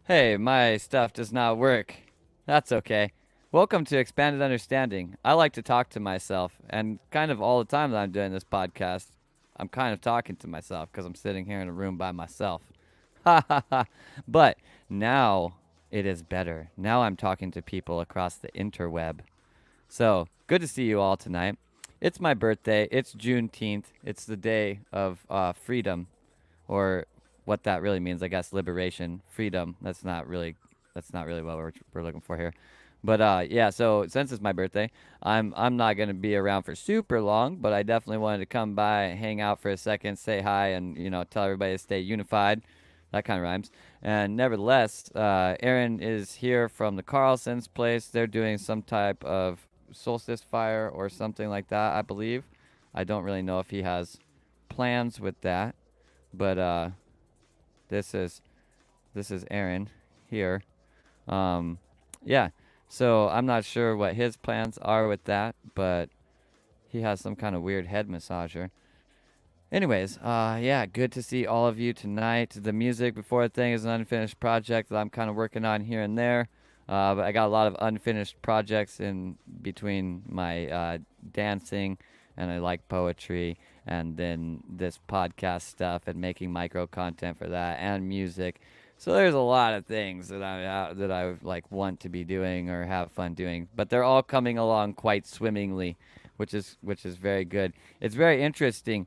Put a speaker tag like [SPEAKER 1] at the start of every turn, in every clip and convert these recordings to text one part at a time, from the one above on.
[SPEAKER 1] Hey, my stuff does not work. That's okay. Welcome to Expanded Understanding. I like to talk to myself, and kind of all the time that I'm doing this podcast, I'm kind of talking to myself because I'm sitting here in a room by myself. Ha ha ha. But now it is better. Now I'm talking to people across the interweb. So, good to see you all tonight. It's my birthday. It's Juneteenth. It's the day of freedom, or what that really means, I guess, liberation, freedom. That's not really what we're looking for here. But yeah, so since it's my birthday, I'm not gonna be around for super long, but I definitely wanted to come by, hang out for a second, say hi, and tell everybody to stay unified. That kind of rhymes. And nevertheless, Aaron is here from the Carlson's place. They're doing some type of solstice fire or something like that, I believe. I don't really know if he has plans with that, but this is this is Aaron here. Um, yeah. So I'm not sure what his plans are with that, but he has some kind of weird head massager. Anyways, yeah, good to see all of you tonight. The music before the thing is an unfinished project that I'm kind of working on here and there. But I got a lot of unfinished projects in between my dancing, and I like poetry, and then this podcast stuff and making micro content for that, and music. So there's a lot of things that I like want to be doing or have fun doing, but they're all coming along quite swimmingly, which is very good. It's very interesting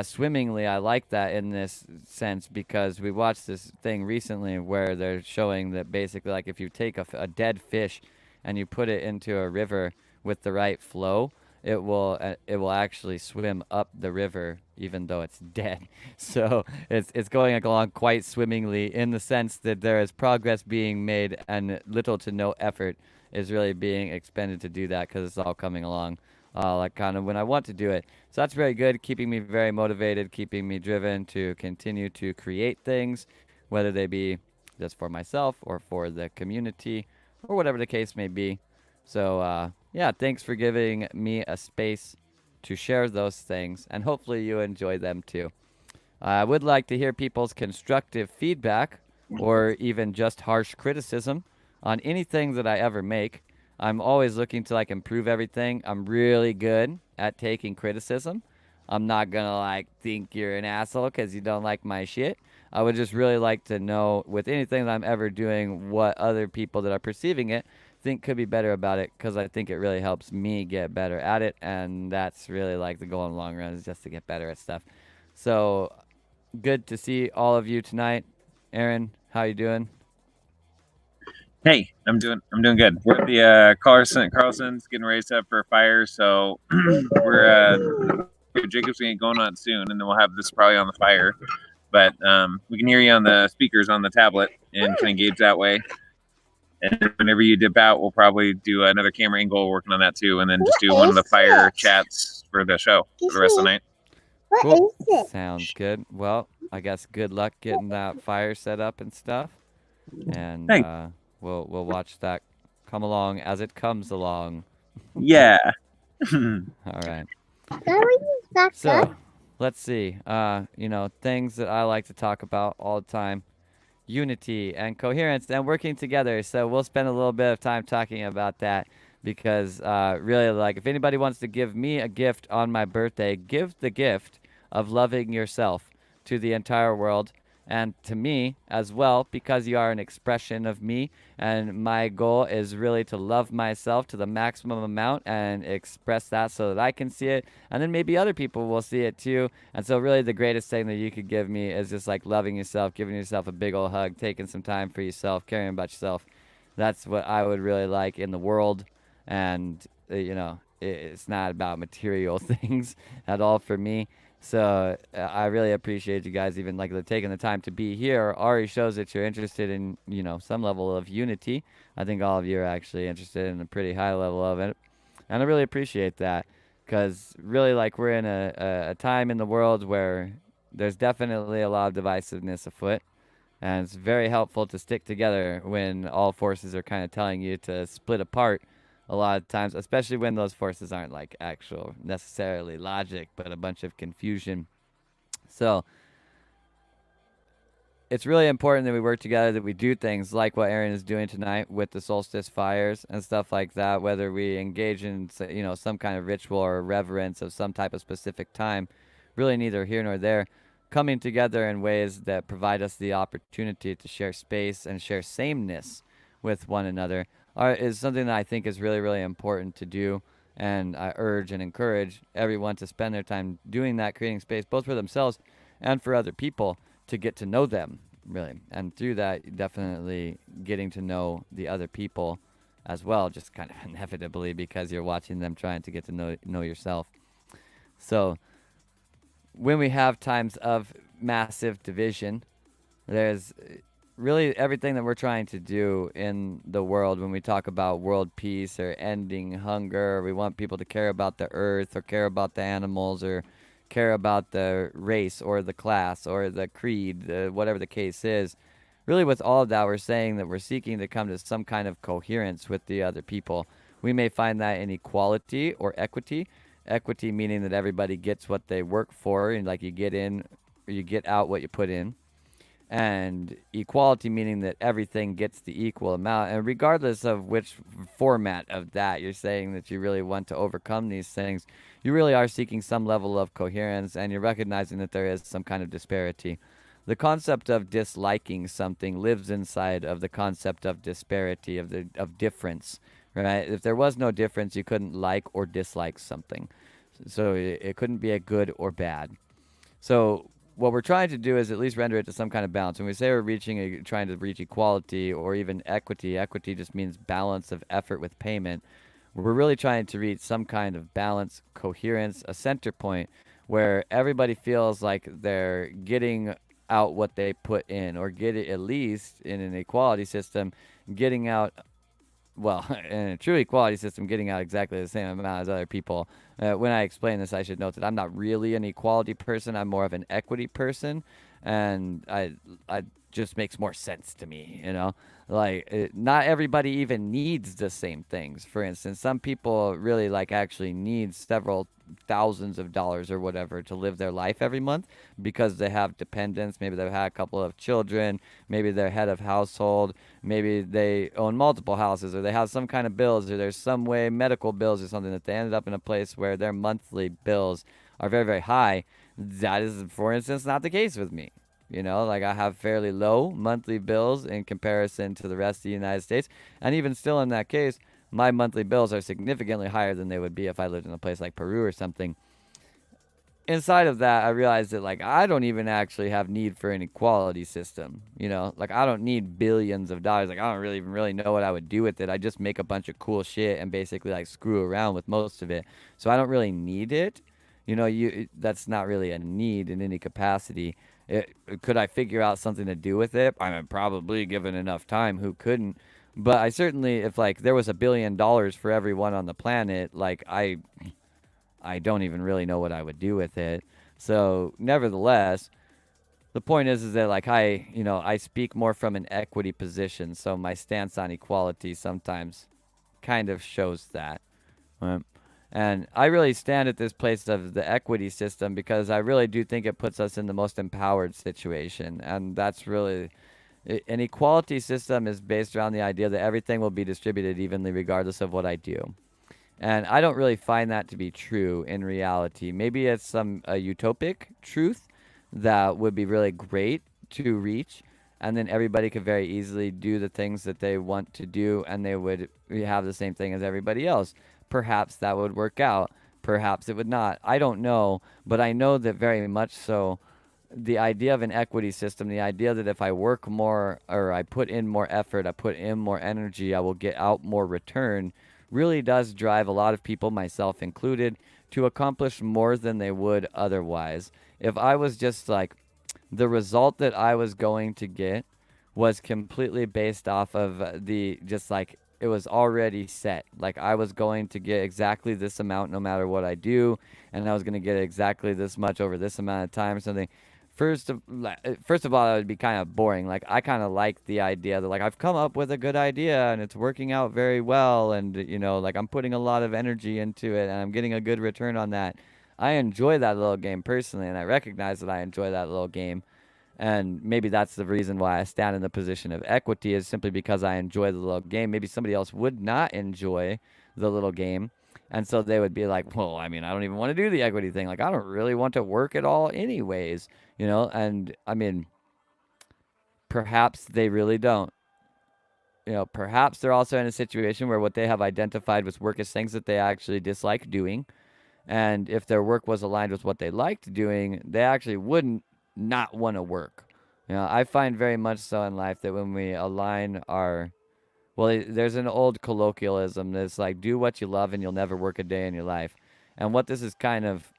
[SPEAKER 1] swimmingly. I like that in this sense because we watched this thing recently where they're showing that basically, like, if you take a dead fish and you put it into a river with the right flow, it will actually swim up the river even though it's dead. So it's going along quite swimmingly in the sense that there is progress being made and little to no effort is really being expended to do that because it's all coming along like kind of when I want to do it. So that's very good, keeping me very motivated, keeping me driven to continue to create things, whether they be just for myself or for the community or whatever the case may be. So, yeah, thanks for giving me a space to share those things, and hopefully you enjoy them too. I would like to hear people's constructive feedback or even just harsh criticism on anything that I ever make. I'm always looking to like improve everything. I'm really good at taking criticism. I'm not gonna like think you're an asshole because you don't like my shit. I would just really like to know with anything that I'm ever doing what other people that are perceiving it think could be better about it because I think it really helps me get better at it, and that's really like the goal in the long run is just to get better at stuff. So good to see all of you tonight. Aaron, how you doing?
[SPEAKER 2] Hey, I'm doing good. We're at the Carlson's getting raised up for a fire, so we're Jacob's gonna get going on it soon, and then we'll have this probably on the fire. But we can hear you on the speakers on the tablet and can engage that way. And whenever you dip out, we'll probably do another camera angle working on that too, and then just do one of the fire chats for the show for the rest of the night.
[SPEAKER 1] Cool. Sounds good. Well, I guess good luck getting that fire set up and stuff, and
[SPEAKER 2] Thanks.
[SPEAKER 1] we'll watch that come along as it comes along.
[SPEAKER 2] Yeah.
[SPEAKER 1] All right. So, let's see. Things that I like to talk about all the time: unity and coherence and working together. So we'll spend a little bit of time talking about that because really, like, if anybody wants to give me a gift on my birthday, give the gift of loving yourself to the entire world and to me as well, because you are an expression of me, and my goal is really to love myself to the maximum amount and express that so that I can see it, and then maybe other people will see it too. And so really the greatest thing that you could give me is just like loving yourself, giving yourself a big old hug, taking some time for yourself, caring about yourself. That's what I would really like in the world. And it's not about material things at all for me. So I really appreciate you guys even like taking the time to be here. Already shows that you're interested in some level of unity. I think all of you are actually interested in a pretty high level of it, and I really appreciate that because really, like, we're in a time in the world where there's definitely a lot of divisiveness afoot, and it's very helpful to stick together when all forces are kind of telling you to split apart a lot of times, especially when those forces aren't like actual necessarily logic, but a bunch of confusion. So it's really important that we work together, that we do things like what Aaron is doing tonight with the solstice fires and stuff like that, whether we engage in, some kind of ritual or reverence of some type of specific time, really neither here nor there. Coming together in ways that provide us the opportunity to share space and share sameness with one another is something that I think is really, really important to do. And I urge and encourage everyone to spend their time doing that, creating space both for themselves and for other people to get to know them, really. And through that, definitely getting to know the other people as well, just kind of inevitably because you're watching them trying to get to know yourself. So when we have times of massive division, there's really everything that we're trying to do in the world when we talk about world peace or ending hunger, or we want people to care about the earth or care about the animals or care about the race or the class or the creed, whatever the case is. Really, with all of that, we're saying that we're seeking to come to some kind of coherence with the other people. We may find that in equality or equity. Equity meaning that everybody gets what they work for, and like you get in or you get out what you put in, and equality meaning that everything gets the equal amount. And regardless of which format of that you're saying that you really want to overcome these things, you really are seeking some level of coherence, and you're recognizing that there is some kind of disparity. The concept of disliking something lives inside of the concept of disparity, of difference, right? If there was no difference, you couldn't like or dislike something. So it couldn't be a good or bad. So what we're trying to do is at least render it to some kind of balance. When we say trying to reach equality or even equity, equity just means balance of effort with payment. We're really trying to reach some kind of balance, coherence, a center point where everybody feels like they're getting out what they put in, or get it at least in an equality system, getting out, well, in a true equality system, getting out exactly the same amount as other people. When I explain this, I should note that I'm not really an equality person. I'm more of an equity person, and I just makes more sense to me. Not everybody even needs the same things. For instance, some people really actually need several thousands of dollars or whatever to live their life every month because they have dependents. Maybe they've had a couple of children. Maybe they're head of household. Maybe they own multiple houses, or they have some kind of bills, or there's some way medical bills or something that they ended up in a place where their monthly bills are very, very high. That is, for instance, not the case with me. I have fairly low monthly bills in comparison to the rest of the United States. And even still in that case, my monthly bills are significantly higher than they would be if I lived in a place like Peru or something. Inside of that, I realized that I don't even actually have need for an equality system. I don't need billions of dollars. I don't really even really know what I would do with it. I just make a bunch of cool shit and basically screw around with most of it. So I don't really need it. That's not really a need in any capacity. Could I figure out something to do with it? I mean, probably, given enough time. Who couldn't? But I certainly, if there was $1 billion for everyone on the planet, I don't even really know what I would do with it. So, nevertheless, the point is that I speak more from an equity position. So my stance on equality sometimes kind of shows that. Right? And I really stand at this place of the equity system because I really do think it puts us in the most empowered situation. And that's really, an equality system is based around the idea that everything will be distributed evenly regardless of what I do. And I don't really find that to be true in reality. Maybe it's a utopic truth that would be really great to reach, and then everybody could very easily do the things that they want to do, and they would have the same thing as everybody else. Perhaps that would work out. Perhaps it would not. I don't know, but I know that very much so. The idea of an equity system, the idea that if I work more or I put in more effort, I put in more energy, I will get out more return, really does drive a lot of people, myself included, to accomplish more than they would otherwise. If I was just the result that I was going to get was completely based off of it was already set. I was going to get exactly this amount no matter what I do, and I was going to get exactly this much over this amount of time or something. First of all, that would be kind of boring. I kind of like the idea that I've come up with a good idea and it's working out very well, and I'm putting a lot of energy into it and I'm getting a good return on that. I enjoy that little game personally, and I recognize that I enjoy that little game. And maybe that's the reason why I stand in the position of equity, is simply because I enjoy the little game. Maybe somebody else would not enjoy the little game. And so they would be like, well, I mean, I don't even want to do the equity thing. Like, I don't really want to work at all, anyways, And I mean, perhaps they really don't. Perhaps they're also in a situation where what they have identified with work is things that they actually dislike doing. And if their work was aligned with what they liked doing, they actually wouldn't not want to work. I find very much so in life that when we align our, well, there's an old colloquialism that's like, do what you love and you'll never work a day in your life. And what this is kind of,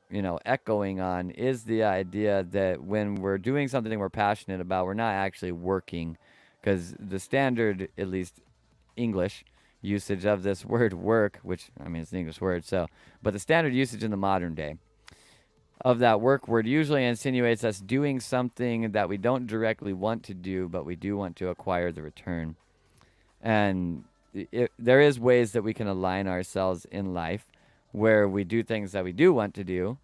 [SPEAKER 1] echoing on is the idea that when we're doing something we're passionate about, we're not actually working. Because the standard, at least English usage of this word work, which I mean it's an English word, so but the standard usage in the modern day of that work word usually insinuates us doing something that we don't directly want to do, but we do want to acquire the return. And there is ways that we can align ourselves in life where we do things that we do want to do,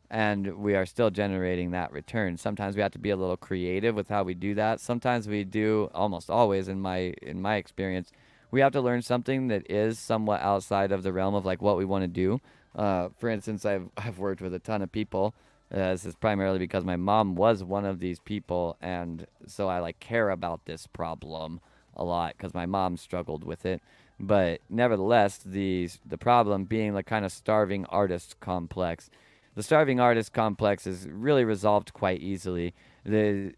[SPEAKER 1] and we are still generating that return. Sometimes we have to be a little creative with how we do that. Sometimes we do, almost always in my experience, we have to learn something that is somewhat outside of the realm of like what we want to do. For instance, I've worked with a ton of people. This is primarily because my mom was one of these people, and so I like care about this problem a lot because my mom struggled with it. But nevertheless, the problem being the kind of starving artist complex. The starving artist complex is really resolved quite easily. It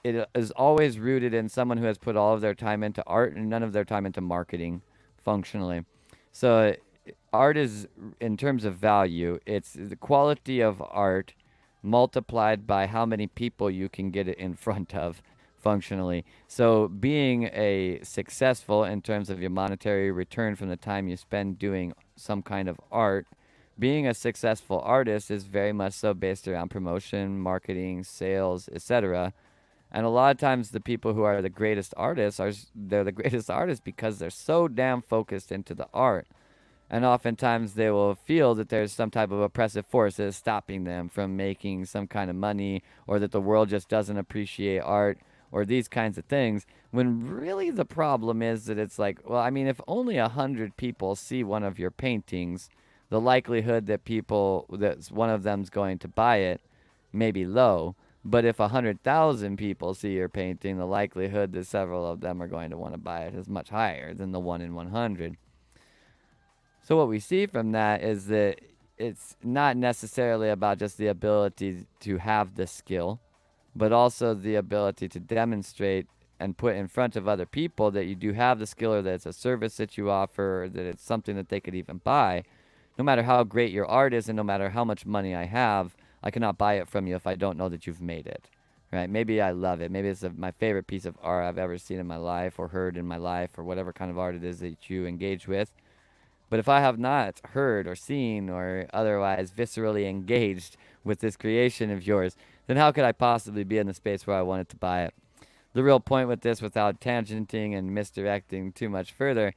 [SPEAKER 1] is always rooted in someone who has put all of their time into art and none of their time into marketing functionally. So art is, in terms of value, it's the quality of art multiplied by how many people you can get it in front of functionally. So being a successful in terms of your monetary return from the time you spend doing some kind of art, being a successful artist is very much so based around promotion, marketing, sales, etc. And a lot of times the people who are the greatest artists they're the greatest artists because they're so damn focused into the art. And oftentimes they will feel that there's some type of oppressive force that is stopping them from making some kind of money, or that the world just doesn't appreciate art, or these kinds of things. When really the problem is that it's like, well, I mean, if only 100 people see one of your paintings, the likelihood that one of them's going to buy it may be low. But if 100,000 people see your painting, the likelihood that several of them are going to want to buy it is much higher than the 1 in 100. So what we see from that is that it's not necessarily about just the ability to have the skill, but also the ability to demonstrate and put in front of other people that you do have the skill, or that it's a service that you offer, or that it's something that they could even buy. No matter how great your art is and no matter how much money I have, I cannot buy it from you if I don't know that you've made it. Right? Maybe I love it. Maybe it's my favorite piece of art I've ever seen in my life or heard in my life, or whatever kind of art it is that you engage with. But if I have not heard or seen or otherwise viscerally engaged with this creation of yours, then how could I possibly be in the space where I wanted to buy it? The real point with this, without tangenting and misdirecting too much further,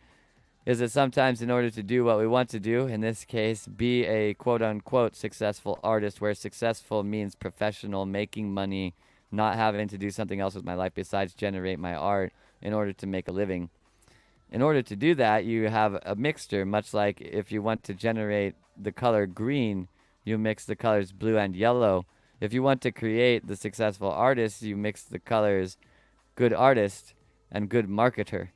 [SPEAKER 1] is that sometimes in order to do what we want to do, in this case, be a quote-unquote successful artist, where successful means professional, making money, not having to do something else with my life besides generate my art in order to make a living. In order to do that, you have a mixture, much like if you want to generate the color green, you mix the colors blue and yellow. If you want to create the successful artist, you mix the colors good artist and good marketer,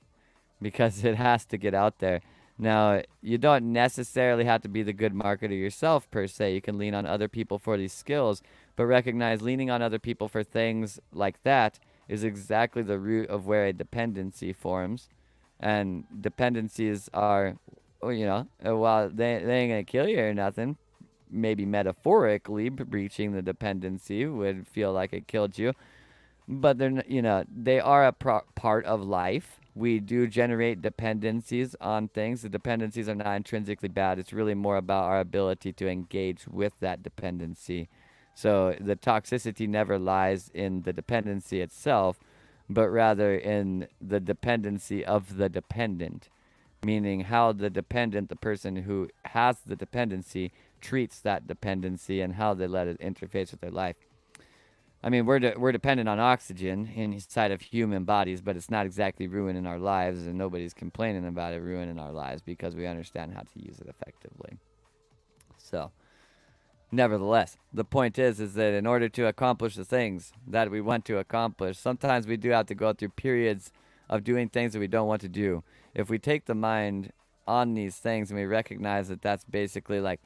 [SPEAKER 1] because it has to get out there. Now, you don't necessarily have to be the good marketer yourself, per se. You can lean on other people for these skills, but recognize leaning on other people for things like that is exactly the root of where a dependency forms. And dependencies are, while they ain't going to kill you or nothing, maybe metaphorically, breaching the dependency would feel like it killed you. But they are a part of life. We do generate dependencies on things. The dependencies are not intrinsically bad. It's really more about our ability to engage with that dependency. So the toxicity never lies in the dependency itself, but rather in the dependency of the dependent, meaning how the dependent, the person who has the dependency, treats that dependency and how they let it interface with their life. I mean, we're dependent on oxygen inside of human bodies, but it's not exactly ruining our lives, and nobody's complaining about it ruining our lives because we understand how to use it effectively. So, nevertheless, the point is that in order to accomplish the things that we want to accomplish, sometimes we do have to go through periods of doing things that we don't want to do. If we take the mind on these things and we recognize that that's basically like,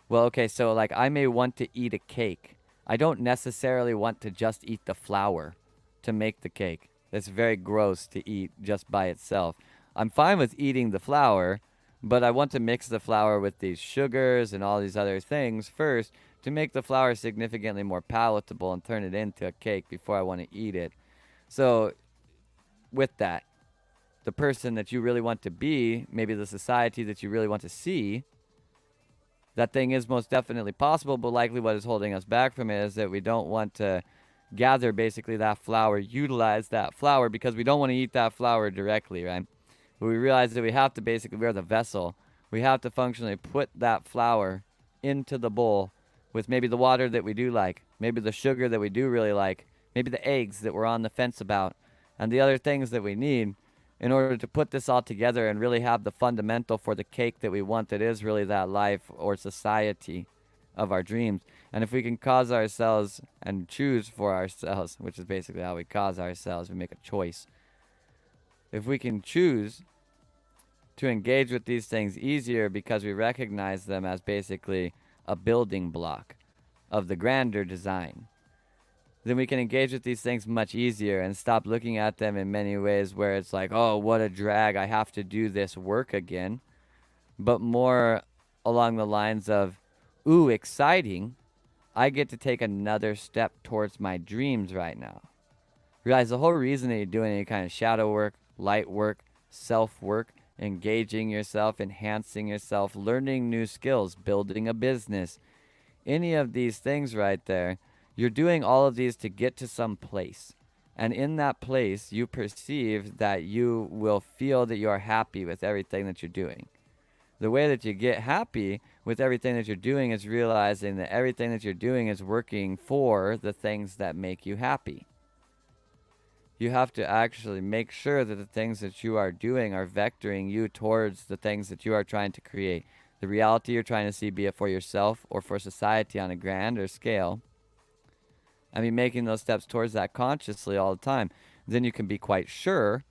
[SPEAKER 1] well, okay, so like I may want to eat a cake. I don't necessarily want to just eat the flour to make the cake. It's very gross to eat just by itself. I'm fine with eating the flour, but I want to mix the flour with these sugars and all these other things first to make the flour significantly more palatable and turn it into a cake before I want to eat it. So, with that, the person that you really want to be, maybe the society that you really want to see, that thing is most definitely possible, but likely what is holding us back from it is that we don't want to gather basically that flour, utilize that flour because we don't want to eat that flour directly, right? But we realize that we have to basically, we're the vessel. We have to functionally put that flour into the bowl with maybe the water that we do like, maybe the sugar that we do really like, maybe the eggs that we're on the fence about, and the other things that we need in order to put this all together and really have the fundamental for the cake that we want that is really that life or society of our dreams. And if we can cause ourselves and choose for ourselves, which is basically how we cause ourselves, we make a choice. If we can choose to engage with these things easier because we recognize them as basically a building block of the grander design, then we can engage with these things much easier and stop looking at them in many ways where it's like, oh, what a drag, I have to do this work again. But more along the lines of, ooh, exciting, I get to take another step towards my dreams right now. Realize the whole reason that you're doing any kind of shadow work, light work, self work, engaging yourself, enhancing yourself, learning new skills, building a business, any of these things right there, you're doing all of these to get to some place. And in that place, you perceive that you will feel that you are happy with everything that you're doing. The way that you get happy with everything that you're doing is realizing that everything that you're doing is working for the things that make you happy. You have to actually make sure that the things that you are doing are vectoring you towards the things that you are trying to create. The reality you're trying to see, be it for yourself or for society on a grander scale. I mean, making those steps towards that consciously all the time. Then you can be quite sure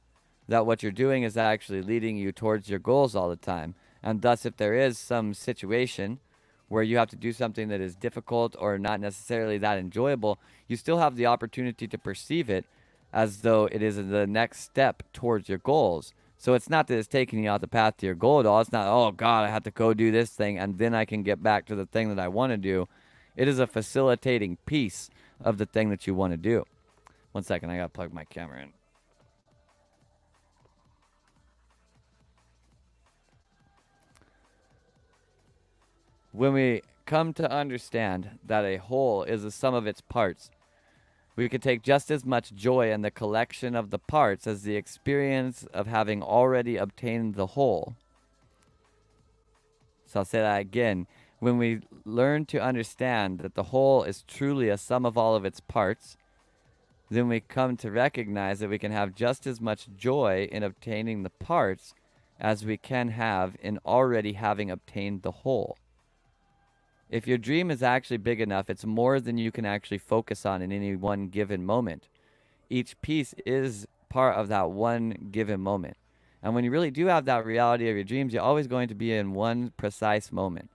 [SPEAKER 1] that what you're doing is actually leading you towards your goals all the time. And thus, if there is some situation where you have to do something that is difficult or not necessarily that enjoyable, you still have the opportunity to perceive it as though it is the next step towards your goals. So it's not that it's taking you out the path to your goal at all. It's not, oh God, I have to go do this thing and then I can get back to the thing that I want to do. It is a facilitating piece of the thing that you want to do. 1 second, I gotta plug my camera in. When we come to understand that a whole is the sum of its parts, we could take just as much joy in the collection of the parts as the experience of having already obtained the whole. So I'll say that again. When we learn to understand that the whole is truly a sum of all of its parts, then we come to recognize that we can have just as much joy in obtaining the parts as we can have in already having obtained the whole. If your dream is actually big enough, it's more than you can actually focus on in any one given moment. Each piece is part of that one given moment. And when you really do have that reality of your dreams, you're always going to be in one precise moment.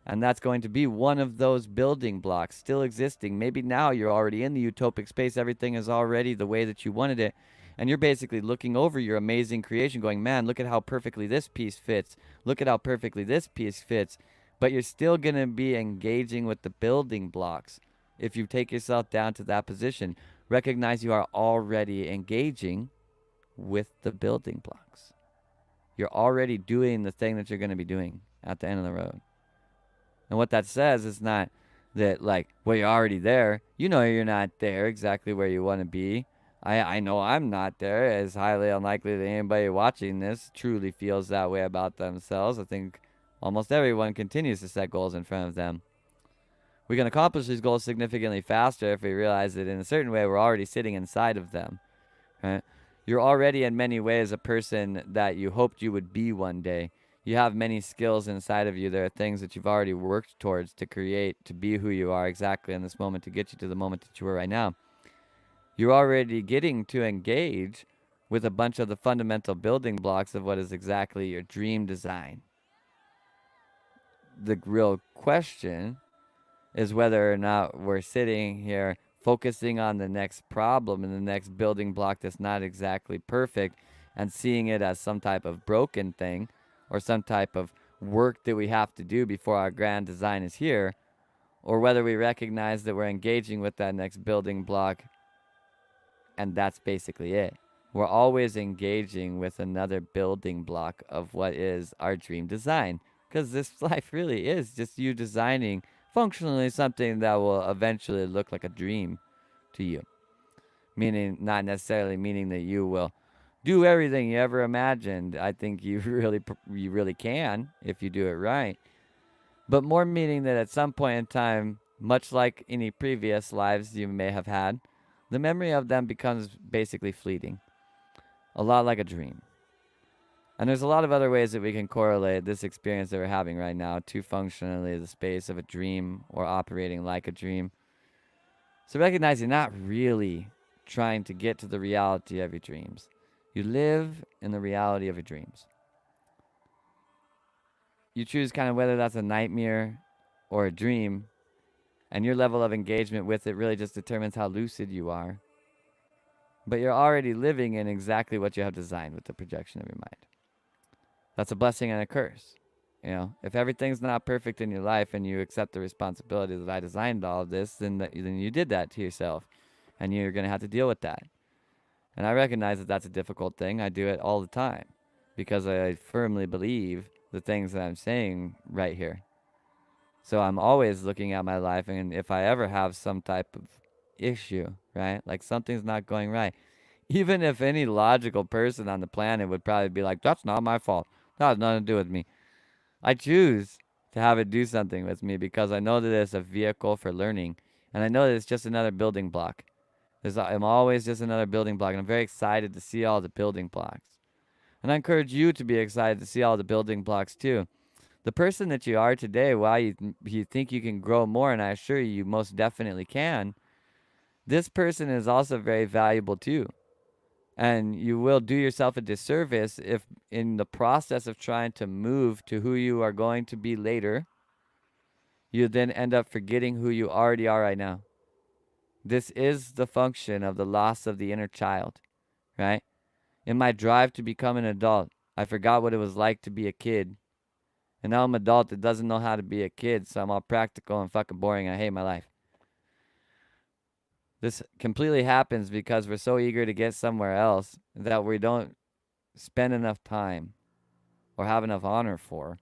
[SPEAKER 1] And that's going to be one of those building blocks still existing. Maybe now you're already in the utopic space. Everything is already the way that you wanted it. And you're basically looking over your amazing creation going, man, look at how perfectly this piece fits. Look at how perfectly this piece fits. But you're still going to be engaging with the building blocks. If you take yourself down to that position, recognize you are already engaging with the building blocks. You're already doing the thing that you're going to be doing at the end of the road. And what that says is not that, like, well, you're already there. You know you're not there exactly where you want to be. I know I'm not there. It's highly unlikely that anybody watching this truly feels that way about themselves. I think almost everyone continues to set goals in front of them. We can accomplish these goals significantly faster if we realize that in a certain way we're already sitting inside of them. Right? You're already in many ways a person that you hoped you would be one day. You have many skills inside of you. There are things that you've already worked towards to create, to be who you are exactly in this moment, to get you to the moment that you are right now. You're already getting to engage with a bunch of the fundamental building blocks of what is exactly your dream design. The real question is whether or not we're sitting here focusing on the next problem and the next building block that's not exactly perfect and seeing it as some type of broken thing or some type of work that we have to do before our grand design is here, or whether we recognize that we're engaging with that next building block and that's basically it. We're always engaging with another building block of what is our dream design. Because this life really is just you designing functionally something that will eventually look like a dream to you. Meaning, not necessarily meaning that you will do everything you ever imagined. I think you really can if you do it right. But more meaning that at some point in time, much like any previous lives you may have had, the memory of them becomes basically fleeting, a lot like a dream. And there's a lot of other ways that we can correlate this experience that we're having right now to functionally the space of a dream or operating like a dream. So recognize you're not really trying to get to the reality of your dreams. You live in the reality of your dreams. You choose kind of whether that's a nightmare or a dream, and your level of engagement with it really just determines how lucid you are. But you're already living in exactly what you have designed with the projection of your mind. That's a blessing and a curse. You know, if everything's not perfect in your life and you accept the responsibility that I designed all of this, then you did that to yourself, and you're going to have to deal with that. And I recognize that that's a difficult thing. I do it all the time because I firmly believe the things that I'm saying right here. So I'm always looking at my life, and if I ever have some type of issue, right, like something's not going right, even if any logical person on the planet would probably be like, that's not my fault. That has nothing to do with me. I choose to have it do something with me because I know that it's a vehicle for learning. And I know that it's just another building block. I'm always just another building block. And I'm very excited to see all the building blocks. And I encourage you to be excited to see all the building blocks too. The person that you are today, while you think you can grow more, and I assure you, you most definitely can, this person is also very valuable too. And you will do yourself a disservice if, in the process of trying to move to who you are going to be later, you then end up forgetting who you already are right now. This is the function of the loss of the inner child, right? In my drive to become an adult, I forgot what it was like to be a kid. And now I'm an adult that doesn't know how to be a kid, so I'm all practical and fucking boring. I hate my life. This completely happens because we're so eager to get somewhere else that we don't spend enough time or have enough honor for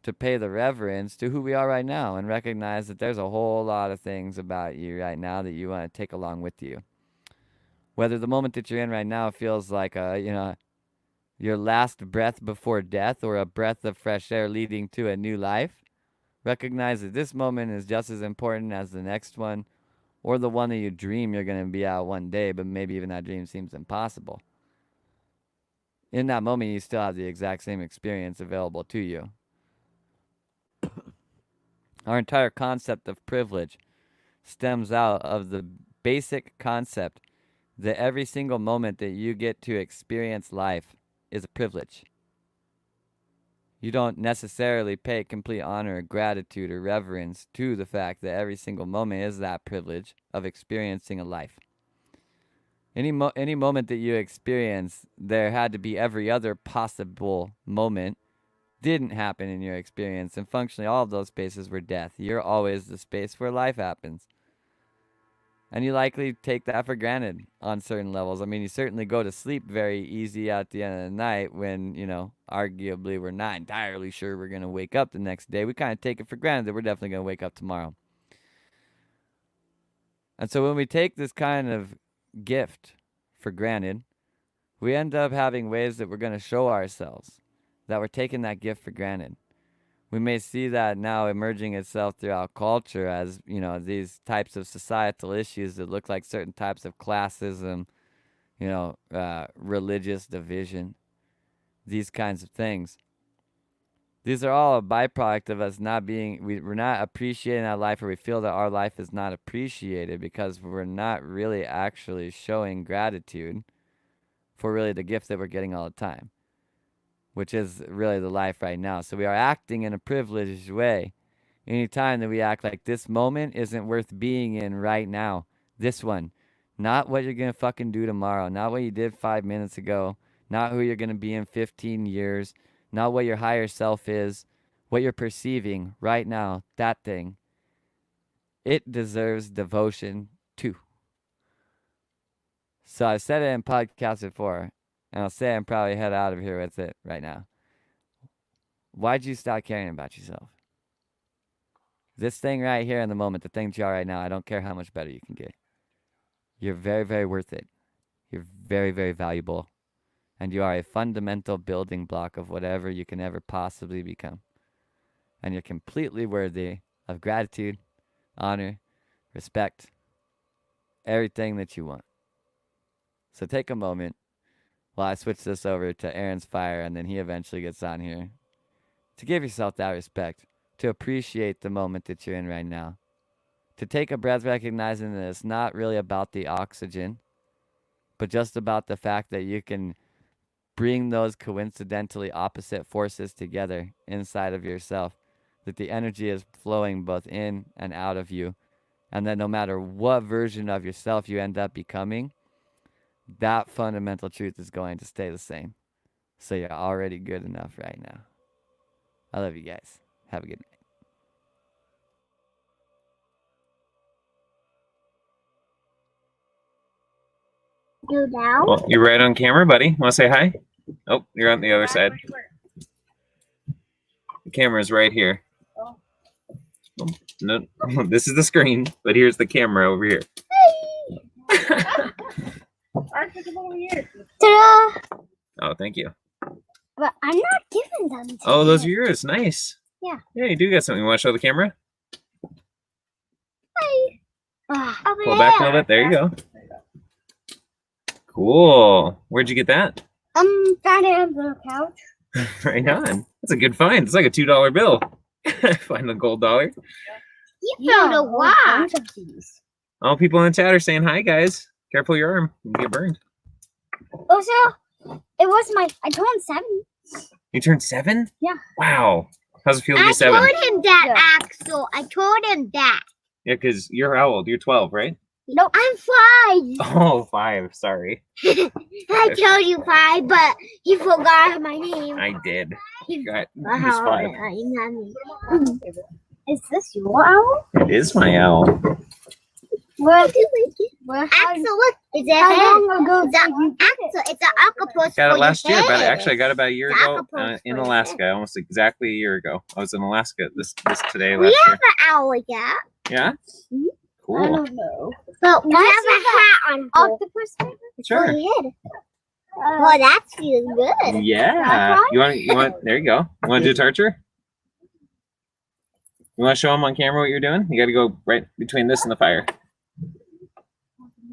[SPEAKER 1] to pay the reverence to who we are right now and recognize that there's a whole lot of things about you right now that you want to take along with you. Whether the moment that you're in right now feels like your last breath before death or a breath of fresh air leading to a new life, recognize that this moment is just as important as the next one or the one that you dream you're going to be at one day, but maybe even that dream seems impossible. In that moment, you still have the exact same experience available to you. Our entire concept of privilege stems out of the basic concept that every single moment that you get to experience life is a privilege. You don't necessarily pay complete honor or gratitude or reverence to the fact that every single moment is that privilege of experiencing a life. Any moment that you experience, there had to be every other possible moment didn't happen in your experience, and functionally all of those spaces were death. You're always the space where life happens. And you likely take that for granted on certain levels. I mean, you certainly go to sleep very easy at the end of the night when, arguably we're not entirely sure we're going to wake up the next day. We kind of take it for granted that we're definitely going to wake up tomorrow. And so when we take this kind of gift for granted, we end up having ways that we're going to show ourselves that we're taking that gift for granted. we may see that now emerging itself throughout culture as, these types of societal issues that look like certain types of classism, religious division, these kinds of things. These are all a byproduct of us not we're not appreciating our life, or we feel that our life is not appreciated because we're not really actually showing gratitude for really the gift that we're getting all the time, which is really the life right now. So we are acting in a privileged way. Anytime that we act like this moment isn't worth being in right now, this one, not what you're going to fucking do tomorrow, not what you did 5 minutes ago, not who you're going to be in 15 years, not what your higher self is, what you're perceiving right now, that thing, it deserves devotion too. So I've said it in podcasts before, and I'll say I'm probably head out of here with it right now. Why'd you stop caring about yourself? This thing right here in the moment, the thing you are right now, I don't care how much better you can get. You're very, very worth it. You're very, very valuable. And you are a fundamental building block of whatever you can ever possibly become. And you're completely worthy of gratitude, honor, respect, everything that you want. So take a moment while I switch this over to Aaron's fire, and then he eventually gets on here, to give yourself that respect, to appreciate the moment that you're in right now, to take a breath recognizing that it's not really about the oxygen, but just about the fact that you can bring those coincidentally opposite forces together inside of yourself, that the energy is flowing both in and out of you, and that no matter what version of yourself you end up becoming, that fundamental truth is going to stay the same. So you're already good enough right now. I love you guys. Have a good night.
[SPEAKER 3] Go down.
[SPEAKER 2] Well, you're right on camera, buddy. Want to say hi? Oh, you're on the other side. The camera's right here. Oh, no, this is the screen, but here's the camera over here.
[SPEAKER 3] Ta-da!
[SPEAKER 2] Oh, thank you.
[SPEAKER 3] But I'm not giving them to
[SPEAKER 2] Oh, those are
[SPEAKER 3] you.
[SPEAKER 2] yours. Nice.
[SPEAKER 3] Yeah.
[SPEAKER 2] Yeah, you do got something. You want to show the camera?
[SPEAKER 3] Hi.
[SPEAKER 2] Pull back a little bit. There you go. Cool. Where'd you get that?
[SPEAKER 3] Found it on the couch.
[SPEAKER 2] Right on. That's a good find. It's like a $2 bill. Find a gold dollar.
[SPEAKER 3] You found a lot of these.
[SPEAKER 2] All people in the chat are saying hi, guys. Careful your arm. You can get burned.
[SPEAKER 3] Also, it was I turned 7.
[SPEAKER 2] You turned 7?
[SPEAKER 3] Yeah.
[SPEAKER 2] Wow. How's it feel to be 7?
[SPEAKER 3] I told him that, Axel. I told him that.
[SPEAKER 2] Yeah, because you're how old? You're 12, right?
[SPEAKER 3] No, I'm 5.
[SPEAKER 2] Oh, 5. Sorry.
[SPEAKER 3] I told you 5, but you forgot my name.
[SPEAKER 2] I did. Got
[SPEAKER 3] Wow,
[SPEAKER 2] 5.
[SPEAKER 3] Is this your owl?
[SPEAKER 2] It is my owl.
[SPEAKER 3] Axel, look. Is it how long ago Axel, it's an octopus.
[SPEAKER 2] Got it last year. Actually, I got it about a year
[SPEAKER 3] It's
[SPEAKER 2] ago
[SPEAKER 3] octopus
[SPEAKER 2] in
[SPEAKER 3] for your
[SPEAKER 2] Alaska. Almost exactly a year ago. I was in Alaska this today
[SPEAKER 3] We
[SPEAKER 2] last
[SPEAKER 3] have
[SPEAKER 2] year.
[SPEAKER 3] an owl like that.
[SPEAKER 2] Yeah?
[SPEAKER 3] Mhm.
[SPEAKER 2] Cool.
[SPEAKER 3] I don't know. But we have a hat on. Octopus flavor?
[SPEAKER 2] Sure.
[SPEAKER 3] Well, that feels good.
[SPEAKER 2] Yeah. You want there you go. You want to do a torture? You want to show them on camera what you're doing? You got to go right between this and the fire.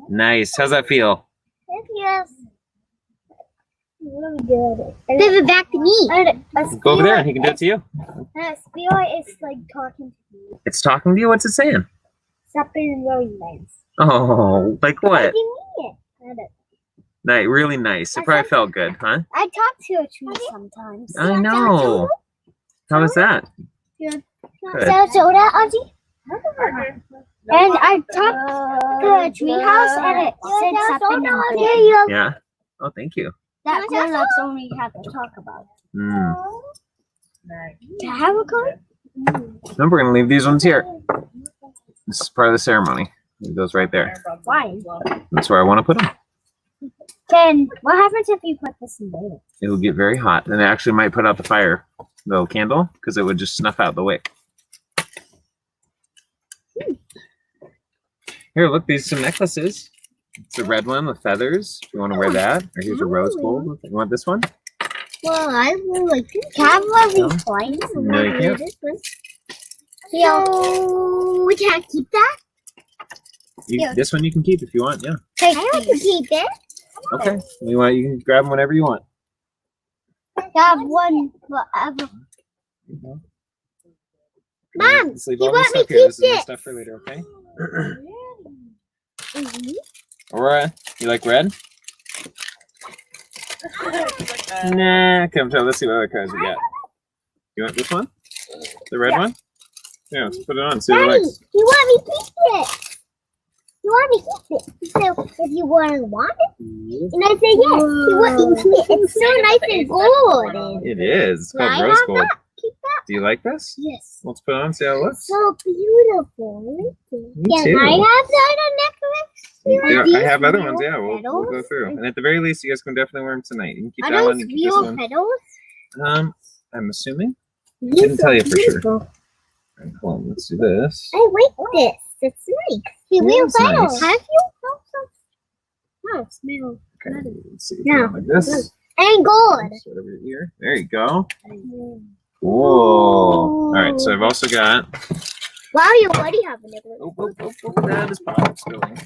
[SPEAKER 2] Nice. How's that feel?
[SPEAKER 3] It feels really good. Give it back to me.
[SPEAKER 2] Go over there and he can do it to you.
[SPEAKER 3] Spirit is like talking to me.
[SPEAKER 2] It's talking to you? What's it saying?
[SPEAKER 3] Something really nice.
[SPEAKER 2] Oh, like what?
[SPEAKER 3] What do you mean?
[SPEAKER 2] Nice, really nice. It probably felt good, huh?
[SPEAKER 3] I talk to a tree sometimes.
[SPEAKER 2] I know. How was that?
[SPEAKER 3] Good.
[SPEAKER 2] Good.
[SPEAKER 3] Soda, Ozzy? And I talk to a tree house and it sits up in the
[SPEAKER 2] Yeah. Oh, thank you.
[SPEAKER 3] That grown-ups only have to talk about.
[SPEAKER 2] Mm.
[SPEAKER 3] To have a card?
[SPEAKER 2] Then we're gonna leave these ones here. This is part of the ceremony. It goes right there.
[SPEAKER 3] Why?
[SPEAKER 2] That's where I want to put them.
[SPEAKER 3] Ken, what happens if you put this in there?
[SPEAKER 2] It will get very hot, and it actually might put out the fire, the candle, because it would just snuff out the wick. Here, look, these are some necklaces. It's a red one with feathers. If you want to wear that, or here's a rose gold. You want this one?
[SPEAKER 3] Well, I will like to have one of these coins.
[SPEAKER 2] No, you can't.
[SPEAKER 3] So we can't keep that?
[SPEAKER 2] This one you can keep if you want. Yeah.
[SPEAKER 3] I want to keep it.
[SPEAKER 2] Okay. You can grab them whenever you want.
[SPEAKER 3] Have one forever. Mom,
[SPEAKER 2] Just leave
[SPEAKER 3] you
[SPEAKER 2] all
[SPEAKER 3] want
[SPEAKER 2] this
[SPEAKER 3] me
[SPEAKER 2] stuff
[SPEAKER 3] to
[SPEAKER 2] here. This
[SPEAKER 3] keep
[SPEAKER 2] is my
[SPEAKER 3] it?
[SPEAKER 2] stuff for later. Okay.
[SPEAKER 3] Mhm.
[SPEAKER 2] Aurora, you like red? Nah. Come tell. Let's see what other cards we got. You want this one? The red one? Yeah, let's put it on. See what it
[SPEAKER 3] Daddy,
[SPEAKER 2] likes.
[SPEAKER 3] you want me to keep it? You want me to keep it? So if you want it, and I say yes. You want me to keep it? It's so nice and golden.
[SPEAKER 2] It is. It's called
[SPEAKER 3] Can I
[SPEAKER 2] rose
[SPEAKER 3] have
[SPEAKER 2] gold.
[SPEAKER 3] that? Keep that?
[SPEAKER 2] Do you like this?
[SPEAKER 3] Yes.
[SPEAKER 2] Let's put it on. See how it looks.
[SPEAKER 3] So beautiful.
[SPEAKER 2] Me
[SPEAKER 3] Can
[SPEAKER 2] too.
[SPEAKER 3] I have that on necklace? You want
[SPEAKER 2] Yeah, I
[SPEAKER 3] these
[SPEAKER 2] have other
[SPEAKER 3] real
[SPEAKER 2] ones. Yeah, we'll go
[SPEAKER 3] petals?
[SPEAKER 2] through. And at the very least, you guys can definitely wear them tonight. You can keep
[SPEAKER 3] Are
[SPEAKER 2] that one.
[SPEAKER 3] those
[SPEAKER 2] You can keep this
[SPEAKER 3] real
[SPEAKER 2] one.
[SPEAKER 3] petals?
[SPEAKER 2] I'm assuming.
[SPEAKER 3] These
[SPEAKER 2] Couldn't tell
[SPEAKER 3] are
[SPEAKER 2] you for sure.
[SPEAKER 3] beautiful.
[SPEAKER 2] Right, hold on, let's do this.
[SPEAKER 3] I like this. It's nice. The
[SPEAKER 2] Yeah,
[SPEAKER 3] real
[SPEAKER 2] it's
[SPEAKER 3] petals.
[SPEAKER 2] nice.
[SPEAKER 3] Have you? No, smell.
[SPEAKER 2] Okay, let's see.
[SPEAKER 3] Yeah.
[SPEAKER 2] Like this.
[SPEAKER 3] And gold.
[SPEAKER 2] Right over your ear. There you go. Whoa. All right, so I've also got.
[SPEAKER 3] Wow, you already have a necklace.
[SPEAKER 2] That is pocket spilling.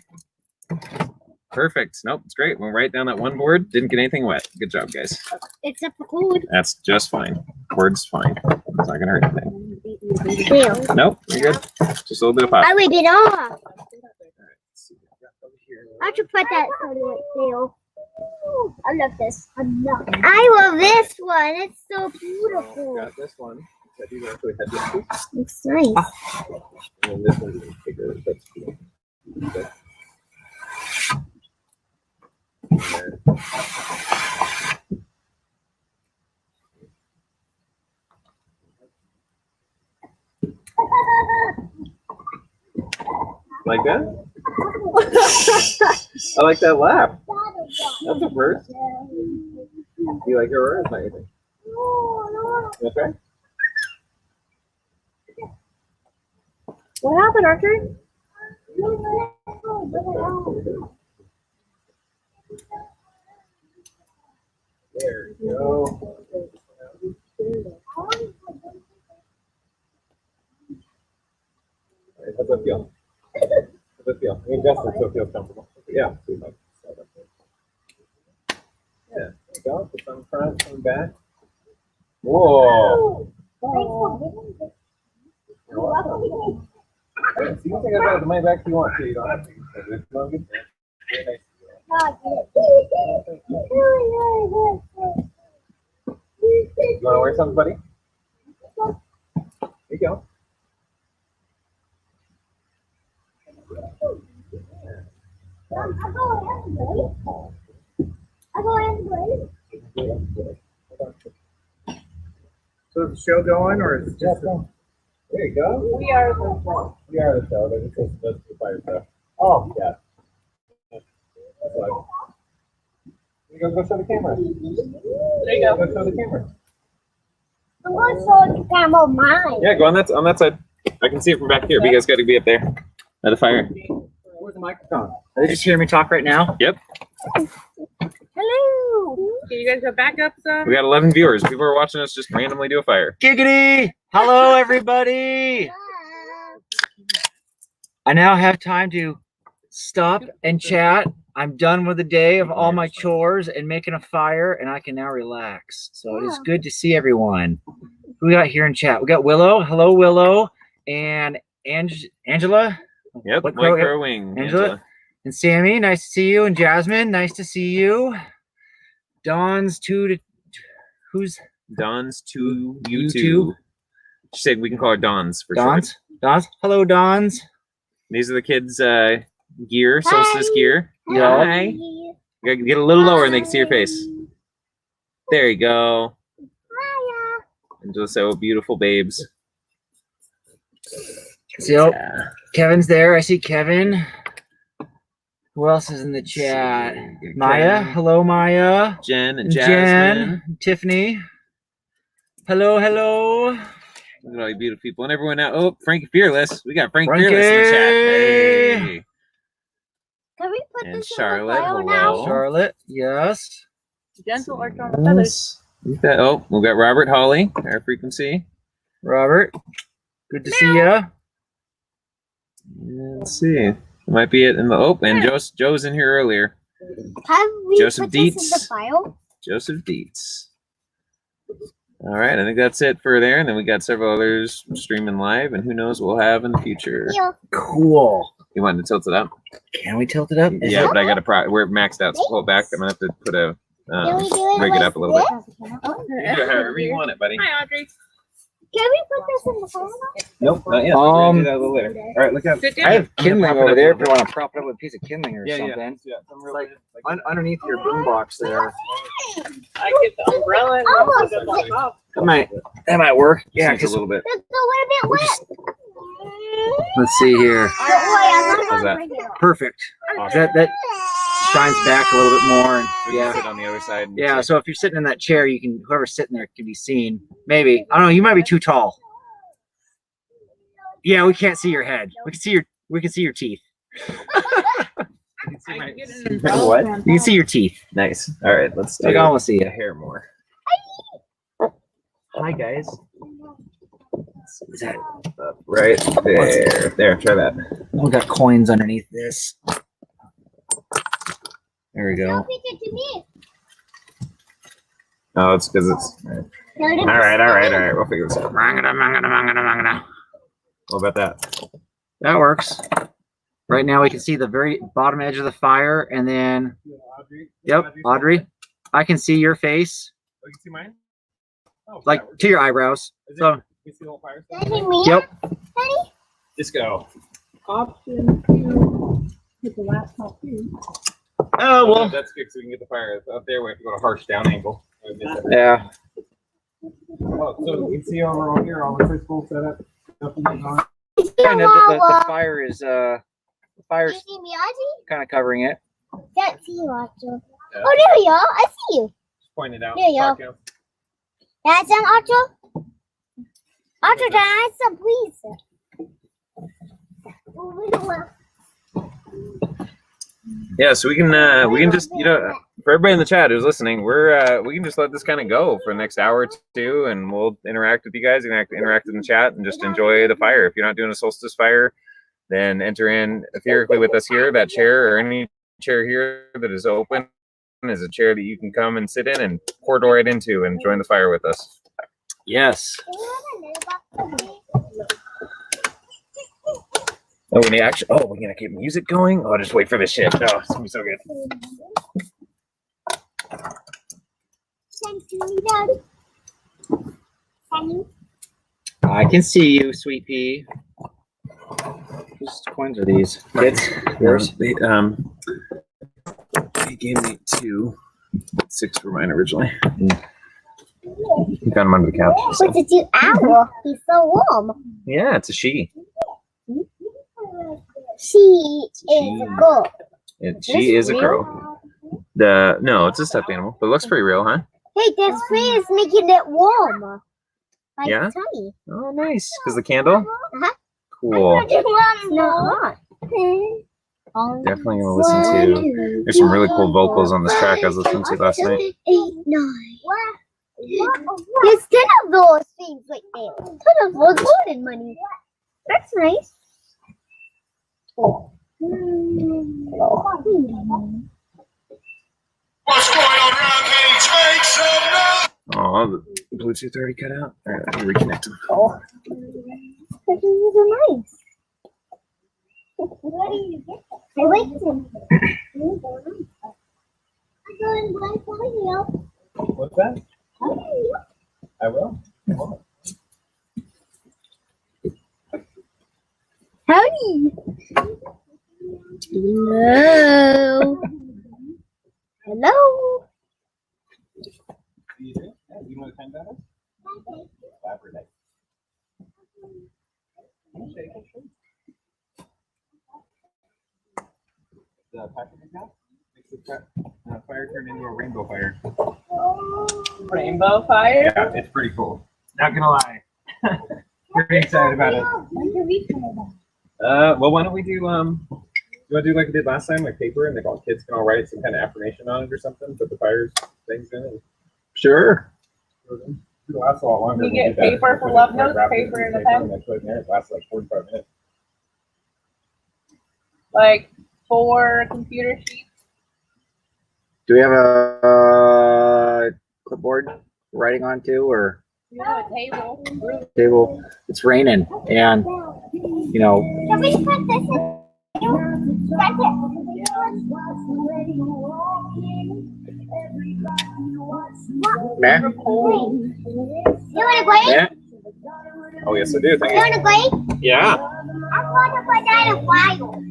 [SPEAKER 2] Perfect. Nope, it's great. Went right down that one board. Didn't get anything wet. Good job, guys.
[SPEAKER 3] Except for gold.
[SPEAKER 2] That's just fine. Board's fine. It's not gonna hurt anything.
[SPEAKER 3] Ew.
[SPEAKER 2] Nope, you're good. Just a little bit of pop.
[SPEAKER 3] I ripped it off.
[SPEAKER 2] Let's see what we got over here.
[SPEAKER 3] I should put that on the tail. I love this. I love this one. It's so beautiful.
[SPEAKER 2] Got this one. That you actually had this one.
[SPEAKER 3] It's nice.
[SPEAKER 2] And then this one's even bigger. That's cool. Okay. Like that? I like that laugh. That's a first. You like your words, anything? Okay.
[SPEAKER 3] What happened, Arthur?
[SPEAKER 2] There you go. How's that feel? How's that feel? I mean, Justin, so it feels comfortable. Yeah. See if I can set up there. Yeah. There you go. Put some front, some back. Whoa. You're welcome. Hey, see, you can take the money back if you want to. You don't have to. It's not good. Very nice. You want to wear something, buddy? Here you go.
[SPEAKER 4] So is the show going, or is it just
[SPEAKER 2] There you go.
[SPEAKER 4] We are the show.
[SPEAKER 2] We are the show. They're just supposed to do fire stuff.
[SPEAKER 4] Oh,
[SPEAKER 2] Yeah. That's why. You go show the camera.
[SPEAKER 4] there you go.
[SPEAKER 2] Go show the camera.
[SPEAKER 3] I'm going to show the camera mine.
[SPEAKER 2] Yeah, go on that side. I can see it from back here, but you guys got to be up there at the fire.
[SPEAKER 4] Where's the microphone? Are they just hearing me talk right now?
[SPEAKER 2] Yep.
[SPEAKER 3] Hello.
[SPEAKER 5] Okay, you guys go back up some.
[SPEAKER 2] We got 11 viewers. People are watching us just randomly do a fire.
[SPEAKER 4] Giggity! Hello, everybody! I now have time to stop and chat. I'm done with the day of all my chores and making a fire, and I can now relax. So it is good to see everyone. Who we got here in chat? We got Willow. Hello, Willow. And Angela.
[SPEAKER 2] Yep.
[SPEAKER 4] What
[SPEAKER 2] White
[SPEAKER 4] crow-
[SPEAKER 2] Crow Wing.
[SPEAKER 4] Angela? And Sammy. Nice to see you. And Jasmine. Nice to see you. Dawn's who's
[SPEAKER 2] Don's to you
[SPEAKER 4] You
[SPEAKER 2] two.
[SPEAKER 4] two.
[SPEAKER 2] She said we can call her Don's for
[SPEAKER 4] Dawn's?
[SPEAKER 2] short.
[SPEAKER 4] Dawn's? Hello, Dawn's.
[SPEAKER 2] These are the kids' gear, Solstice
[SPEAKER 3] Hi.
[SPEAKER 2] gear.
[SPEAKER 4] Yeah.
[SPEAKER 2] Hi. You gotta get a little lower and they can see your face. There you go.
[SPEAKER 3] Hiya.
[SPEAKER 2] And just so beautiful babes.
[SPEAKER 4] So
[SPEAKER 2] Yeah.
[SPEAKER 4] Kevin's there. I see Kevin. Who else is in the chat?
[SPEAKER 2] Good
[SPEAKER 4] Maya.
[SPEAKER 2] Kevin.
[SPEAKER 4] Hello, Maya.
[SPEAKER 2] Jen and
[SPEAKER 4] And
[SPEAKER 2] Jasmine.
[SPEAKER 4] Jen. Tiffany. Hello, hello.
[SPEAKER 2] Look at all you beautiful people. And everyone out. Oh, Frankie Fearless. We got Frank
[SPEAKER 4] Frankie.
[SPEAKER 2] Fearless in the chat. Hey.
[SPEAKER 3] Can we put
[SPEAKER 2] And
[SPEAKER 3] this
[SPEAKER 2] Charlotte,
[SPEAKER 3] in the file
[SPEAKER 2] hello.
[SPEAKER 3] now?
[SPEAKER 4] Charlotte. Yes.
[SPEAKER 5] Gentle or on the feathers.
[SPEAKER 2] Oh, we've got Robert Hawley, our frequency.
[SPEAKER 4] Robert, good to see ya.
[SPEAKER 2] Let's see. It might be it in the and Joe's in here earlier.
[SPEAKER 3] Have we
[SPEAKER 2] Joseph
[SPEAKER 3] put this in the
[SPEAKER 2] Dietz.
[SPEAKER 3] file?
[SPEAKER 2] Joseph Dietz. All right, I think that's it for there. And then we got several others streaming live, and who knows what we'll have in the future.
[SPEAKER 3] Yeah.
[SPEAKER 4] Cool.
[SPEAKER 2] You wanted to tilt it up?
[SPEAKER 4] Can we tilt it up?
[SPEAKER 2] Yeah, but I got we're maxed out, so pull it back. I'm gonna have to put a
[SPEAKER 3] Can we do it
[SPEAKER 2] rig it up a little bit.
[SPEAKER 3] bit?
[SPEAKER 2] However you want it, buddy.
[SPEAKER 5] Hi, Audrey.
[SPEAKER 3] Can we put this in the file?
[SPEAKER 2] Nope, not yet. We're gonna do that a little later. All right, look out.
[SPEAKER 5] Sit
[SPEAKER 4] I
[SPEAKER 5] down.
[SPEAKER 4] have kindling
[SPEAKER 2] prop it
[SPEAKER 4] over
[SPEAKER 2] up
[SPEAKER 4] there
[SPEAKER 2] a
[SPEAKER 4] if you
[SPEAKER 2] little
[SPEAKER 4] want to prop it up with a piece of kindling or something.
[SPEAKER 2] Yeah, some real
[SPEAKER 4] Like,
[SPEAKER 2] like
[SPEAKER 4] Underneath your boombox there.
[SPEAKER 5] I get the umbrella and
[SPEAKER 3] Almost.
[SPEAKER 5] also the top.
[SPEAKER 4] That might work. Yeah,
[SPEAKER 2] just a little bit.
[SPEAKER 3] It's a little bit wet.
[SPEAKER 4] let's see here.
[SPEAKER 3] Don't worry, I'm not
[SPEAKER 2] How's that?
[SPEAKER 3] gonna bring it up.
[SPEAKER 4] Perfect.
[SPEAKER 2] Awesome.
[SPEAKER 4] That shines back a little bit more. And,
[SPEAKER 2] We can
[SPEAKER 4] yeah.
[SPEAKER 2] sit on the other side. and
[SPEAKER 4] Yeah,
[SPEAKER 2] sit.
[SPEAKER 4] so if you're sitting in that chair, you can whoever's sitting there can be seen. Maybe. I don't know, you might be too tall. Yeah, we can't see your head. We can see your teeth.
[SPEAKER 5] I can get an umbrella.
[SPEAKER 2] What?
[SPEAKER 4] You can see your teeth.
[SPEAKER 2] Nice. All right, let's do
[SPEAKER 4] I can almost see
[SPEAKER 2] the
[SPEAKER 4] you.
[SPEAKER 2] hair more.
[SPEAKER 4] Hi guys. Is that
[SPEAKER 2] Right there. There, try that.
[SPEAKER 4] we got coins underneath this. There we
[SPEAKER 3] Don't
[SPEAKER 4] go.
[SPEAKER 3] pitch it to me.
[SPEAKER 2] Oh, it's because it's.
[SPEAKER 3] No,
[SPEAKER 2] All right. We'll figure this out. What about that?
[SPEAKER 4] That works. Right now we can see the very bottom edge of the fire, and then yep, Audrey, I can see your face,
[SPEAKER 2] Oh, you can see mine? Oh,
[SPEAKER 4] like to your eyebrows. So
[SPEAKER 2] you see the whole fire?
[SPEAKER 3] Daddy, me?
[SPEAKER 4] yep.
[SPEAKER 3] Daddy?
[SPEAKER 2] Just go.
[SPEAKER 5] Option 2. Hit the laptop too.
[SPEAKER 4] Oh well.
[SPEAKER 2] That's good, so we can get the fire up there. We have to go to a harsh down angle.
[SPEAKER 4] Yeah.
[SPEAKER 2] Oh, so you can see over here all the crystal setup.
[SPEAKER 3] It's
[SPEAKER 4] And
[SPEAKER 3] your
[SPEAKER 4] the
[SPEAKER 3] mama.
[SPEAKER 4] fire is
[SPEAKER 3] You
[SPEAKER 4] fire's
[SPEAKER 3] see me, Audrey?
[SPEAKER 4] kind of covering it.
[SPEAKER 3] Can't see you, Archer. Oh, there you are. I see you.
[SPEAKER 2] Point it out.
[SPEAKER 3] There you go.
[SPEAKER 2] Talk out.
[SPEAKER 3] That's an Archer. Archer, can I have some, please?
[SPEAKER 2] Yeah, so we can just for everybody in the chat who's listening, we can just let this kind of go for the next hour or two, and we'll interact with you guys. You can interact in the chat and just enjoy the fire. If you're not doing a solstice fire, then enter in etherically with us here. That chair or any chair here that is open is a chair that you can come and sit in and corridor right into and join the fire with us.
[SPEAKER 4] Yes.
[SPEAKER 2] Oh, we need we're gonna keep music going. Oh, just wait for this shit. Oh, it's gonna be so good.
[SPEAKER 3] Thank you, Daddy. Thank you.
[SPEAKER 4] I can see you, sweet pea. Whose coins are these? Kids? Yours?
[SPEAKER 2] They gave me 2. 6 were mine originally. You got them under the couch. so-
[SPEAKER 3] What's it do? Owl. He's so warm.
[SPEAKER 2] Yeah, it's a she.
[SPEAKER 3] She is a girl.
[SPEAKER 2] She is a girl. No, it's a stuffed animal, but it looks pretty real, huh?
[SPEAKER 3] Hey, this fan is making it warm. Like
[SPEAKER 2] Yeah?
[SPEAKER 3] tummy.
[SPEAKER 2] Oh, nice. Because the candle.
[SPEAKER 3] Uh-huh.
[SPEAKER 2] Cool.
[SPEAKER 3] It's not hot.
[SPEAKER 2] Definitely gonna listen to. There's some really cool vocals on this track I was listening to last night.
[SPEAKER 3] 8, 9. There's 10 of those things right there. 10 of those golden money. That's nice. Oh.
[SPEAKER 6] What's going on, Rampage? Make some noise!
[SPEAKER 2] Oh, the Bluetooth already cut out. All right, I can reconnect them.
[SPEAKER 3] Oh. These are nice. Where do you get that? I like them. I'm going blind for you.
[SPEAKER 2] What's that? I will.
[SPEAKER 3] Howdy. Hello. Hello.
[SPEAKER 2] You do? Yeah, you know what time that is? Saturday. The package now makes the fire turn into a rainbow fire.
[SPEAKER 5] Rainbow fire.
[SPEAKER 2] Yeah, it's pretty cool. Not gonna lie. Pretty excited about it. Well, why don't we do you want to do like we did last time, like paper, and kids can all write some kind of affirmation on it or something, put the fire things in it. Sure. It lasts a lot longer.
[SPEAKER 5] You
[SPEAKER 2] when
[SPEAKER 5] get
[SPEAKER 2] do that.
[SPEAKER 5] paper for
[SPEAKER 2] Put
[SPEAKER 5] love
[SPEAKER 2] it,
[SPEAKER 5] notes,
[SPEAKER 2] wrap it
[SPEAKER 5] paper
[SPEAKER 2] in
[SPEAKER 5] and a
[SPEAKER 2] paper,
[SPEAKER 5] pen?
[SPEAKER 2] and then put it in there. It lasts like 45 minutes.
[SPEAKER 5] Like 4 computer sheets.
[SPEAKER 4] Do we have a clipboard writing on too, or
[SPEAKER 5] You have a table.
[SPEAKER 4] table? It's raining, and you know,
[SPEAKER 3] Can we put this in? That's it.
[SPEAKER 4] man,
[SPEAKER 3] You want to grade?
[SPEAKER 4] yeah,
[SPEAKER 2] Oh, yes, I do. Thank
[SPEAKER 3] You want to grade?
[SPEAKER 4] yeah.
[SPEAKER 3] I'm going to put that in a file.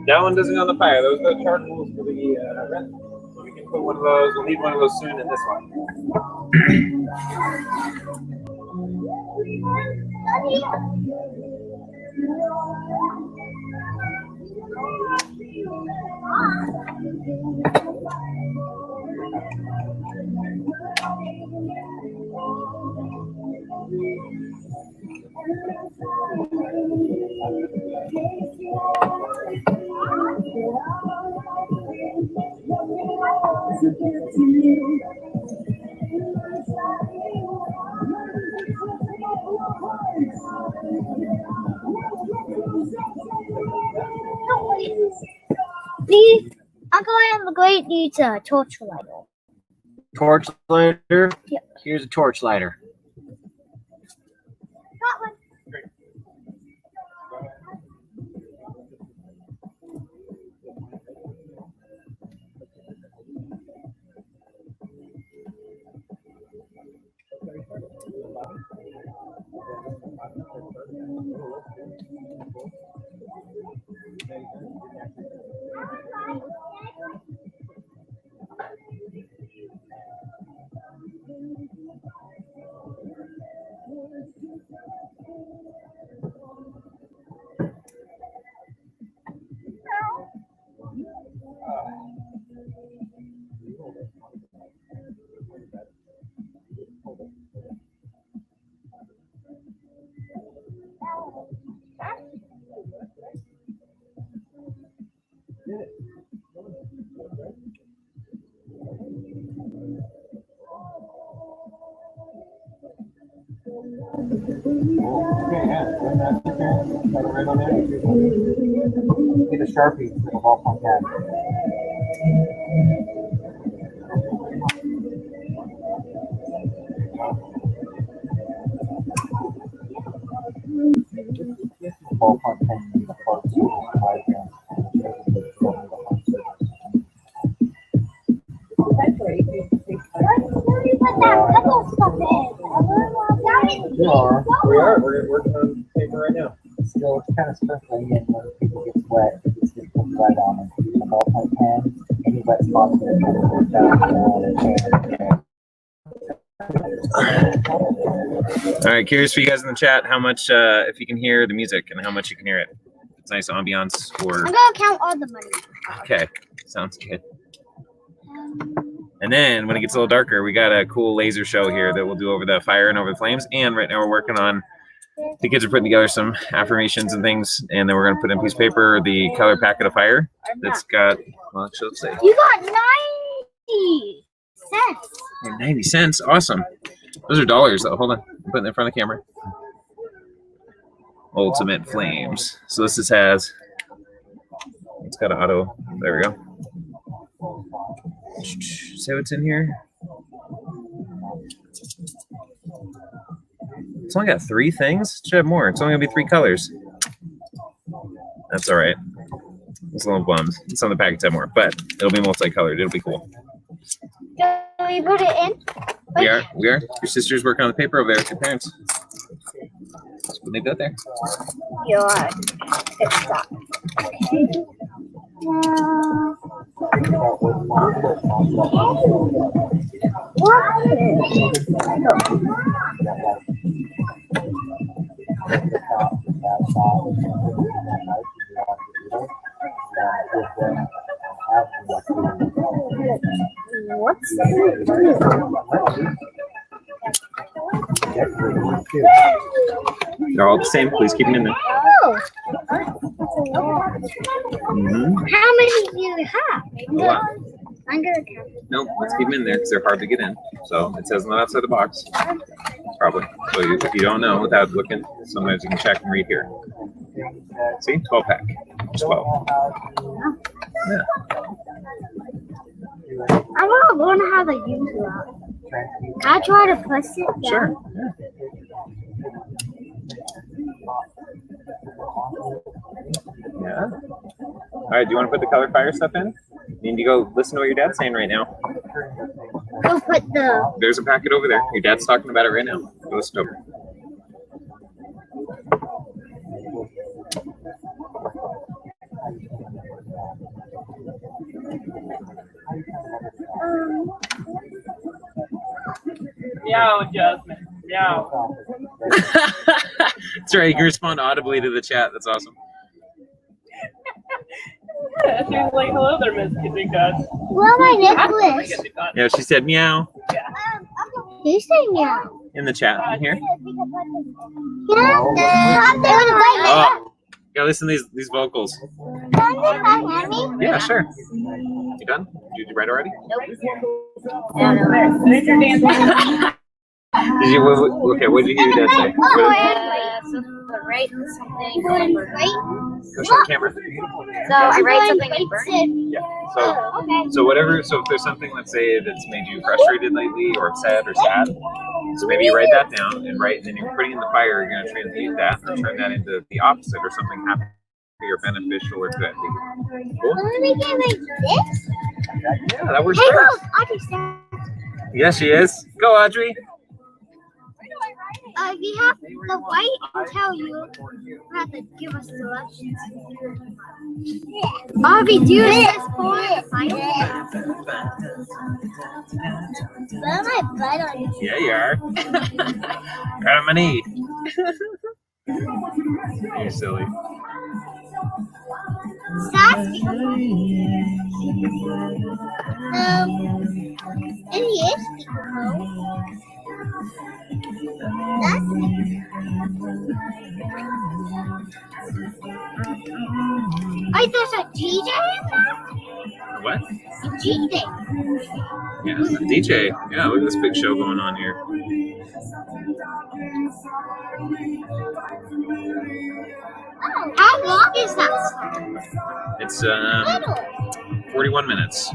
[SPEAKER 2] That one doesn't go on the fire. Those are the charcoals for the rent. We can put one of those. We'll need one of those soon in this one.
[SPEAKER 3] I'm going to grade these torch lights.
[SPEAKER 4] Torch lighter.
[SPEAKER 3] Yep.
[SPEAKER 4] Here's a torch lighter.
[SPEAKER 3] Got one.
[SPEAKER 2] Okay, yeah. Run that in there. Got it right on there. Get a Sharpie for the ballpoint pen. Ballpoint pen needs a hard surface, like,
[SPEAKER 3] Put that little stuff in.
[SPEAKER 2] We are. We're working on paper right now. Still, it's kind of sprinkling in when people get wet. It just gets right on them. A ballpoint pen, any wet spots that are kind of worked out. All right, curious for you guys in the chat how much, if you can hear the music and how much you can hear it. It's nice ambiance or.
[SPEAKER 3] I'm going to count all the money.
[SPEAKER 2] Okay, sounds good. And then when it gets a little darker, we got a cool laser show here that we'll do over the fire and over the flames. And right now we're working on, the kids are putting together some affirmations and things. And then we're going to put in a piece of paper the color packet of fire that's got, well, actually, let's say.
[SPEAKER 3] You got 90 cents.
[SPEAKER 2] 90 cents. Awesome. Those are dollars, though. Hold on. I'm putting it in front of the camera. Ultimate Flames. So this just has, it's got an auto. There we go. See what's in here? It's only got 3 things. It should have more. It's only gonna be 3 colors. That's all right. It's a little bummed. Some of the packets have more, but it'll be multicolored. It'll be cool.
[SPEAKER 3] Can we put it in?
[SPEAKER 2] We are. Your sister's working on the paper over there with your parents. Just leave that there.
[SPEAKER 3] You're good stuff. Okay. What's
[SPEAKER 2] They're all the same. Please keep them in there.
[SPEAKER 3] Oh.
[SPEAKER 2] Mm-hmm.
[SPEAKER 3] How many do you have?
[SPEAKER 2] A lot.
[SPEAKER 3] I'm gonna count.
[SPEAKER 2] Nope, let's keep them in there because they're hard to get in. So it says on the outside of the box. Probably. So if you don't know without looking, sometimes you can check and read here. See? 12 pack. 12. Yeah.
[SPEAKER 3] I want to learn how to use that. Can I try to push it down?
[SPEAKER 2] Sure. Yeah. Yeah. All right. Do you want to put the color fire stuff in? You need to go listen to what your dad's saying right now.
[SPEAKER 3] Go put the.
[SPEAKER 2] There's a packet over there. Your dad's talking about it right now. Go listen over.
[SPEAKER 5] Meow, Jasmine. Meow.
[SPEAKER 2] That's right. You can respond audibly to the chat. That's awesome.
[SPEAKER 5] She was like, hello there, Miss Kitty Cat.
[SPEAKER 3] Where my necklace?
[SPEAKER 2] Yeah, she said meow
[SPEAKER 3] You say meow.
[SPEAKER 2] in the chat here.
[SPEAKER 3] Yeah.
[SPEAKER 2] Oh, you gotta listen to these vocals. Yeah, sure. You done? Did you write already? Did you? Okay, what did you hear your dad say?
[SPEAKER 3] Write something.
[SPEAKER 2] Go show the camera.
[SPEAKER 3] So I write something in Bernie.
[SPEAKER 2] Yeah. So whatever. So if there's something, let's say that's made you frustrated lately, or upset, or sad, so maybe you write that down and then you're putting in the fire. You're gonna transmute that or turn that into the opposite, or something happy or beneficial or good. Cool.
[SPEAKER 3] Let me get like this.
[SPEAKER 2] Yeah, that works.
[SPEAKER 3] Hey,
[SPEAKER 2] Great.
[SPEAKER 3] look, Audrey said.
[SPEAKER 2] Yes, she is. Go, Audrey.
[SPEAKER 3] If you have the white, I'll tell you. You have to give us directions. Audrey, do this for the fire. Where's my butt on you?
[SPEAKER 2] Yeah, you are. Right on my knee. You're silly.
[SPEAKER 3] Sassy. And he is Wait, there's a DJ in there?
[SPEAKER 2] What?
[SPEAKER 3] A DJ.
[SPEAKER 2] Yeah, a DJ. Yeah, look at this big show going on here.
[SPEAKER 3] Oh, how long is that song?
[SPEAKER 2] It's 41 minutes.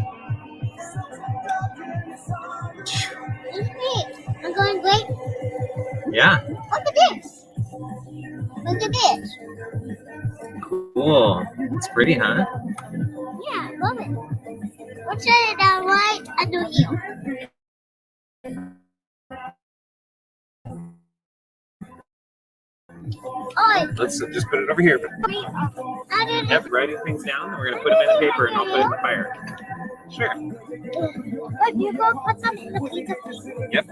[SPEAKER 3] It's me. I'm going great.
[SPEAKER 2] Yeah.
[SPEAKER 3] Look at this. Look at this.
[SPEAKER 2] Cool. It's pretty, huh?
[SPEAKER 3] Yeah, I love it. We'll set it down right under here. Oh,
[SPEAKER 2] Let's just put it over here. Yep, writing things down, and we're gonna put them in the paper, and I'll put it in the fire. Sure.
[SPEAKER 3] But you go put them in the piece of paper.
[SPEAKER 2] Yep.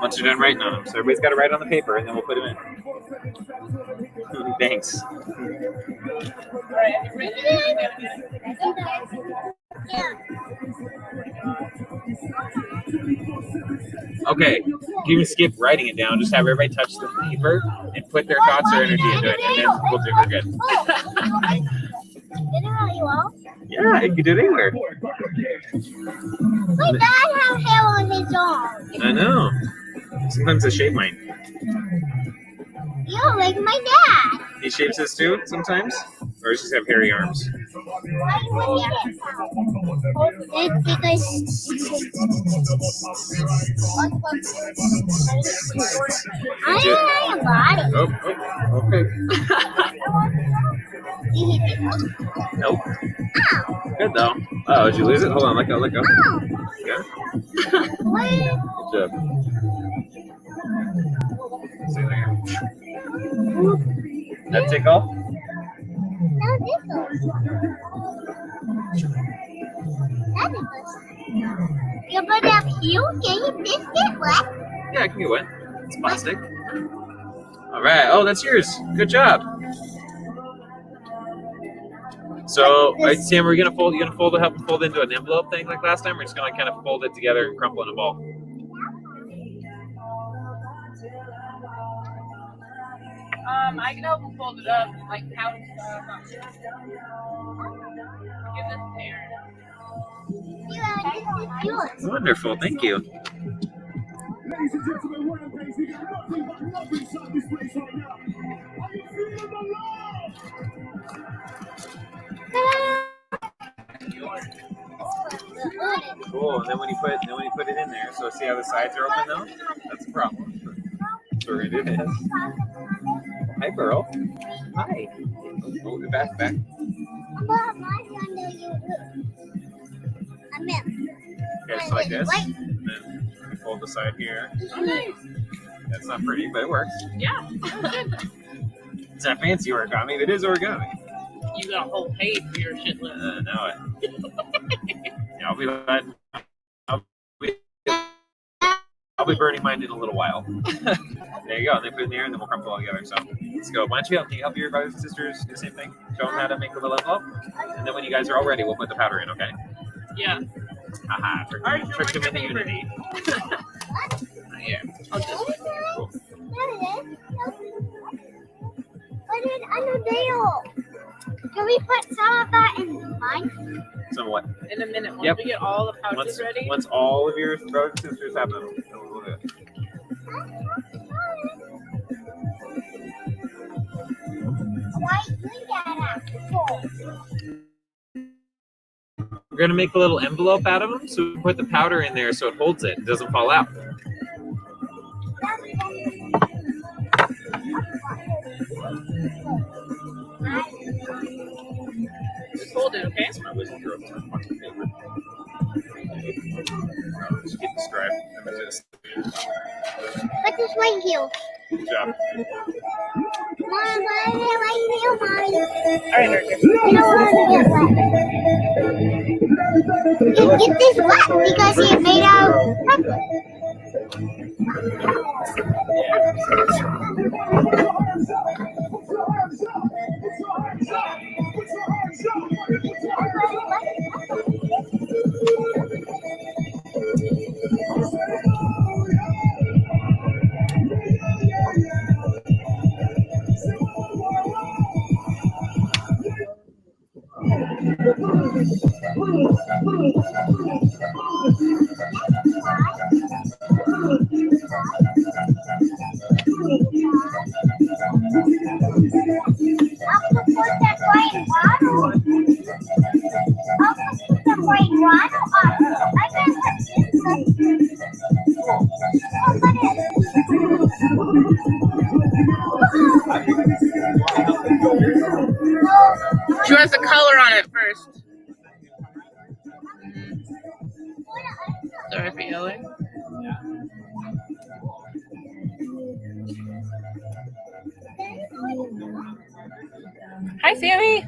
[SPEAKER 2] Once you're done writing on them, so everybody's got to write on the paper, and then we'll put them in. Thanks.
[SPEAKER 3] Yeah.
[SPEAKER 2] Okay, you can skip writing it down. Just have everybody touch the paper and put their thoughts or energy into it, and then we'll do it good.
[SPEAKER 3] Did it really well?
[SPEAKER 2] Yeah, you can do it anywhere.
[SPEAKER 3] My dad has hair on his arm.
[SPEAKER 2] I know. Sometimes I shave mine.
[SPEAKER 3] You don't like my dad.
[SPEAKER 2] He shaves his too sometimes, or does he just have hairy arms?
[SPEAKER 3] It's because I don't know your body.
[SPEAKER 2] Oh, okay. Nope. Good though. Oh, did you lose it? Hold on, let go. Yeah. Good job. See you later. That take off?
[SPEAKER 3] No, this one. You put it up here? Can you fix it? What?
[SPEAKER 2] Yeah, I can get wet. It's plastic. All right. Oh, that's yours. Good job. So, right, Sam, we're gonna fold. You gonna fold it, help it fold into an envelope thing like last time. We're just gonna kind of fold it together and crumple in a ball.
[SPEAKER 5] I can help him fold it up, like how. Give this to Aaron.
[SPEAKER 3] yours.
[SPEAKER 2] Wonderful, thank you.
[SPEAKER 6] Ladies and gentlemen, rampage, we got nothing but love inside this place right now. Are you feeling the love?
[SPEAKER 2] Cool. And then when you put it in there, so see how the sides are open though? That's a problem. So we're gonna do this. Hi, Pearl. Hi. Oh, the back. Okay, so like this. And then we fold the side here. That's not pretty, but it works.
[SPEAKER 7] Yeah.
[SPEAKER 2] It's not fancy origami, but it is origami.
[SPEAKER 7] You got a whole page for your shit list.
[SPEAKER 2] No, I'll be burning mine in a little while. There you go. They put it in there, and then we'll crumble all together. So let's go. Why don't you help your brothers and sisters do the same thing? Show them how to make a little envelope, and then when you guys are all ready, we'll put the powder in. Okay?
[SPEAKER 7] Yeah.
[SPEAKER 2] Haha. Trick them into unity. Yeah.
[SPEAKER 7] I'll just.
[SPEAKER 2] Cool.
[SPEAKER 3] Put it on the deal. Can we put some of that in mine?
[SPEAKER 2] So what?
[SPEAKER 7] In a minute, once
[SPEAKER 2] Yep.
[SPEAKER 7] we get all the pouches ready.
[SPEAKER 2] Once all of your brothers and sisters have them, we'll do it.
[SPEAKER 3] Why do that?
[SPEAKER 2] We're gonna make a little envelope out of them, so we put the powder in there so it holds it and doesn't fall out.
[SPEAKER 7] Just hold it, okay?
[SPEAKER 2] That's my wisdom throw. Just get the stripe. And just
[SPEAKER 3] Put this right here.
[SPEAKER 2] good job.
[SPEAKER 3] Mom, right here, Mommy.
[SPEAKER 7] Alright, Erica.
[SPEAKER 3] You don't want to get wet. Get this wet because it's made out of pepper.
[SPEAKER 7] She wants the color on it first. Sorry for yelling. Hi, Sammy.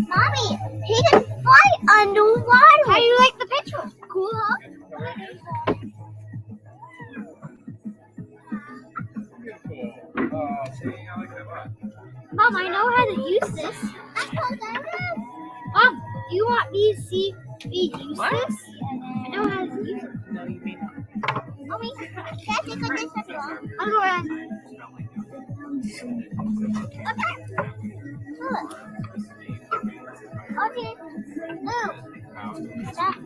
[SPEAKER 3] Mommy, he can fly underwater. How do you like the picture? Cool, huh? Mom, I know how to use this. Mom, do you want me to see me use
[SPEAKER 7] What?
[SPEAKER 3] this? I know how to use it.
[SPEAKER 7] No, you may not.
[SPEAKER 3] Mommy, can I take a this as well? I'll go around. Okay. Look. Okay. Move. That.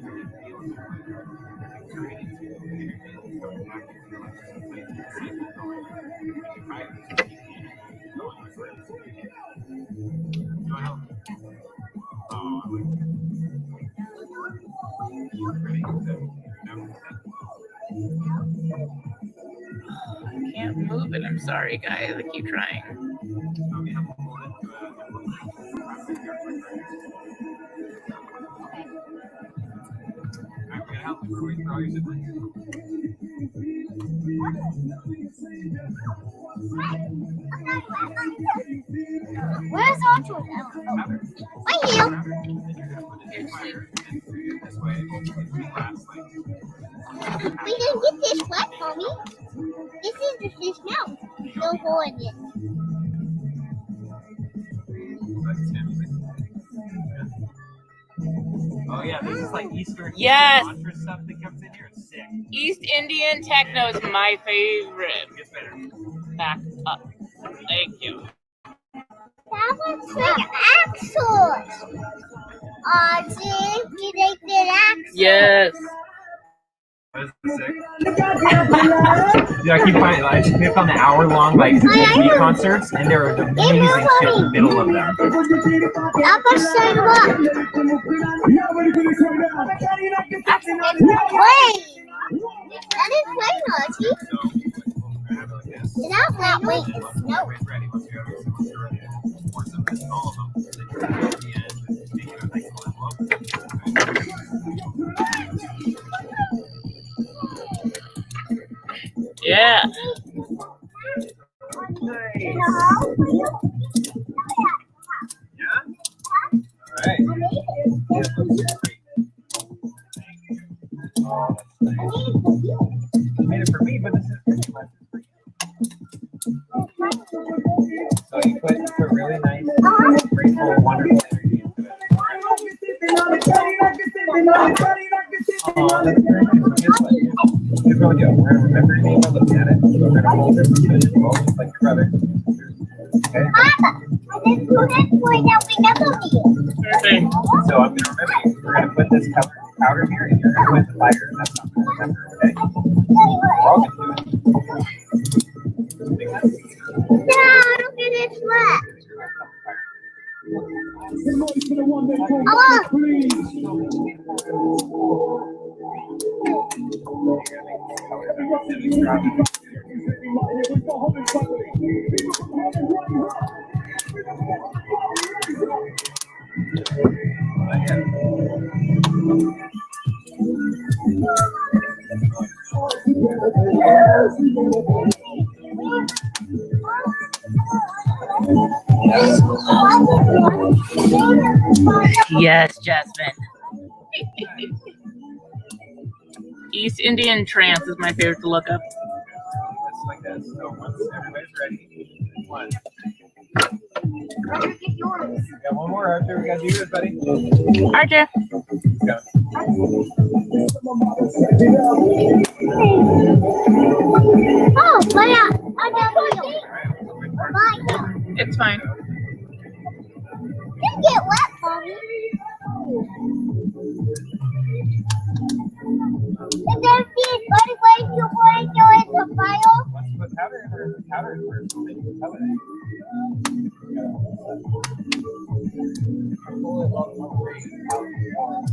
[SPEAKER 7] I can't move it. I'm sorry, guys. I keep trying.
[SPEAKER 3] Where's Archer? Right here. We can get this wet, Mommy. This is the fish now. No hole in it.
[SPEAKER 2] Oh yeah, this is like Eastern
[SPEAKER 7] Yes.
[SPEAKER 2] mantra stuff that comes in here. It's sick.
[SPEAKER 7] East Indian techno is my favorite.
[SPEAKER 2] Gets better.
[SPEAKER 7] Back up. Thank you.
[SPEAKER 3] That looks like axles. Audrey, you like the axles?
[SPEAKER 7] Yes.
[SPEAKER 2] That is sick. Dude, I keep finding, I just click on the hour-long like TV concerts, and there are amazing shit in the middle of them.
[SPEAKER 3] Upper side up. Wait. That is plain, Audrey. Get out that way. No.
[SPEAKER 7] Yeah.
[SPEAKER 2] Alright. You made it for me, but this is pretty much for you. So you put really nice, grateful, wonderful energy into it. Oh, that's very nice. Here's what we do. We're going to remember your name by looking at it. We're going to hold it and roll just like your brother. Okay?
[SPEAKER 3] Papa, I didn't do that boy that we never meet.
[SPEAKER 2] So I'm going to remember you. We're going to put this powder here and you're going to put the fire. And that's what I'm going to remember. Okay? We're all going to do it. Make sense?
[SPEAKER 3] No, I don't get it left.
[SPEAKER 7] Yes, Jasmine. East Indian trance is my favorite to look up.
[SPEAKER 2] Just like this. So once everybody's ready, one.
[SPEAKER 3] Get yours.
[SPEAKER 2] Got one more, Arthur. We got to do this, buddy.
[SPEAKER 7] Archer.
[SPEAKER 2] Go.
[SPEAKER 3] Oh, but I got you. Bye.
[SPEAKER 7] It's fine.
[SPEAKER 3] You get wet, mommy. Is there a funny way to put it in the file?
[SPEAKER 2] Once you put powder in there, the powder is first. Then you can tell it.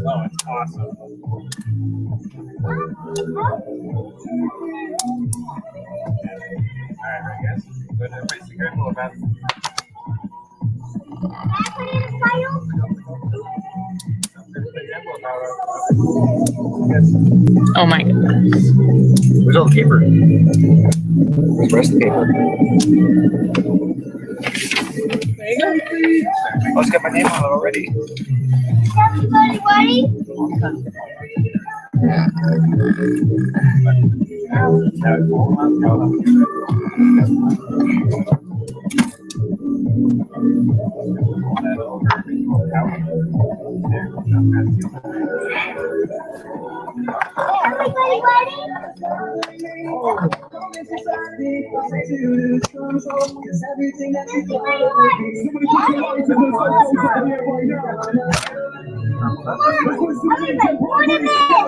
[SPEAKER 2] Oh, it's awesome. Alright, right, guys. Go to everybody's secret. We'll have
[SPEAKER 3] Can I put it in the file?
[SPEAKER 7] Oh my goodness.
[SPEAKER 4] Where's all the paper? Where's the rest of the paper?
[SPEAKER 7] There you go.
[SPEAKER 4] I was got my name on it already.
[SPEAKER 3] Everybody ready? Everybody ready?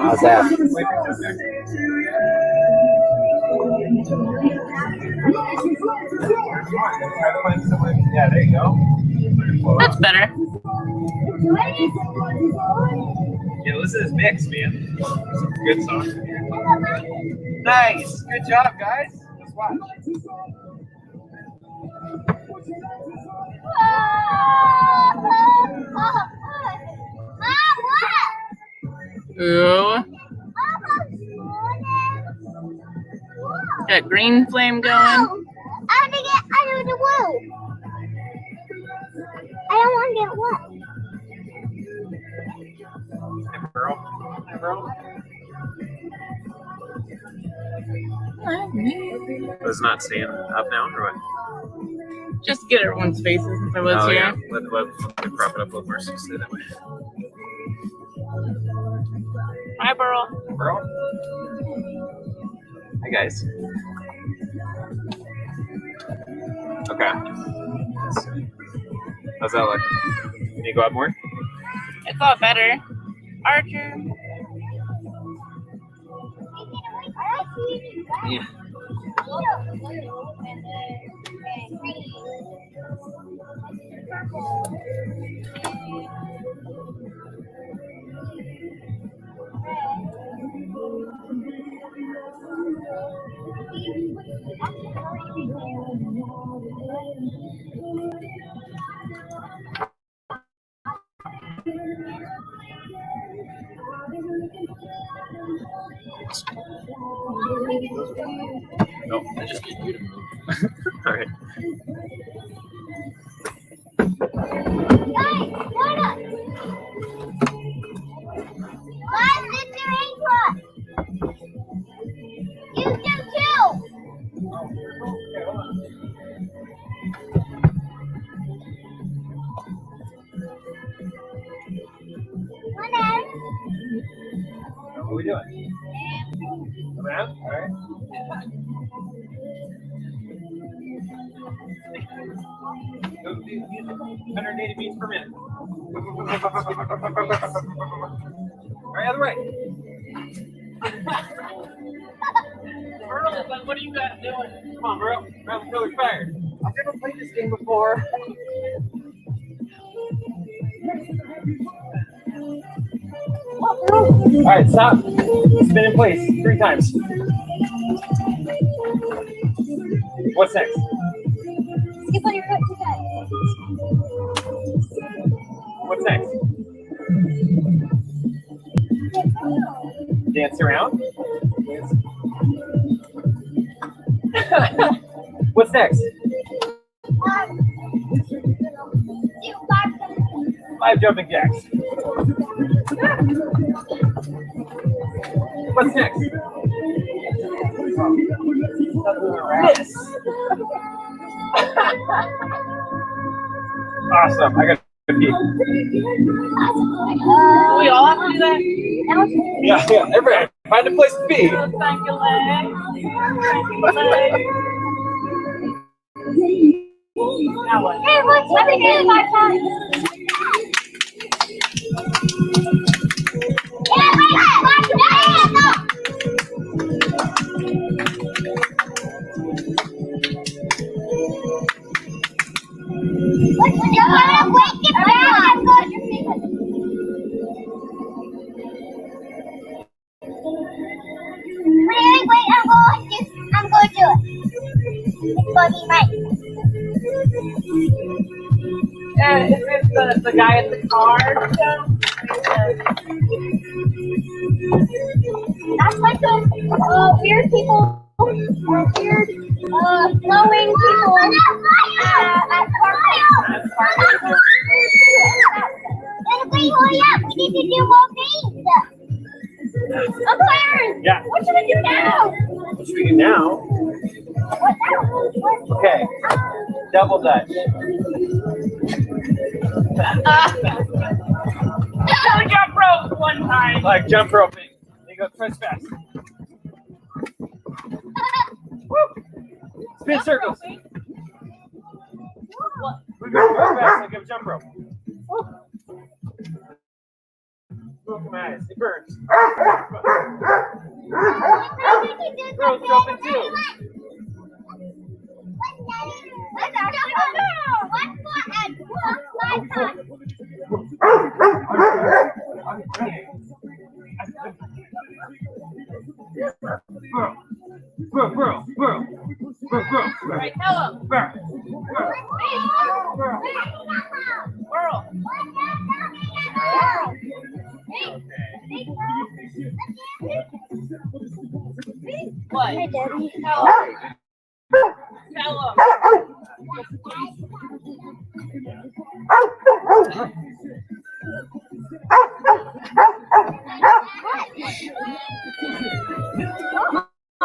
[SPEAKER 4] How's that?
[SPEAKER 2] Yeah, there you go.
[SPEAKER 7] That's better.
[SPEAKER 2] Yeah, listen to this mix, man. Some good songs in here. Nice. Good job, guys. Let's watch.
[SPEAKER 7] Ooh. Got green flame going.
[SPEAKER 3] I want to get out of the woo. I don't want to get wet.
[SPEAKER 2] Hey, Pearl. Hey, Pearl. Was not seeing up now or what?
[SPEAKER 7] Just get everyone's faces since I was
[SPEAKER 2] Oh
[SPEAKER 7] here.
[SPEAKER 2] yeah. Let me prop it up a little more so you see that way.
[SPEAKER 7] Hi, Burl.
[SPEAKER 2] Burl? Hi, guys. Okay. How's that look? Can you go up more?
[SPEAKER 7] It's a lot better. Archer.
[SPEAKER 2] Yeah. No, I just need you to move. All right.
[SPEAKER 3] You do too. Come on.
[SPEAKER 2] What are we doing? Come out? All right. 180 beats per minute. All right, other way.
[SPEAKER 7] Burl, what are you guys doing?
[SPEAKER 2] Come on, bro. Round the color fire.
[SPEAKER 4] I've never played this game before. All right, stop. Spin in place 3 times. What's next?
[SPEAKER 3] Skip on your foot 2 times.
[SPEAKER 4] What's next? Dance around. What's next?
[SPEAKER 3] Do
[SPEAKER 4] 5 jumping jacks. What's next? This. Awesome. I got to pee.
[SPEAKER 7] We all have to do that?
[SPEAKER 4] Yeah. Everybody, find a place to pee.
[SPEAKER 7] Thank you, leg. Thank you, leg. Now what?
[SPEAKER 3] Hey, look, let me do 5 times. I'm going to do it. It's going to be right.
[SPEAKER 7] Is this the guy at the car?
[SPEAKER 3] That's like the weird people, weird glowing people at Carlson. Everybody hurry up, we need to do more things. Umpires,
[SPEAKER 4] Yeah.
[SPEAKER 3] what should we do now?
[SPEAKER 4] What should we do now?
[SPEAKER 3] What now?
[SPEAKER 4] Okay. Double dutch.
[SPEAKER 7] We got broke one time.
[SPEAKER 4] Like jump roping. You go press fast. Spin circles. We go press fast like a jump rope. Look at my eyes. It burns. Girls jumping too.
[SPEAKER 3] One foot and 5 times.
[SPEAKER 2] Burl.
[SPEAKER 7] Right, tell him. Burl. What?
[SPEAKER 3] Hi, Daddy.
[SPEAKER 7] Tell him. Tell him.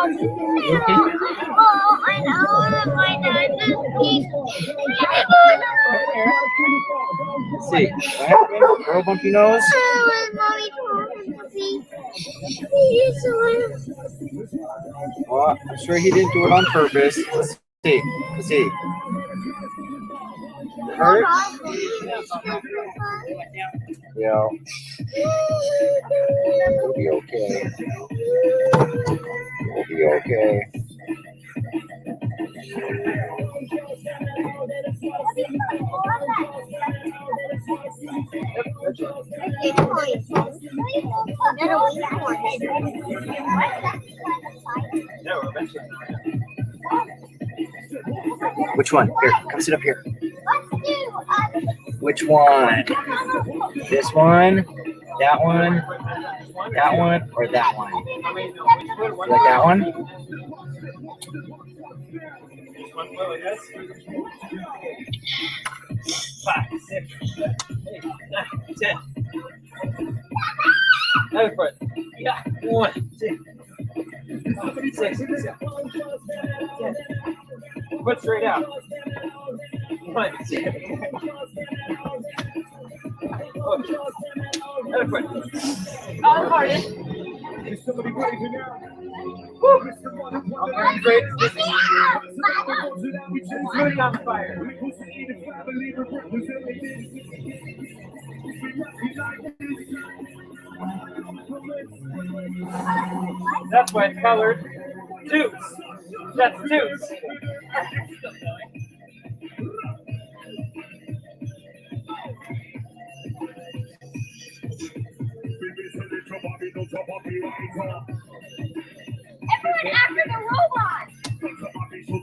[SPEAKER 3] Oh, I know that my dad just keeps.
[SPEAKER 4] Let's see. Right? Girl bumpy nose.
[SPEAKER 3] Mommy
[SPEAKER 4] Well, I'm sure he didn't do it on purpose. Let's see. Let's see. Hurt? Yeah. We'll be okay. We'll be okay. Which one? Here, come sit up here. Which one? This one? That one? That one? Or that one? You like that one?
[SPEAKER 8] Five, 6, 7, 8, 9, 10. Other foot. Yeah. 1, 2, 6, 7, 10. Foot straight out. 1, 2. Other foot. Oh, hardest.
[SPEAKER 6] Is somebody waving now?
[SPEAKER 8] Woo. I'm great. Putting on fire. That's why it's colored toots. That's toots.
[SPEAKER 3] Everyone after the robot.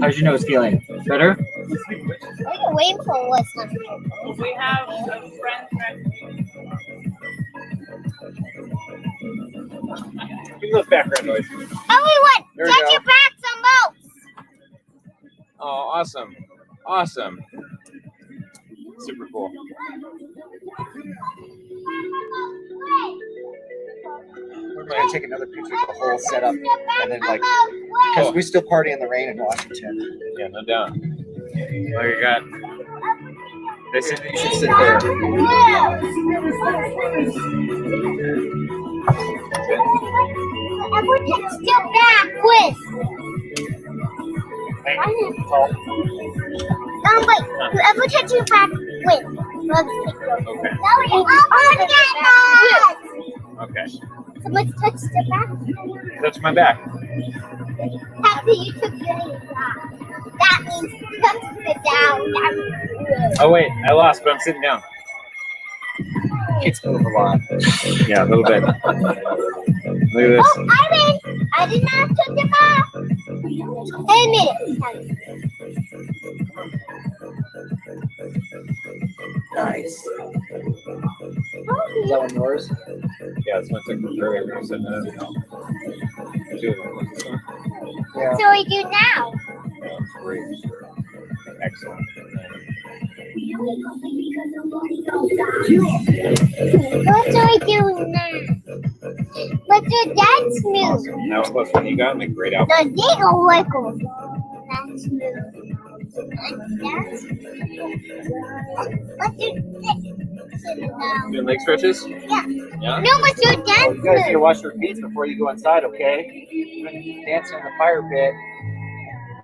[SPEAKER 4] How's your nose feeling? Better?
[SPEAKER 3] I can wait for what's not.
[SPEAKER 7] We have a friend.
[SPEAKER 2] Give those background noise.
[SPEAKER 3] Everyone,
[SPEAKER 2] There we
[SPEAKER 3] get
[SPEAKER 2] go.
[SPEAKER 3] your backs on boats.
[SPEAKER 2] Oh, awesome. Awesome. Super cool.
[SPEAKER 4] We're going to take another picture of the whole setup and then, like, because we still party in the rain in Washington.
[SPEAKER 2] Yeah, no doubt. Oh, you got.
[SPEAKER 4] You should sit there.
[SPEAKER 3] Everyone take a step backwards. Wait, whoever takes you backwards.
[SPEAKER 2] Okay.
[SPEAKER 3] So let's touch the back.
[SPEAKER 2] Touch my back.
[SPEAKER 3] After you took your knee back. That means touch the down. That's
[SPEAKER 2] Oh, wait. I lost, but I'm sitting down.
[SPEAKER 4] Kids move a lot.
[SPEAKER 2] Yeah, a little bit. Look at this.
[SPEAKER 3] Oh, I win. I did not touch the back. Hey, minute.
[SPEAKER 4] Nice. Is that one yours?
[SPEAKER 2] Yeah, it's my second earlier. I said that.
[SPEAKER 4] Yeah.
[SPEAKER 3] So we do now.
[SPEAKER 2] That's great. Excellent.
[SPEAKER 3] What do we do now? Let's do dance move.
[SPEAKER 2] Awesome. That was close one. You got me. Great outfit.
[SPEAKER 3] The Diego Wickle. Dance move. Dance. Let's do this now.
[SPEAKER 2] Doing leg stretches?
[SPEAKER 3] Yeah.
[SPEAKER 2] Yeah?
[SPEAKER 3] No, let's do
[SPEAKER 4] Oh,
[SPEAKER 3] dance
[SPEAKER 4] you guys need to
[SPEAKER 3] move.
[SPEAKER 4] wash your feet before you go inside, okay? You're gonna be dancing in the fire pit.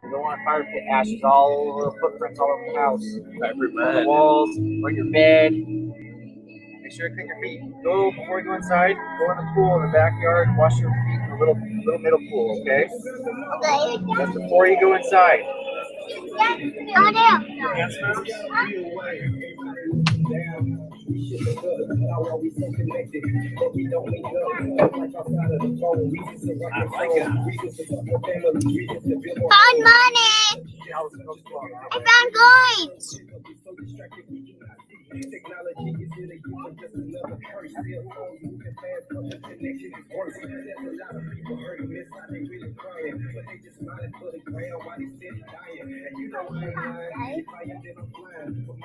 [SPEAKER 4] You don't want fire pit ashes all over, footprints all over the house, on the walls, on your bed. Make sure you clean your feet. Go before you go inside. Go in the pool in the backyard. Wash your feet in the little middle pool, okay?
[SPEAKER 3] Okay.
[SPEAKER 4] That's before you go inside.
[SPEAKER 3] Go down.
[SPEAKER 4] Dance moves.
[SPEAKER 3] Fun money. I found coins.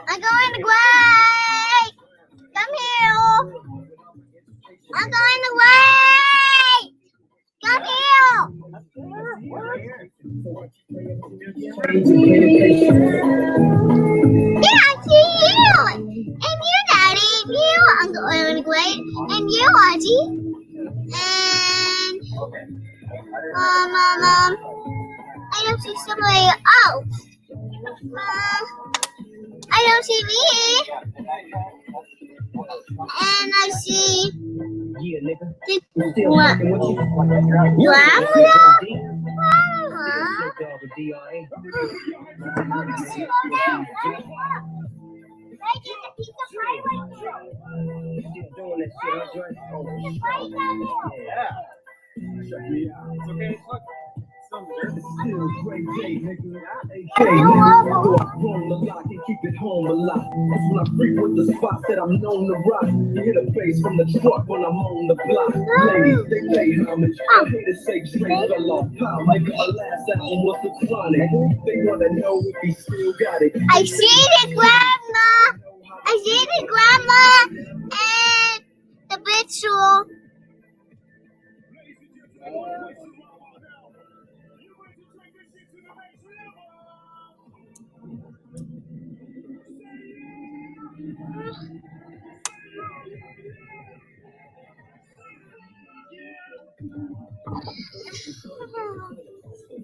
[SPEAKER 3] I'm going to way. Come here. I'm going the way. Come here. Yeah, I see you. And you, Daddy. And you, Uncle Wade. And you, Auntie. And I don't see somebody else. I don't see me. And I see what?
[SPEAKER 6] Keep it home a lot. That's when I frequent the spots that I'm known to rock. You hear the bass from the truck when I'm on the block. Ladies, they pay homage. I hate to say straight fell off pound. Like my last album was the chronic. They wanna know if he still got it.
[SPEAKER 3] I see the grandma. I see the grandma and the big stool.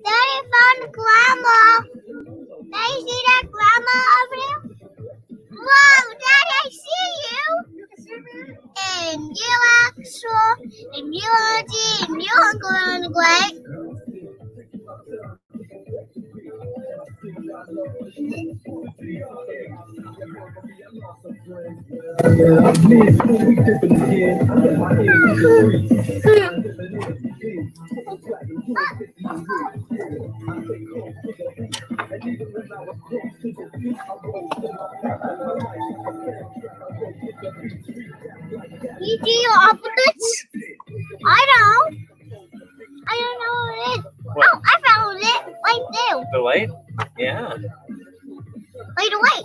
[SPEAKER 3] Daddy found the grandma. Daddy, see that grandma over there? Whoa, Daddy, I see you. And you, Axel, and you, Auntie, and you, Uncle Greg. You do your opposites? I don't know what it is.
[SPEAKER 2] What?
[SPEAKER 3] Oh, I found it right there.
[SPEAKER 2] The light? Yeah.
[SPEAKER 3] Wait, wait.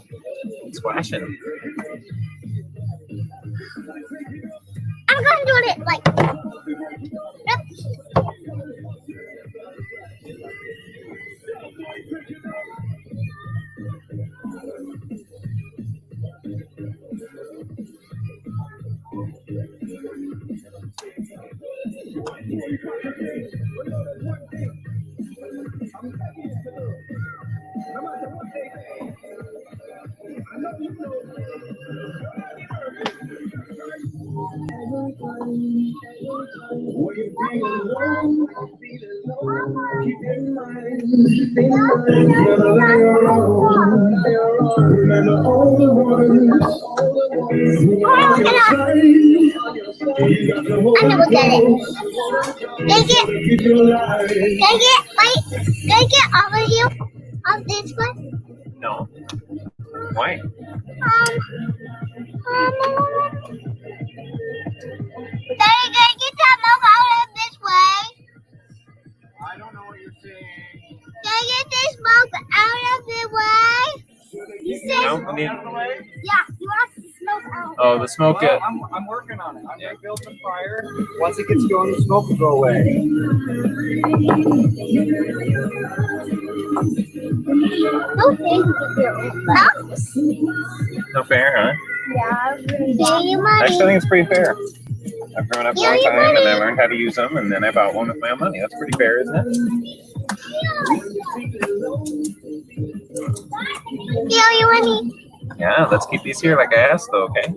[SPEAKER 2] It's flashing.
[SPEAKER 3] I'm going to do it like. Yep. I never get it. Can I get all of you on this one?
[SPEAKER 2] No. Why?
[SPEAKER 3] Daddy, can I get that milk out of this way?
[SPEAKER 8] I don't know what you're saying.
[SPEAKER 3] Can I get this milk out of the way? You said,
[SPEAKER 2] No, I mean,
[SPEAKER 3] yeah, you want the smoke out.
[SPEAKER 2] oh, the smoke.
[SPEAKER 8] Well, I'm working on it. I'm going to build some fire. Once it gets going, the smoke will go away.
[SPEAKER 3] Okay.
[SPEAKER 2] No fair, huh?
[SPEAKER 3] Yeah. Pay your money.
[SPEAKER 2] Actually, I think it's pretty fair. I've grown up a long
[SPEAKER 3] Your
[SPEAKER 2] time and I
[SPEAKER 3] money.
[SPEAKER 2] learned how to use them, and then I bought one with my own money. That's pretty fair, isn't it?
[SPEAKER 3] Pay your money.
[SPEAKER 2] Yeah, let's keep these here like I asked, though, okay?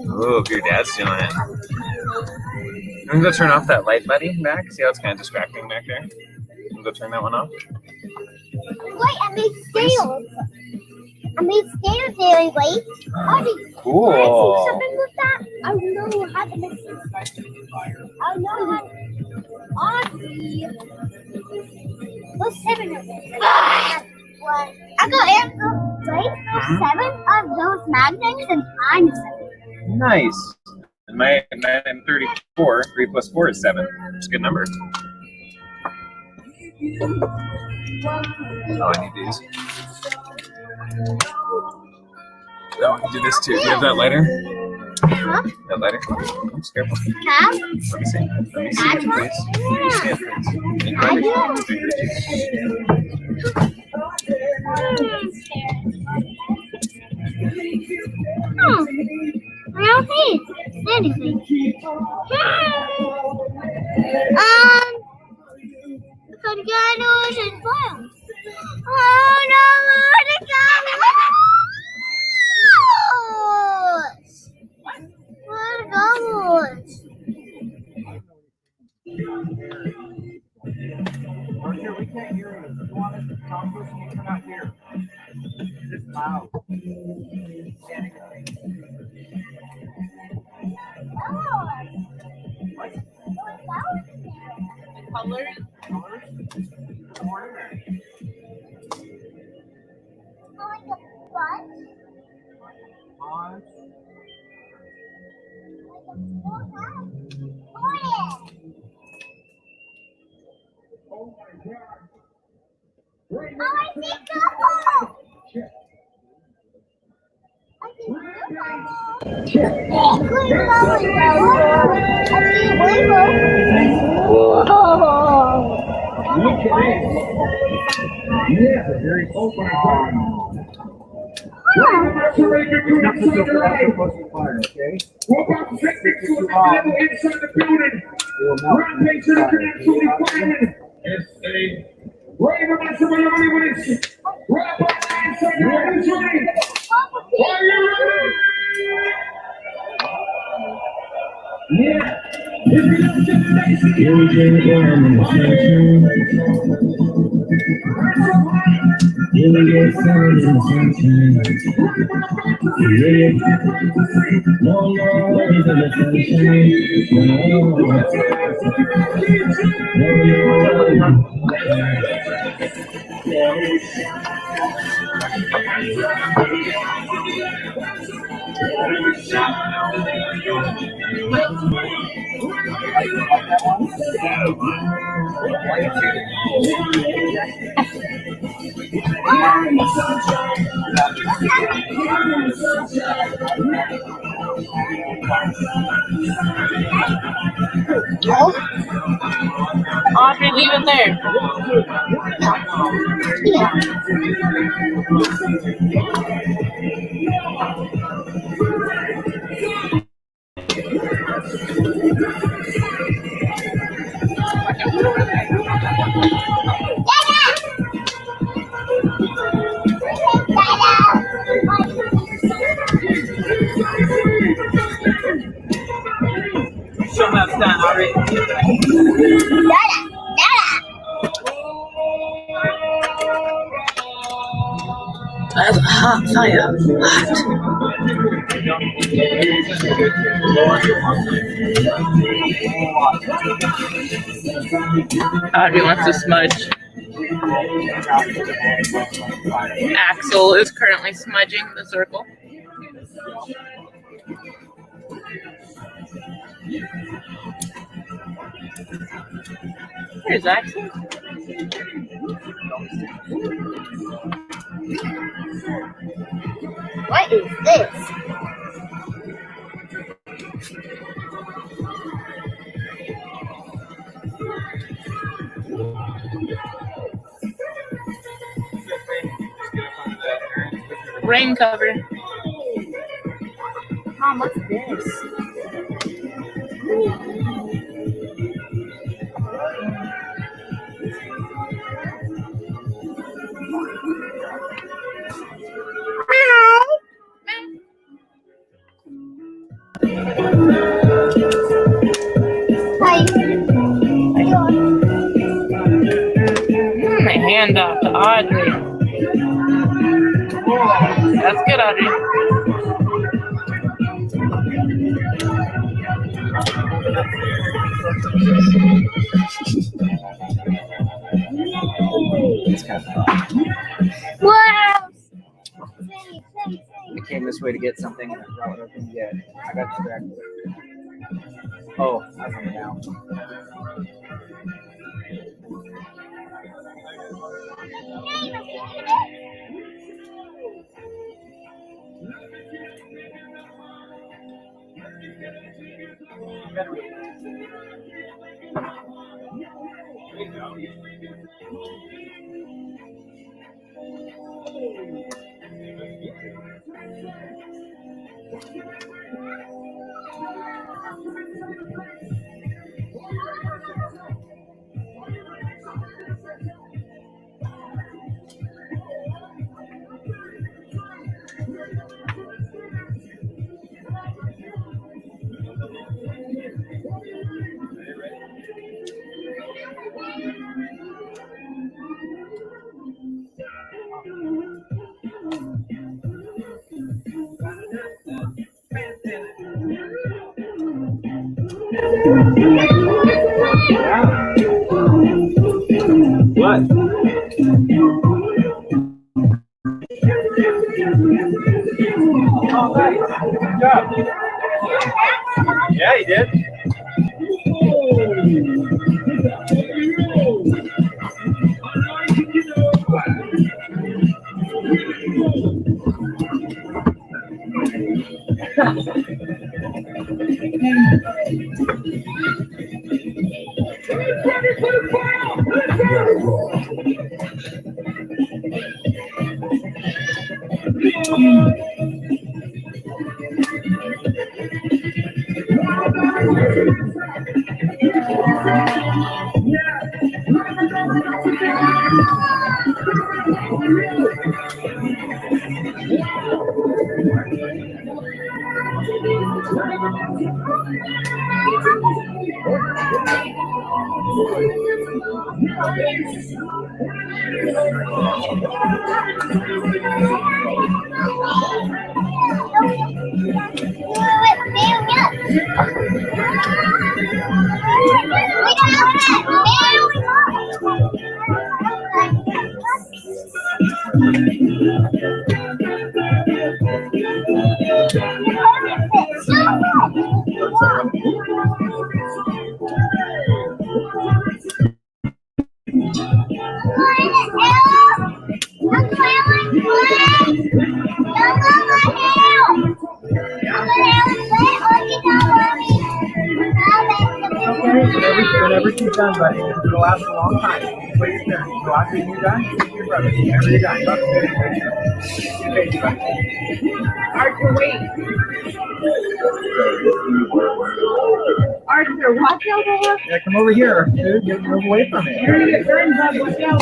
[SPEAKER 2] Ooh, if your dad's doing it. I'm gonna go turn off that light, buddy, back. See how it's kind of distracting back there? I'm gonna go turn that one off.
[SPEAKER 3] Wait, I made sales. I made stairs daily weight.
[SPEAKER 2] Cool.
[SPEAKER 3] Can I see something with that? I know how to make this. I know how to. Audrey. There's 7 of them. One. I got answer, right? There's 7 of those magnets and I'm 7.
[SPEAKER 2] Nice. And I'm 34. 3 plus 4 is 7. It's a good number. Oh, I need these. Oh, I can do this too. Do you have that lighter?
[SPEAKER 3] Huh?
[SPEAKER 2] That lighter? Oops, careful.
[SPEAKER 3] Huh?
[SPEAKER 2] Let me see. Let me see it, please. Let me see it, please. And grab it. Fingers,
[SPEAKER 3] I don't see anything. Could get on as well. Oh no, the gobbles!
[SPEAKER 4] Arthur, we can't hear you. You want us to talk to us and you cannot hear. It's loud.
[SPEAKER 7] Colors.
[SPEAKER 6] Yeah, very open Not supposed to fire, okay? We're about to take this to another level inside the building. Rampage to the credential fireman. It's a brave amount of money. Right up inside the building. Are you ready? Yeah.
[SPEAKER 7] Audrey, leave it there.
[SPEAKER 8] Show me how to stand, Audrey.
[SPEAKER 7] That's a hot fire. Audrey wants to smudge. Axel is currently smudging the circle. There's Axel.
[SPEAKER 3] What is this?
[SPEAKER 7] Rain cover.
[SPEAKER 3] Mom, what's this?
[SPEAKER 7] My hand off to Audrey.
[SPEAKER 8] Daddy.
[SPEAKER 4] It's kind of fun.
[SPEAKER 3] Wow.
[SPEAKER 4] I came this way to get something and I forgot what I was going to get. I got distracted. Oh, I don't know now. What?
[SPEAKER 8] Oh, nice. Good job. Yeah, you did.
[SPEAKER 4] Whenever she's done, buddy, it'll last a long time. Wait your turn. So after you're done, speak to your brother. Whenever you're done, talk to your brother.
[SPEAKER 5] Arthur, wait. Arthur, watch out over.
[SPEAKER 4] Yeah, come over here, dude. Move away from it.
[SPEAKER 5] You're gonna get burned, bud. Watch out.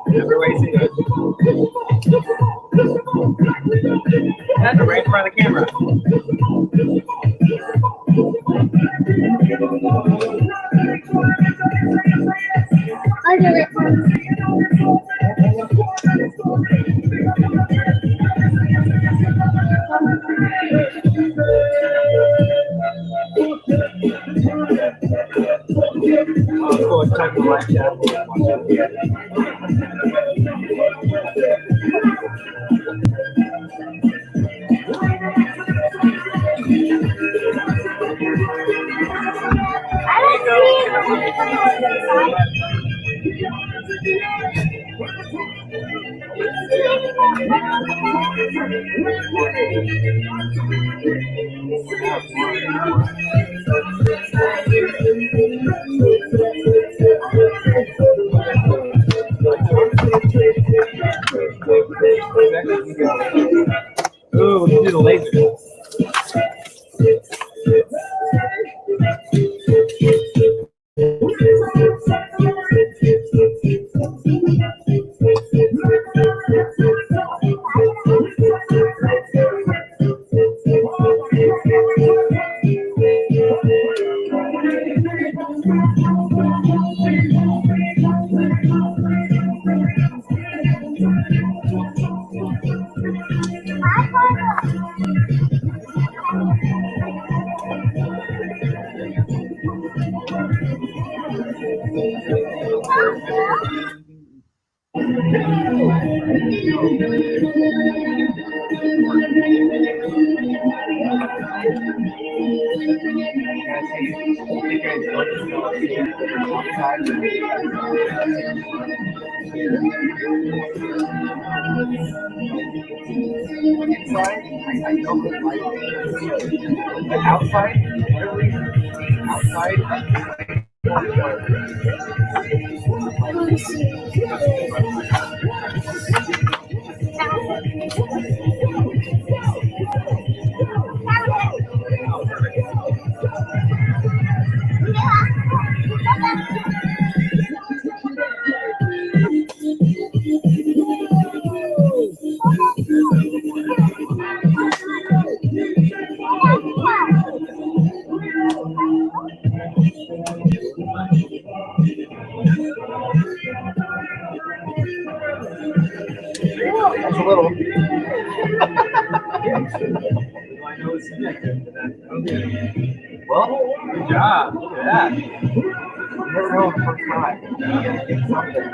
[SPEAKER 2] Everybody see that? That's right in front of the camera.
[SPEAKER 3] I'll do it.
[SPEAKER 2] Ooh, we can do the laser.
[SPEAKER 4] That's a little. Well, good job. Look at that. You never know the first time. You're gonna get something.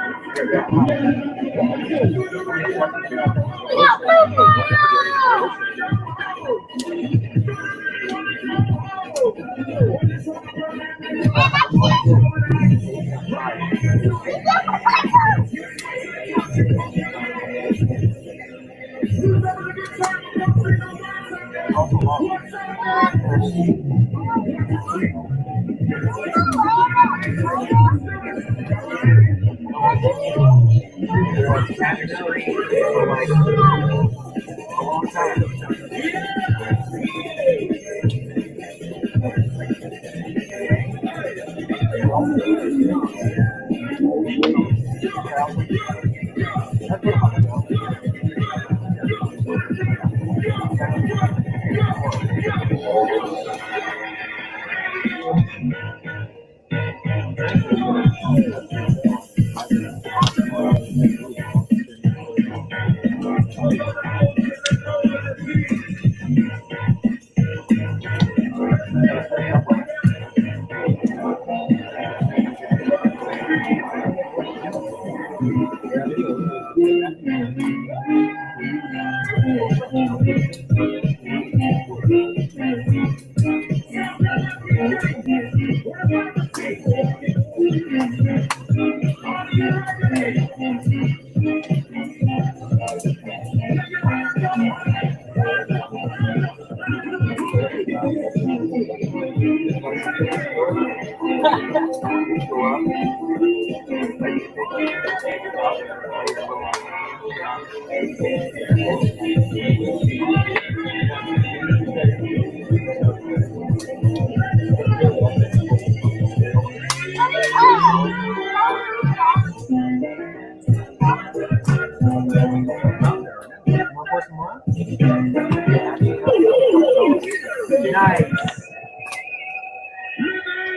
[SPEAKER 4] Nice.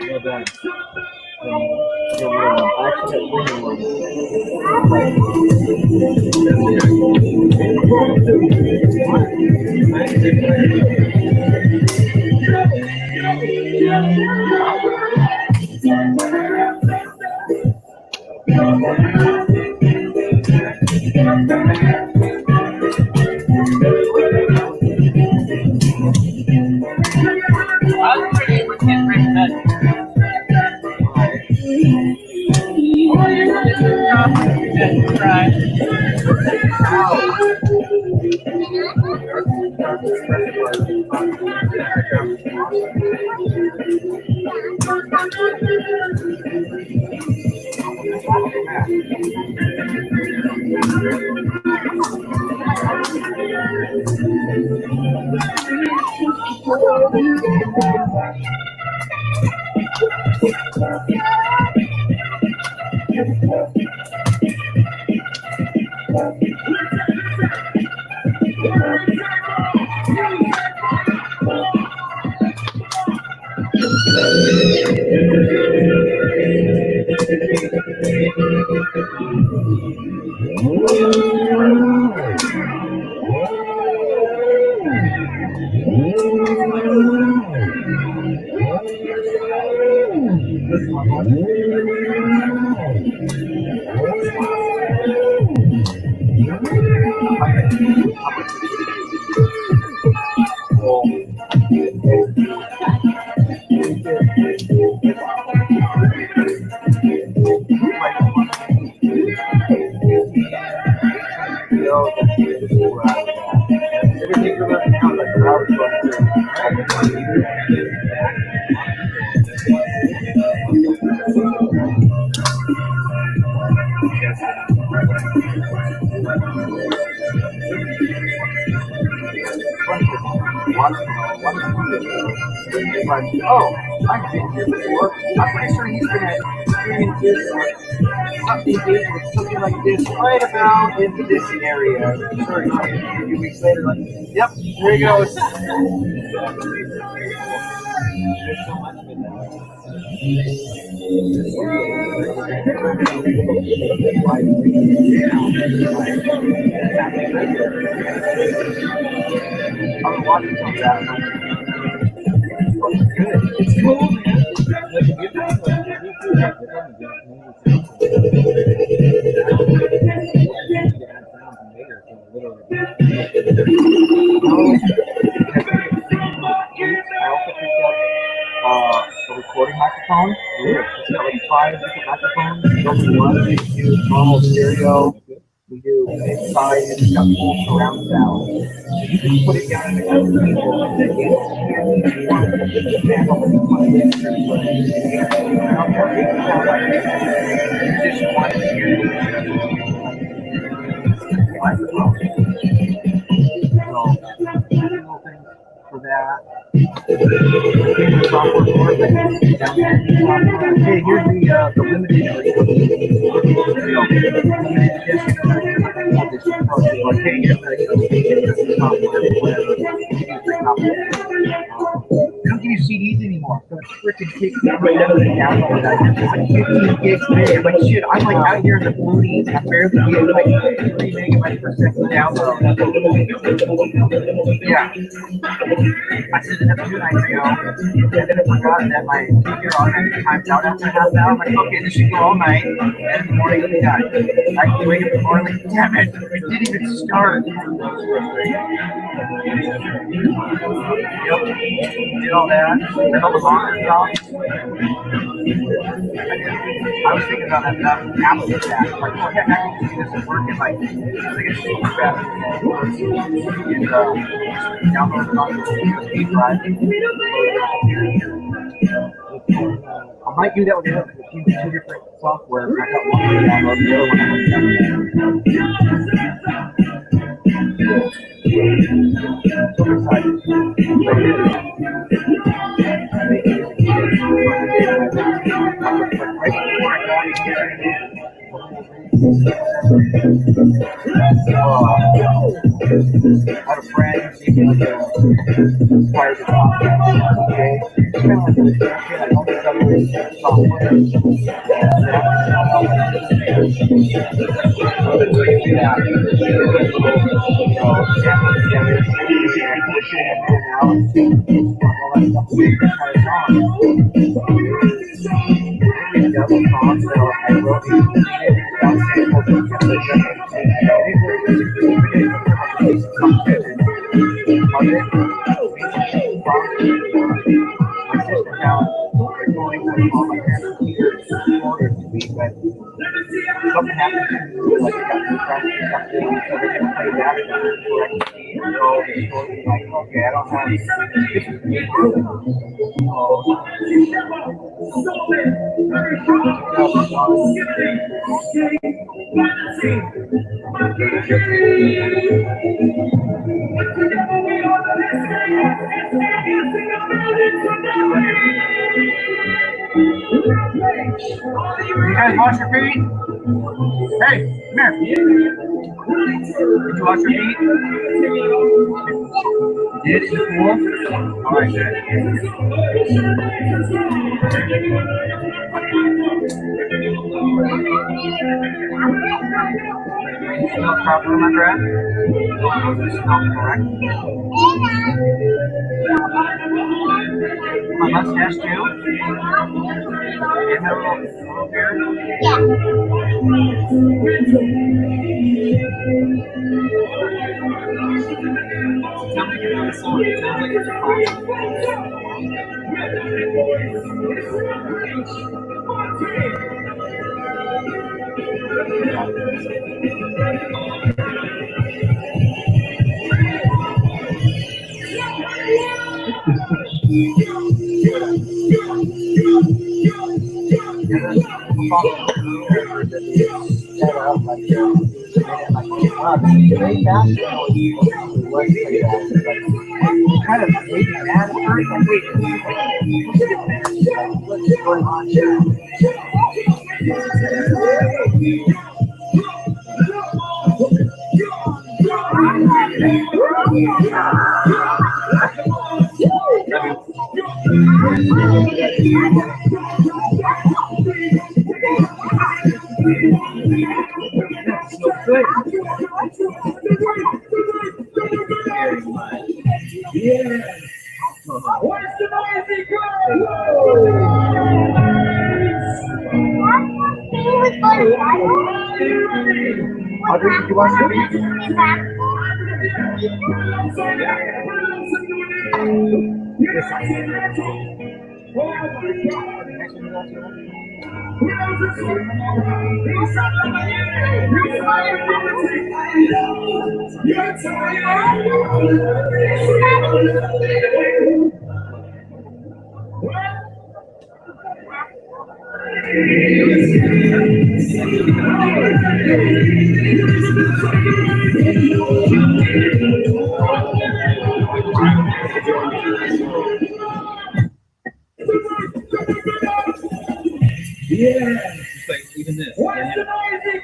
[SPEAKER 4] Well done.
[SPEAKER 8] I'm pretty with his ring bed.
[SPEAKER 4] Oh, I've been here before. I'm pretty sure he's been experiences something like this right about in this area. Sure, a few weeks later, like, yep, there he goes. I'm watching some of that. It's cool, man. A recording microphone. It's got like 5 different microphones. One, we do normal stereo. We do inside, and it's got full surround sound. You put it down in the people, and then you stand over the mic. Just one microphone. So, for that. Software for it. Hey, here's the limited edition. They don't give you CDs anymore. So it's freaking takes me right out of the download. It's like 15 gigs big. Like shit, I'm like out here in the boonies. I barely get like 3 megabytes per second download. Yeah. I said it a few nights ago, and then I forgot that my computer automatically times out after half an hour. I'm like, okay, this should go all night, and in the morning it'll be done. I can wake up in the morning, like, damn it, it didn't even start. Yep. Did all that, and all the monitors off. I was thinking about that Apple did that. Like, oh heck, I can do this and work in like a super fast. And download it on the USB drive. I might do that with two different software. I got one for download, the other one so excited. Right before I got here, I have a friend who's even like part of the podcast. Okay, it's kind of like this champion. I don't study software. Something happens to you, like you got depressed or something, so they're going to play that and correct me and go the story like, okay, I don't have this is me. You guys wash your feet? Hey, come here. Did you wash your feet? You did in the pool? All right, good. Smell proper, my friend? Smell correct? My mustache too? And my little beard? Tell me another song. It sounds like it's a classic. Kind of maybe mad at first. Like, wait, what's going on here?
[SPEAKER 6] Where's the noisy girl?
[SPEAKER 4] Audrey, did you watch the video?
[SPEAKER 6] It's like even this. Where's the noisy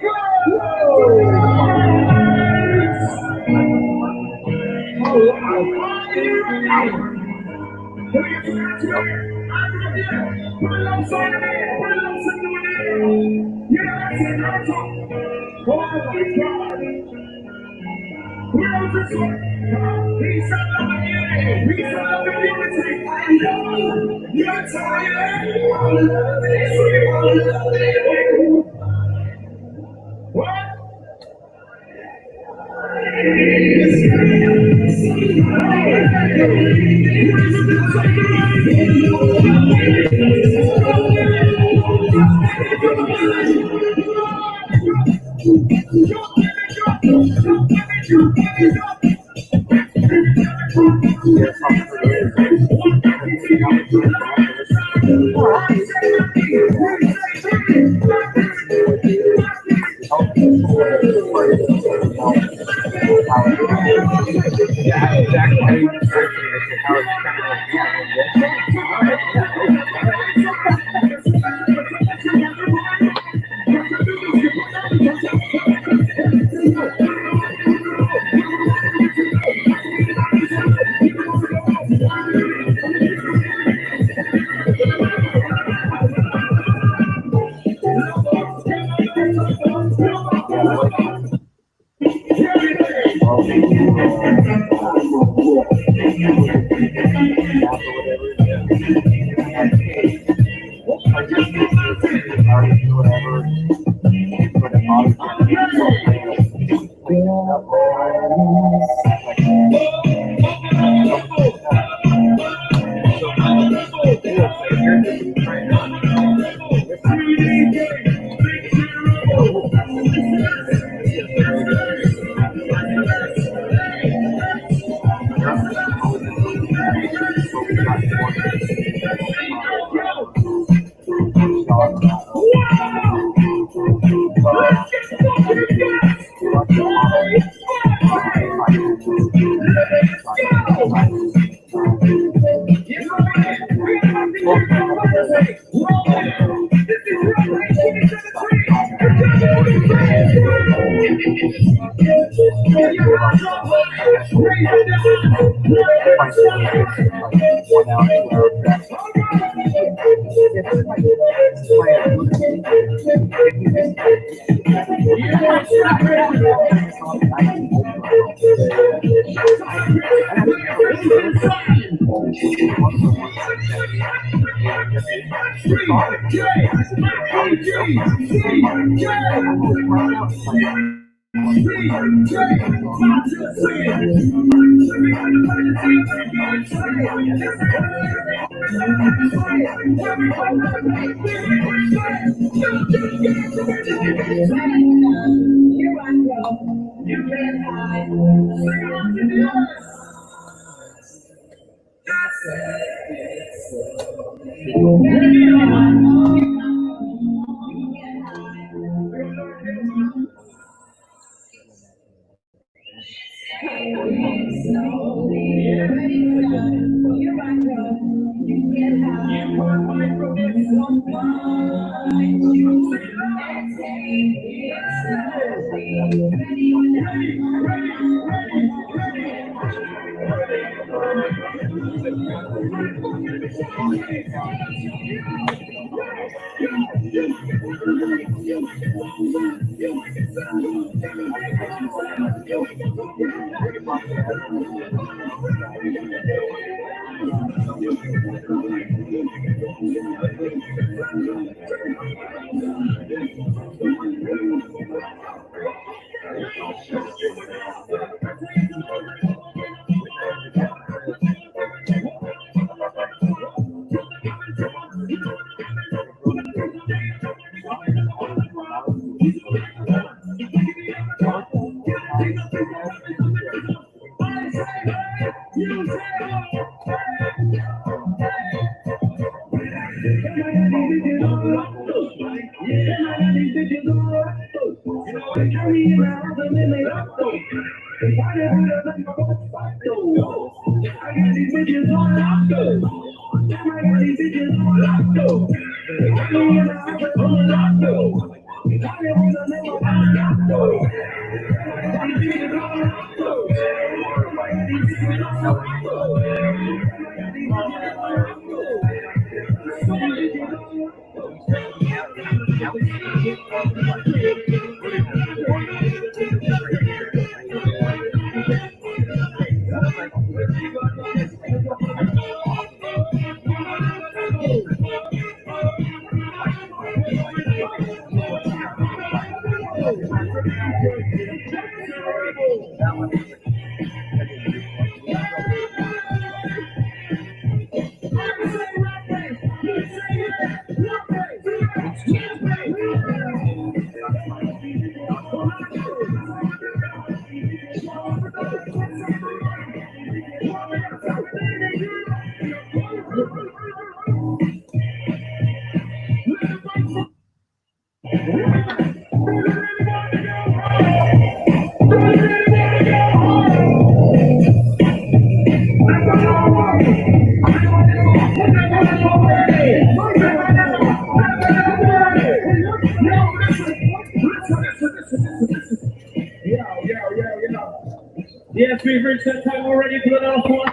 [SPEAKER 6] Yes, we've reached that time already for the last one.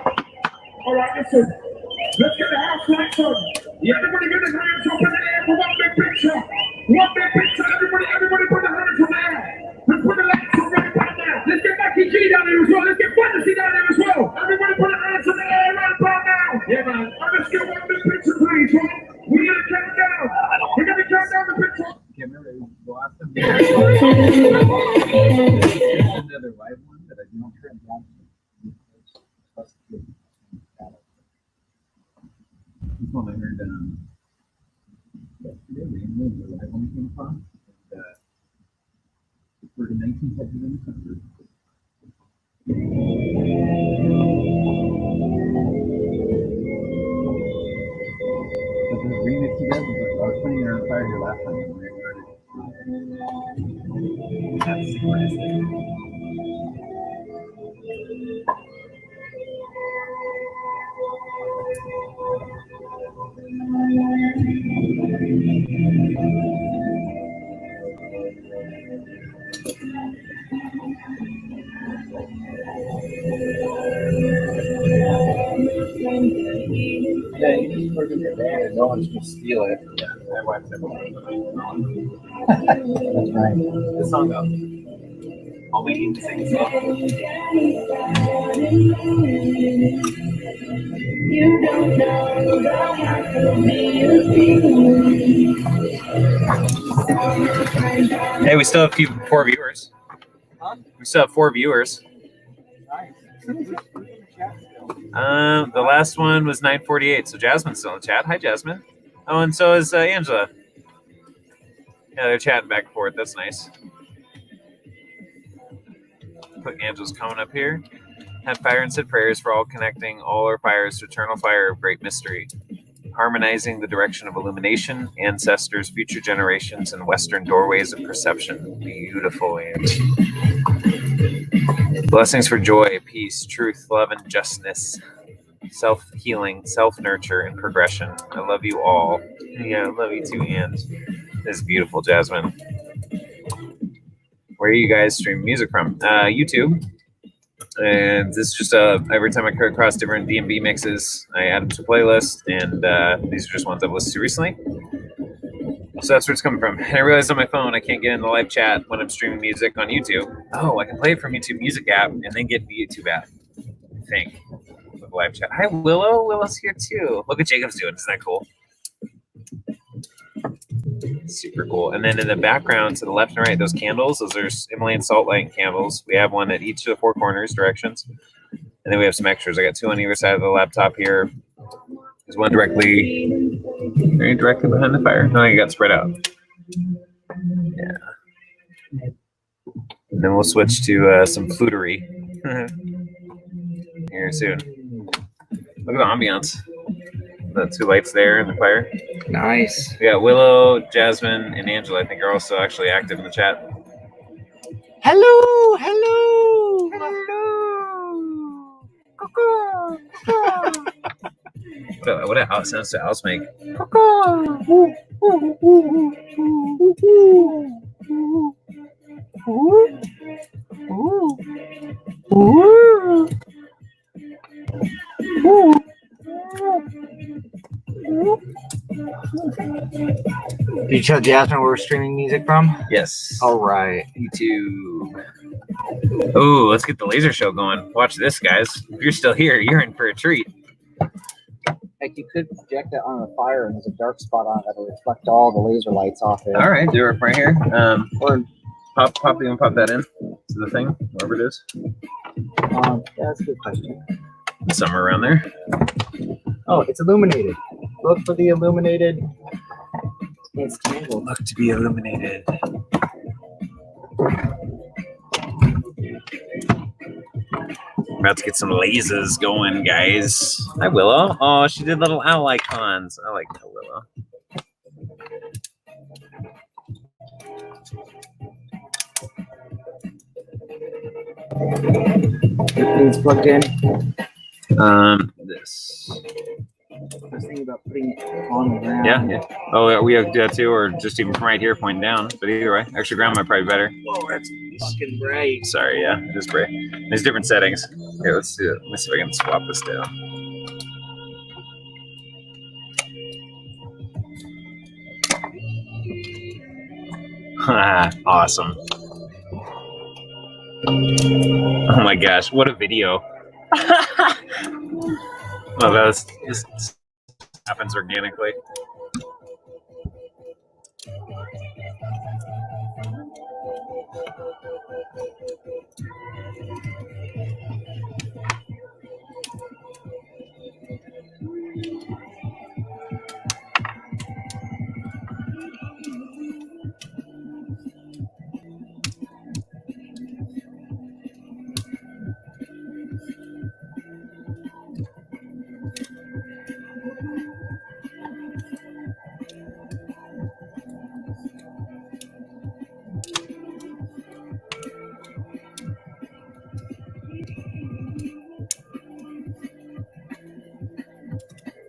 [SPEAKER 6] All right, listen. Let's get the house lights on. Yeah, everybody get the hands up in the air for one big picture. One big picture. Everybody put the hands on there. Let's put the lights on right about now. Let's get Becky G down there as well. Let's get Fantasy down there as well. Everybody put the hands in the air right about now. Yeah, man. Let's get one big picture, please, right? We're going to count down. We're going to count down the picture.
[SPEAKER 2] Yeah, remember the last time another live one that I don't turn down. This one I heard yesterday, the live one came across. For the 19th of December. But the remix you guys was like, I was playing your Fire your last time when we recorded. That's synchronistic.
[SPEAKER 9] Yeah, you just put it in your van and no one's gonna steal it.
[SPEAKER 2] Yeah, my wife said,
[SPEAKER 9] That's right.
[SPEAKER 2] the song though. All we need to sing is love. Hey, we still have 4 viewers.
[SPEAKER 4] Huh?
[SPEAKER 2] We still have 4 viewers. The last one was 9:48, so Jasmine's still in the chat. Hi, Jasmine. Oh, and so is Angela. Yeah, they're chatting back and forth. That's nice. Put Angela's comment up here. Had fire and said prayers for all, connecting all our fires to eternal fire of great mystery, harmonizing the direction of illumination, ancestors, future generations, and Western doorways of perception. Beautiful, and blessings for joy, peace, truth, love, and justness, self-healing, self-nurture, and progression. I love you all. Yeah, I love you too, and this is beautiful, Jasmine. Where are you guys streaming music from? YouTube. And this is just every time I come across different D&B mixes, I add them to a playlist, and these are just ones I've listened to recently. So that's where it's coming from. And I realized on my phone I can't get in the live chat when I'm streaming music on YouTube. Oh, I can play it from YouTube Music app and then get the YouTube app, I think, with the live chat. Hi, Willow. Willow's here too. Look what Jacob's doing. Isn't that cool? Super cool. And then in the background to the left and right, those candles, those are Himalayan salt light candles. We have one at each of the 4 corners directions. And then we have some extras. I got 2 on either side of the laptop here. There's one directly behind the fire. No, you got spread out. Yeah. And then we'll switch to some flutery here soon. Look at the ambiance. The 2 lights there in the fire.
[SPEAKER 4] Nice.
[SPEAKER 2] We got Willow, Jasmine, and Angela. I think are also actually active in the chat.
[SPEAKER 4] Hello, hello, hello.
[SPEAKER 2] What sounds do owls make?
[SPEAKER 4] Did you tell Jasmine where we're streaming music from?
[SPEAKER 2] Yes.
[SPEAKER 4] All right.
[SPEAKER 2] YouTube. Oh, let's get the laser show going. Watch this, guys. If you're still here, you're in for a treat.
[SPEAKER 9] Like you could project that on a fire and there's a dark spot on it that'll reflect all the laser lights off it.
[SPEAKER 2] All right, do it right here. Or pop that in to the thing, wherever it is.
[SPEAKER 9] Yeah, that's a good question.
[SPEAKER 2] Somewhere around there.
[SPEAKER 9] Oh, it's illuminated. Look for the illuminated. It's tangled.
[SPEAKER 2] Look to be illuminated. About to get some lasers going, guys. Hi, Willow. Oh, she did little owl icons. I like that, Willow.
[SPEAKER 9] It's plugged in.
[SPEAKER 2] This.
[SPEAKER 9] I was thinking about putting it on the ground.
[SPEAKER 2] Yeah. Oh, we have to do that too, or just even from right here, pointing down. But either way, extra ground might probably be better.
[SPEAKER 4] Whoa, that's fucking bright.
[SPEAKER 2] Sorry, yeah, just bright. There's different settings. Here, let's do it. Let me see if I can swap this down. Awesome. Oh my gosh, what a video. Oh, this happens organically.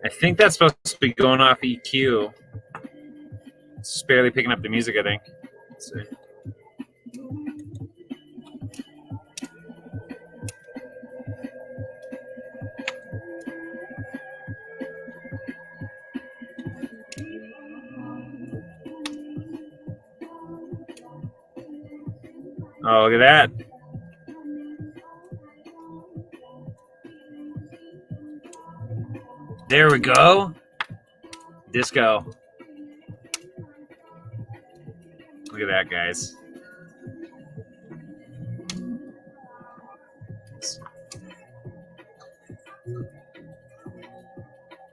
[SPEAKER 2] I think that's supposed to be going off EQ. It's just barely picking up the music, I think. Let's see. Oh, look at that. There we go. Disco. Look at that, guys. Look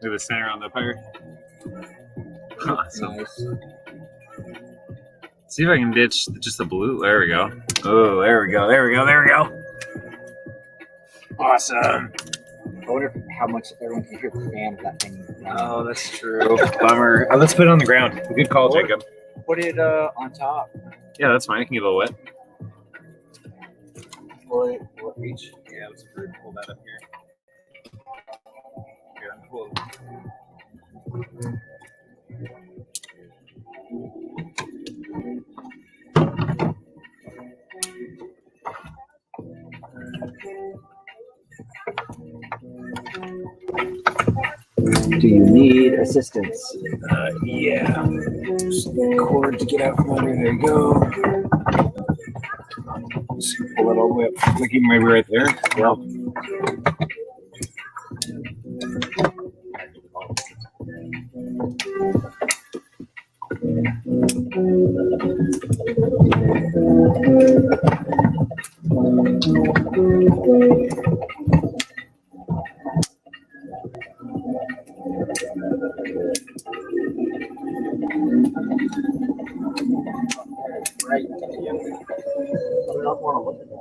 [SPEAKER 2] at the center on the fire. Awesome.
[SPEAKER 9] Nice.
[SPEAKER 2] See if I can ditch just the blue. There we go. Oh, there we go. There we go. There we go. Awesome.
[SPEAKER 9] I wonder how much everyone can hear the fan of that thing.
[SPEAKER 2] Oh, that's true. Bummer. Oh, let's put it on the ground. Good call, Jacob.
[SPEAKER 9] Put it on top.
[SPEAKER 2] Yeah, that's fine. I can get a little wet.
[SPEAKER 9] Will it reach?
[SPEAKER 2] Yeah, let's pull that up here. Yeah, cool.
[SPEAKER 9] Do you need assistance?
[SPEAKER 2] Yeah. Just cord to get out from under. There you go. Just pull it all the way up. Like even maybe right there. Yep.
[SPEAKER 9] Right. I don't want to look at that.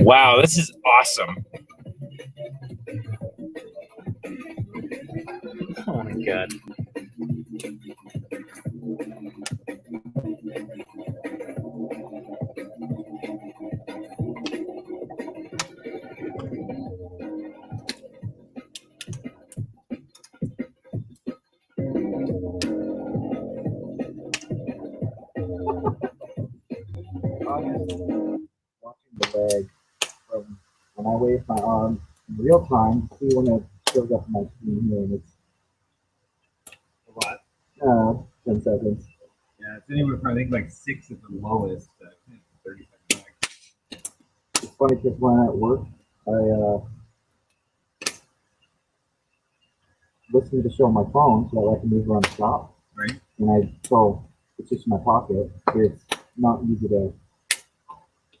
[SPEAKER 2] Wow, this is awesome. Oh my god.
[SPEAKER 9] Watching the leg from when I wave my arm in real time, see when it shows up on my screen here, and it's
[SPEAKER 2] What?
[SPEAKER 9] 10 seconds.
[SPEAKER 2] Yeah, it's anywhere from I think like 6 at the lowest. 30 seconds back.
[SPEAKER 9] It's funny because when I'm at work, listening to the show on my phone so that I can move around the shop.
[SPEAKER 2] Right.
[SPEAKER 9] So it's just in my pocket. It's not easy to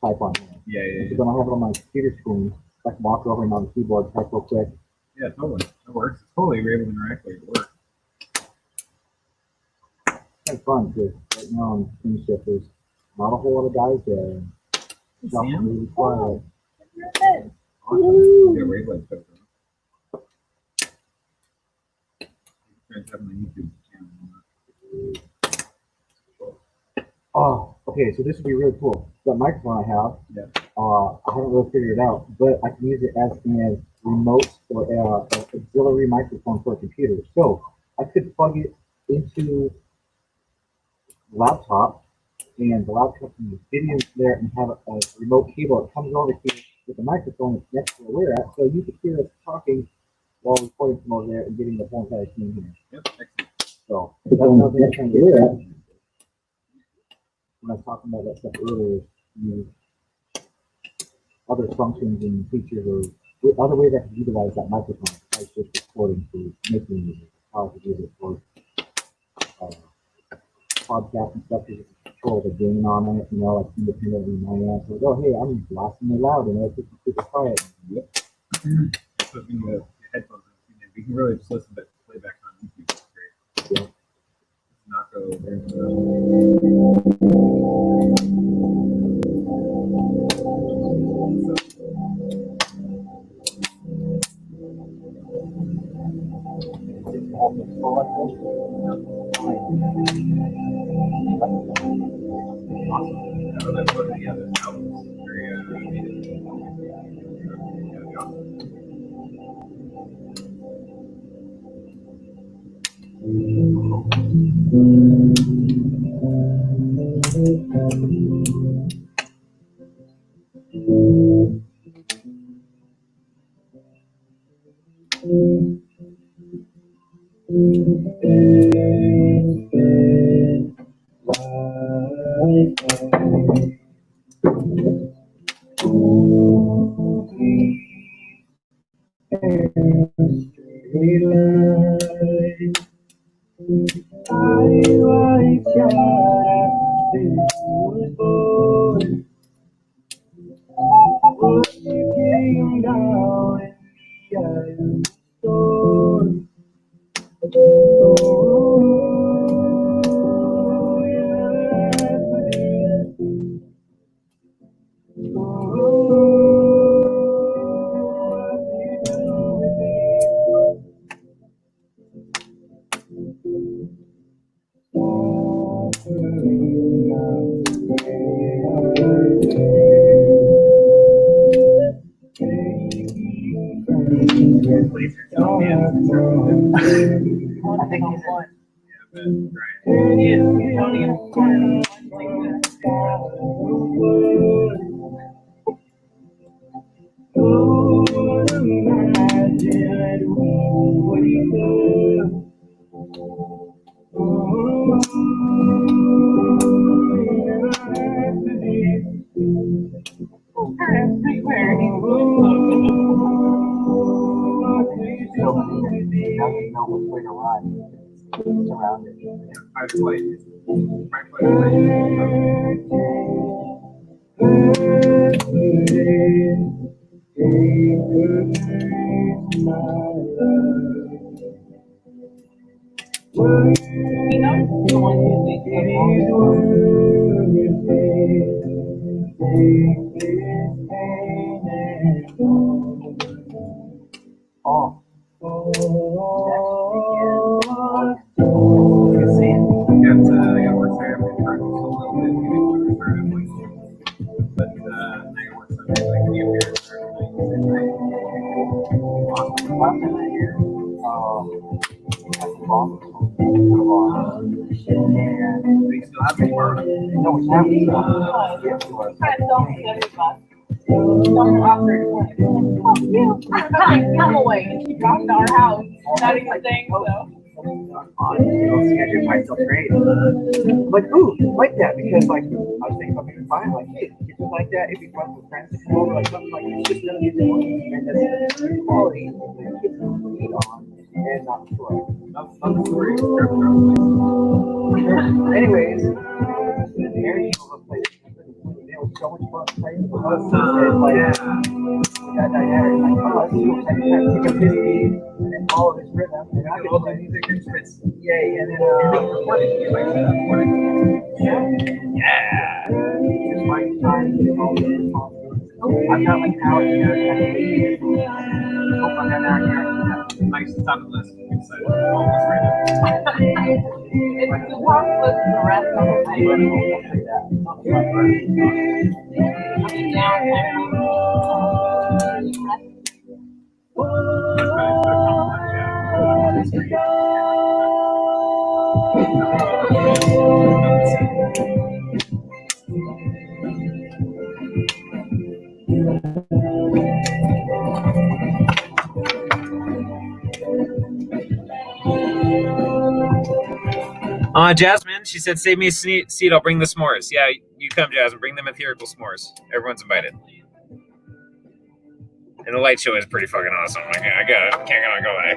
[SPEAKER 9] type on here.
[SPEAKER 2] Yeah.
[SPEAKER 9] But when I have it on my computer screen, I can walk over and on the keyboard, type real quick.
[SPEAKER 2] Yeah, totally. That works. It's totally you're able to interact with it works.
[SPEAKER 9] It's fun because right now on Swing Shift, there's not a whole lot of guys there. It's not really quiet.
[SPEAKER 2] Awesome. Yeah, wavelength stuff. Guys have my YouTube channel.
[SPEAKER 9] Oh, okay, so this would be really cool. That microphone I have,
[SPEAKER 2] Yeah.
[SPEAKER 9] I haven't really figured it out, but I can use it as a remote or an auxiliary microphone for a computer. So I could plug it into the laptop, and the laptop can use video there and have a remote cable that comes over here with the microphone that's next to where we're at. So you could hear us talking while recording from over there and getting the whole entire team here.
[SPEAKER 2] Yep, excellent.
[SPEAKER 9] So that's another thing I'm trying to do that. When I was talking about that stuff earlier, other functions and features or other ways I could utilize that microphone besides just recording for making music. How I could use it for podcast and stuff, because you can control the gain on it, like independently in my end. So, oh, hey, I'm blasting it loud and it's super quiet.
[SPEAKER 2] Yep. Putting the headphones on, we can really just listen to playback on YouTube. It's great.
[SPEAKER 9] Yeah.
[SPEAKER 2] Not go very
[SPEAKER 4] I think he's one.
[SPEAKER 5] Come away. And she dropped in our house. Not even saying so.
[SPEAKER 9] Schedule myself great. I'm like, ooh, like that, because like I was thinking about being fine, like, hey, kids would like that, if you fun with friends to come over, like something like it's just gonna be the and that's quality that kids can feed on, and and not slow.
[SPEAKER 2] That's the story.
[SPEAKER 9] Anyways, Mary was playing. It was so much fun playing. It was like that dynamic. Like, oh, let's do it. I pick up his beat and then all of his rhythm, and I could play music instruments. Yay! And then recording. Yeah. Just like time to all the responsibilities. I've got like an hour here. I hope I'm an hour here.
[SPEAKER 2] Nice. It's on the list. I'm excited. Almost ready.
[SPEAKER 5] It's the one with the rest of the night. Coming down.
[SPEAKER 2] Jasmine, she said, save me a seat. I'll bring the s'mores. Yeah, you come, Jasmine. Bring them ethereal s'mores. Everyone's invited. And the light show is pretty fucking awesome. I can't go away.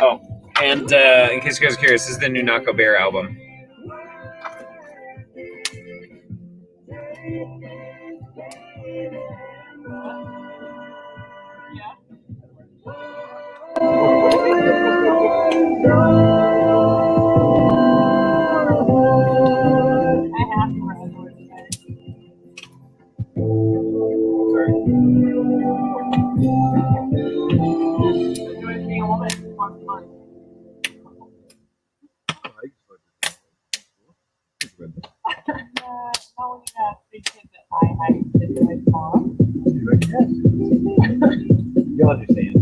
[SPEAKER 2] Oh, and in case you guys are curious, this is the new Nako Bear album.
[SPEAKER 9] You'll understand.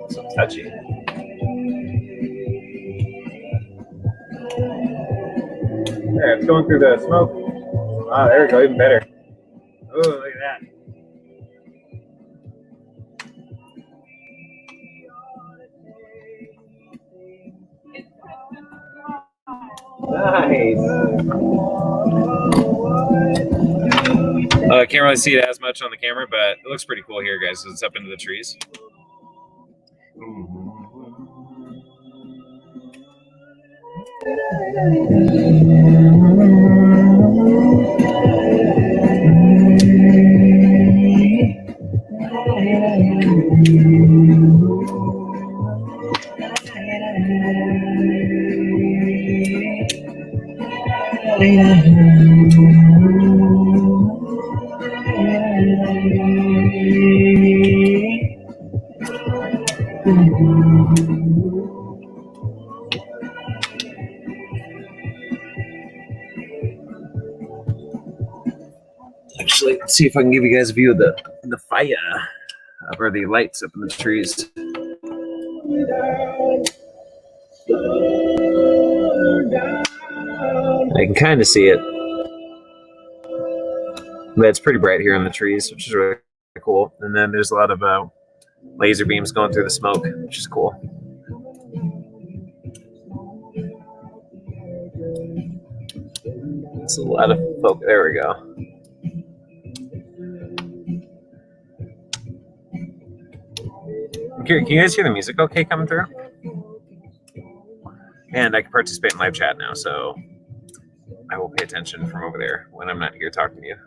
[SPEAKER 2] So touchy. There, it's going through the smoke. Ah, there we go, even better. Oh, look at that. Nice. I can't really see it as much on the camera, but it looks pretty cool here, guys. It's up into the trees. Actually, let's see if I can give you guys a view of the fire, or the lights up in the trees. I can kind of see it, but it's pretty bright here in the trees, which is really cool. And then there's a lot of laser beams going through the smoke, which is cool. It's a lot of folk. There we go. Can you guys hear the music okay coming through? And I can participate in live chat now, so I will pay attention from over there when I'm not here talking to you.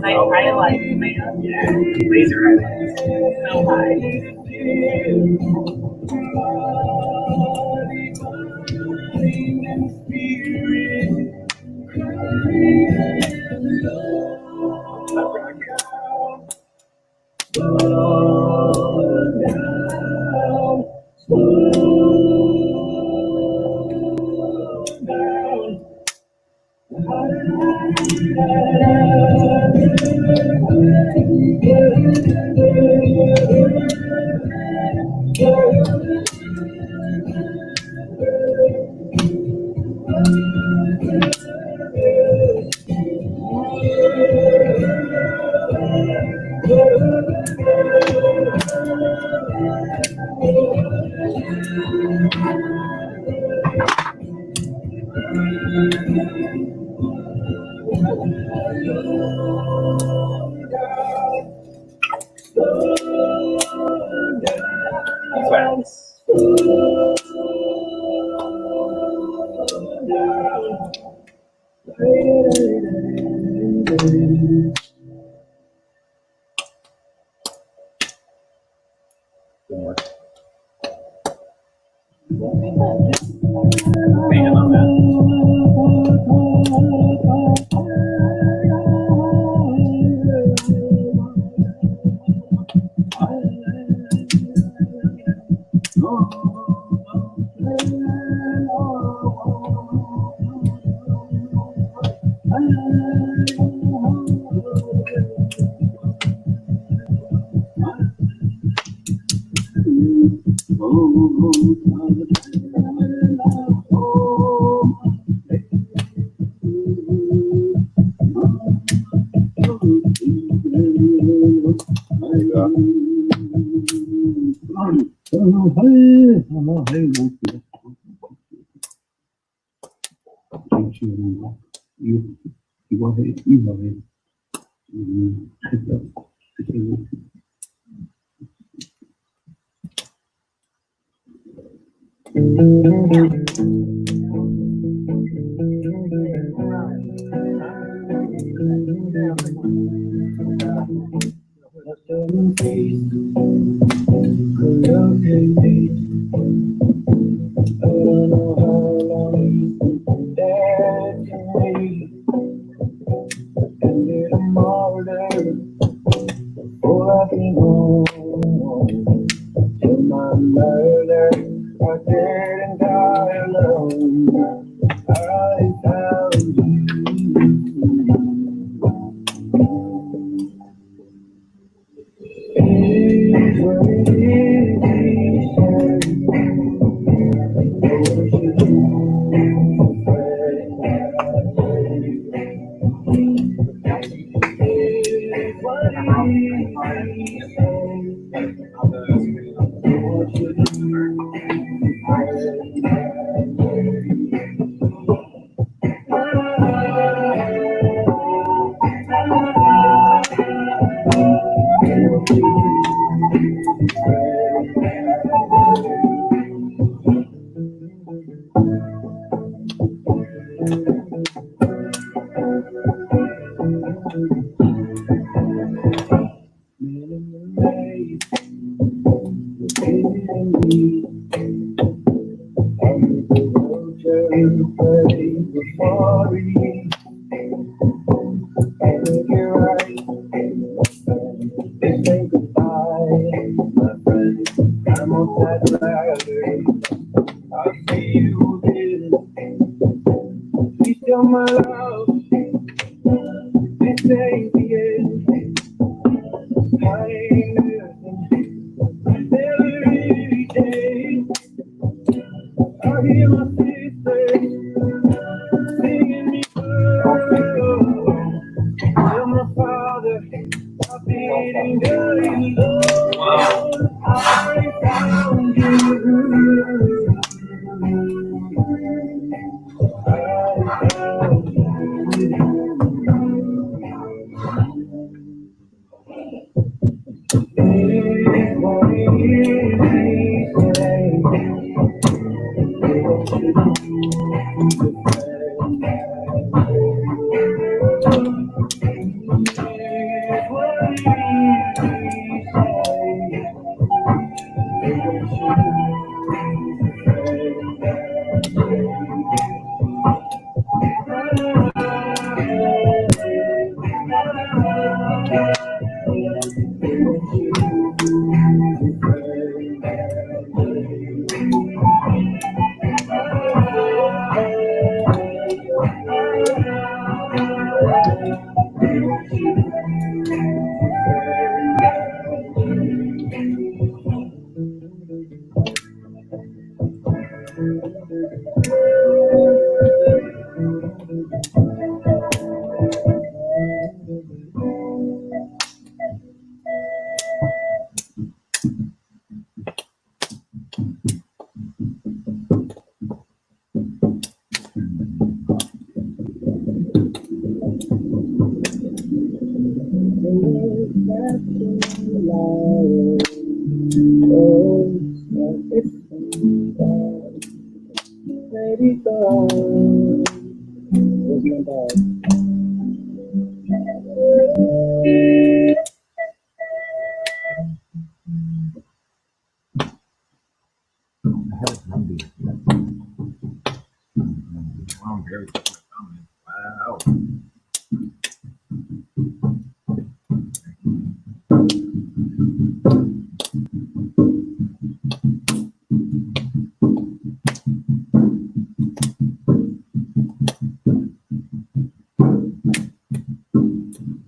[SPEAKER 7] Nice highlights, man. Yeah, laser highlights. So high.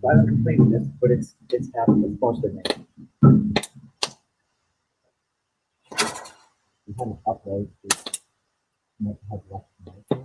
[SPEAKER 9] I haven't completed this, but it's happened. It's posted now. kind of upright. It might have less noise.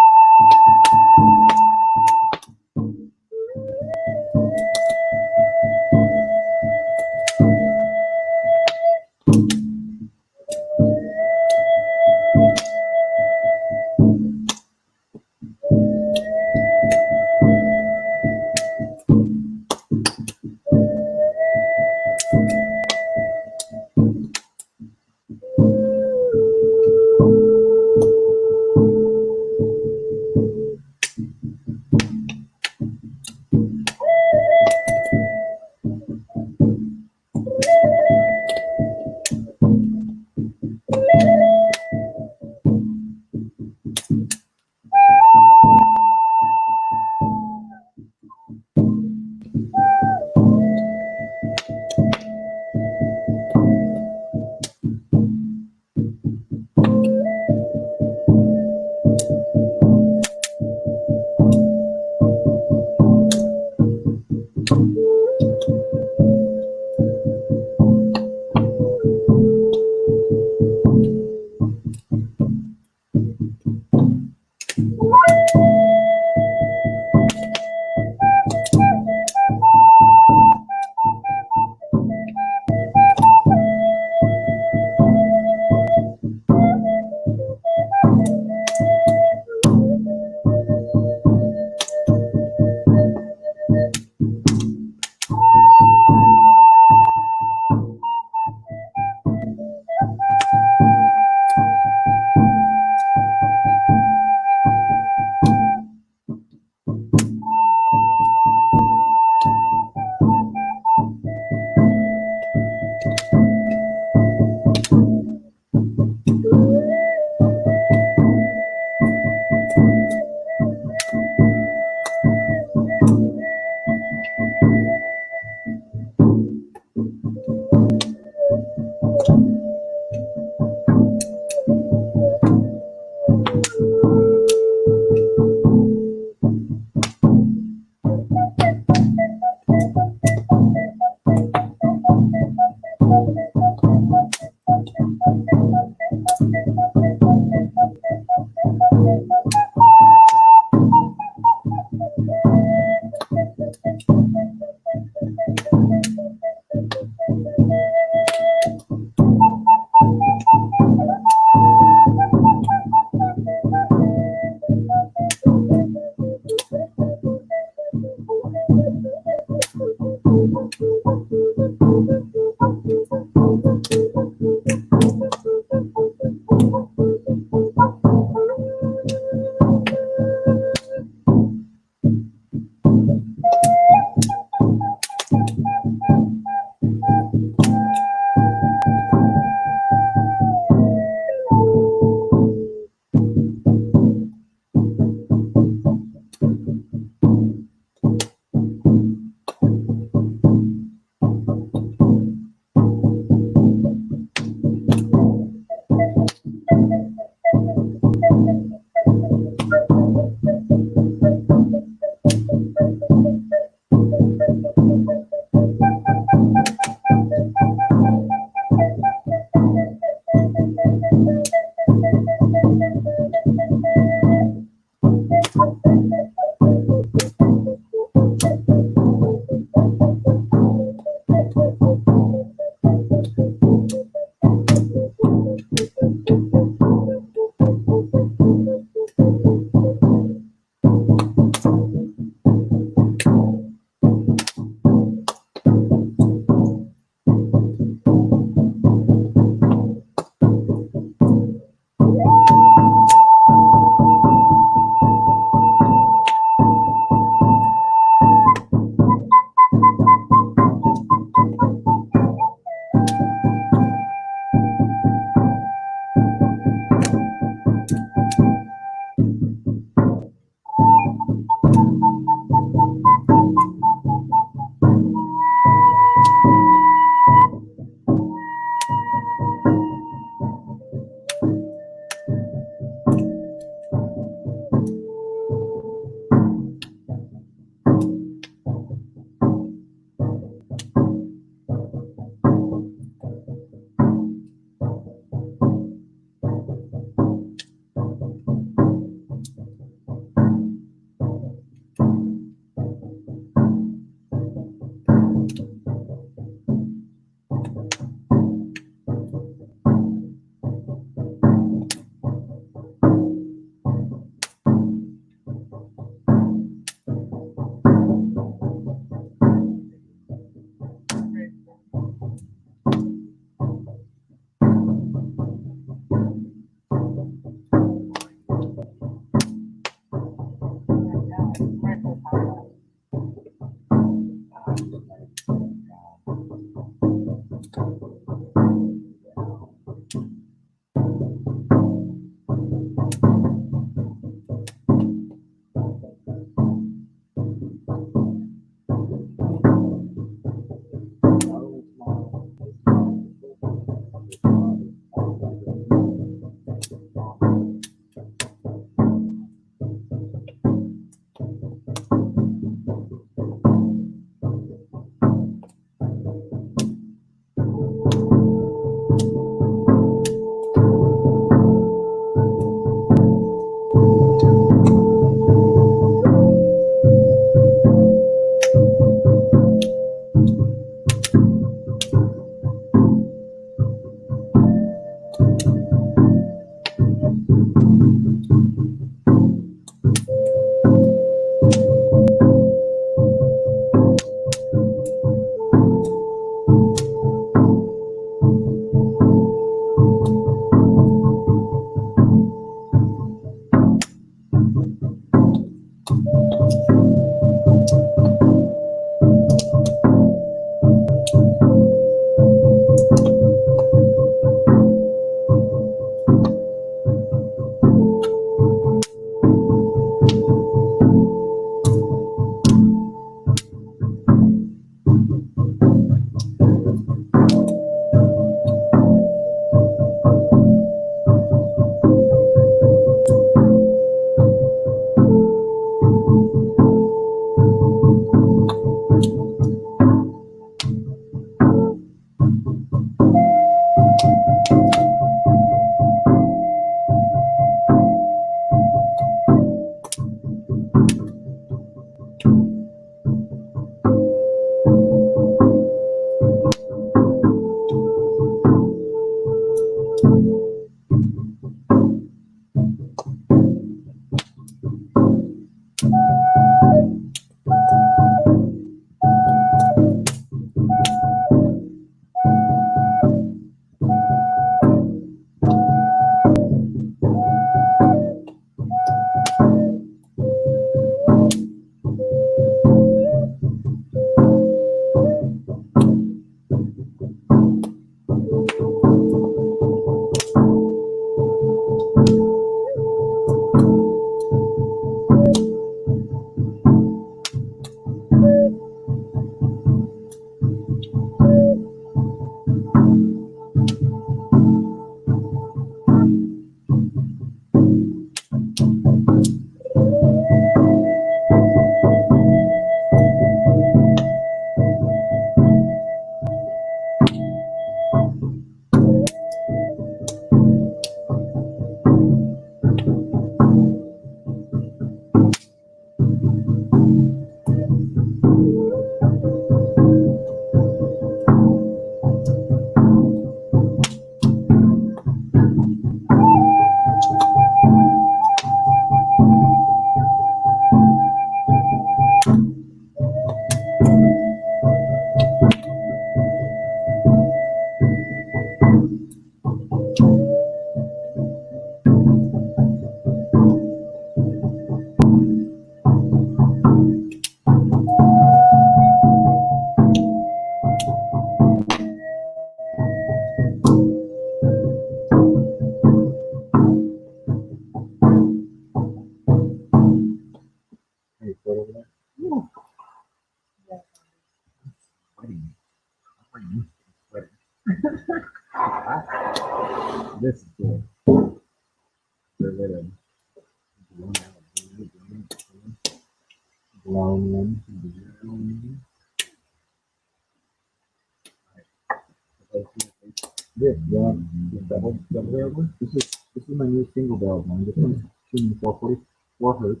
[SPEAKER 9] This is my new single bell one. This one's tuning 444 hertz.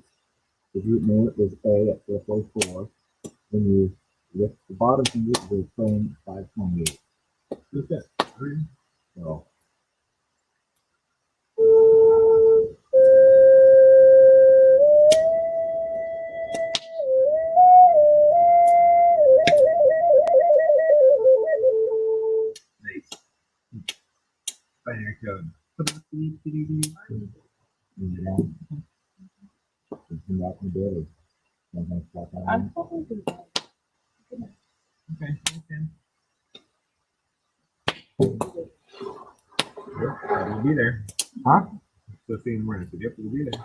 [SPEAKER 9] The root note is A at 444. When you lift the bottom finger, we're playing 528. Who's that? So.
[SPEAKER 6] Binary code.
[SPEAKER 5] I'm probably do that.
[SPEAKER 6] Okay. We'll be there.
[SPEAKER 9] Huh?
[SPEAKER 6] So see you in the morning. So yep, we'll be there.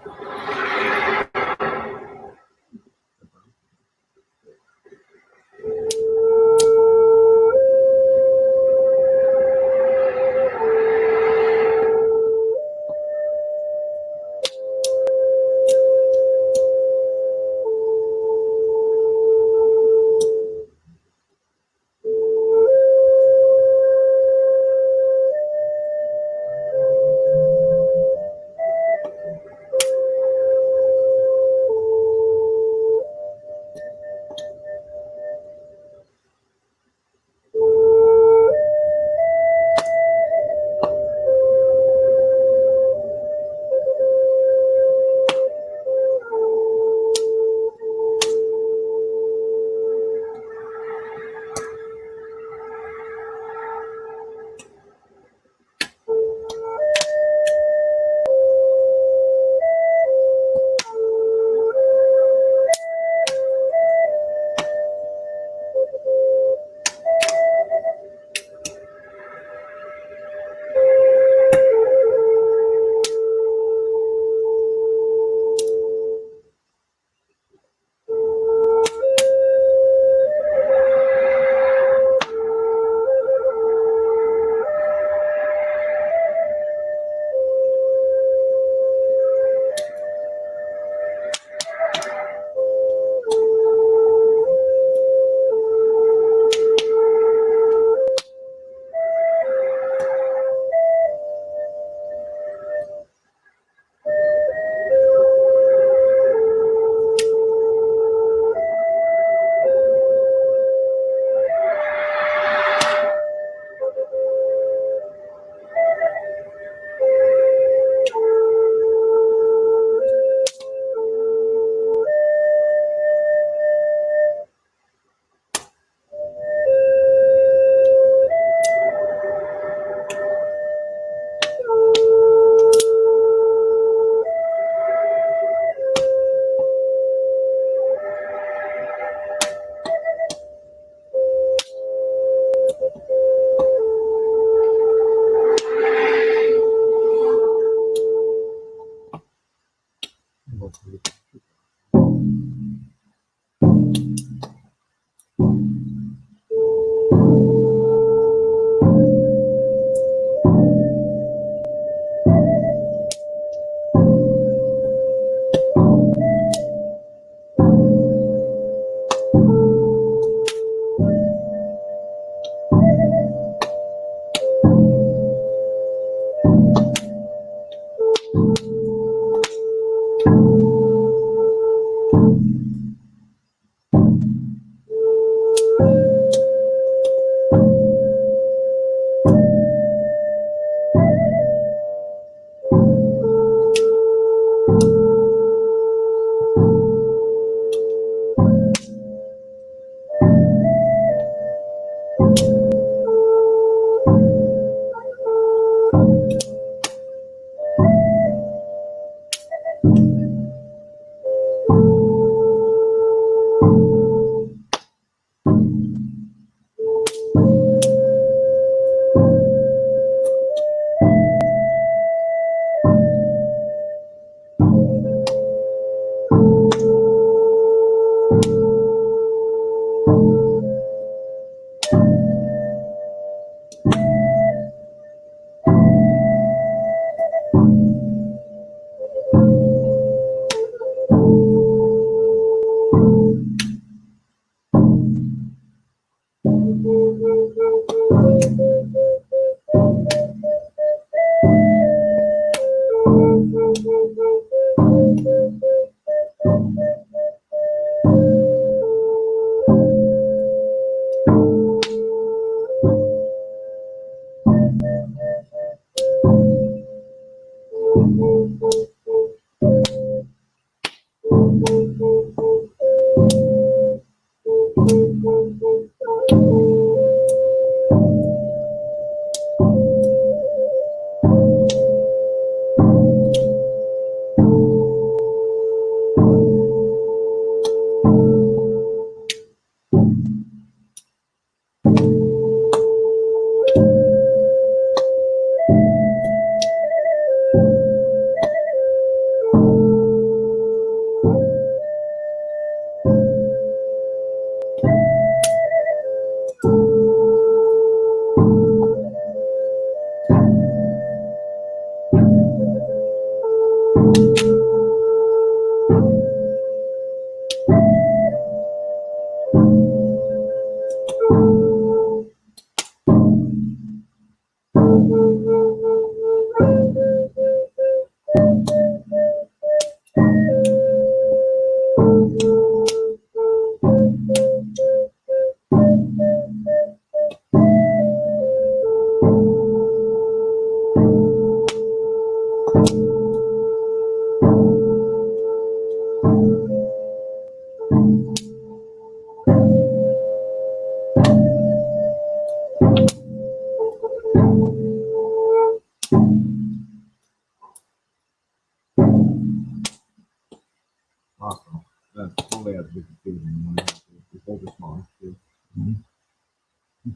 [SPEAKER 9] Awesome. That's totally as good as feeling. It's over small too.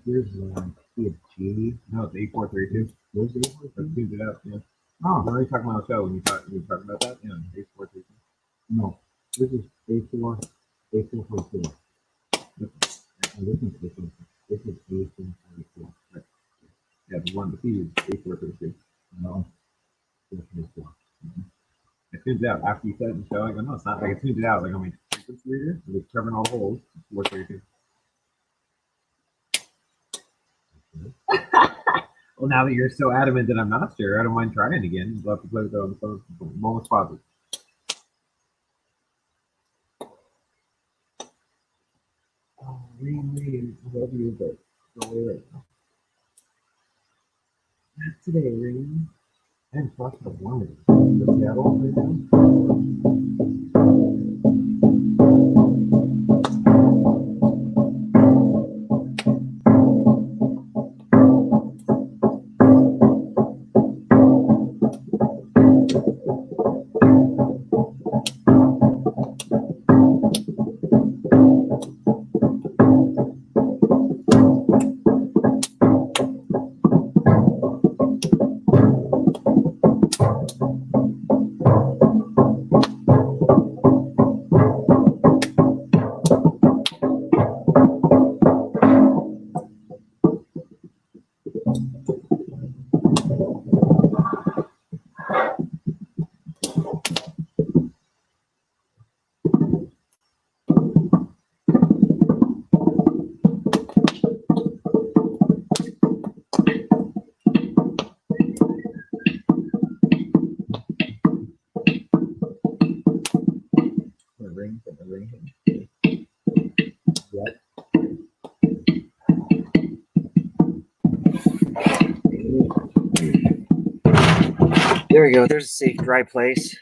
[SPEAKER 9] Here's see a G. No, it's 8432. Where's the 8432? Let's choose it out. Yeah. Oh, what are you talking about the show when you talking about that? Yeah, 8432. No, this is A4, A444. This is A444. Right. Yeah, the one, the key is A432. No, this is A4. It tunes out after you said it in the show. I go, no, it's not. Like it tunes it out. Like on my frequency reader, it's covering all the holes. It's 432. Well, now that you're so adamant that I'm not sure, I don't mind trying it again. We'll have to play with it on the phone. I'm almost positive. Oh, Reem, I love you, but go away right now. Not today, Reem. I haven't talked about one of them. The Seattle right now.
[SPEAKER 4] There we go. There's a safe, dry place.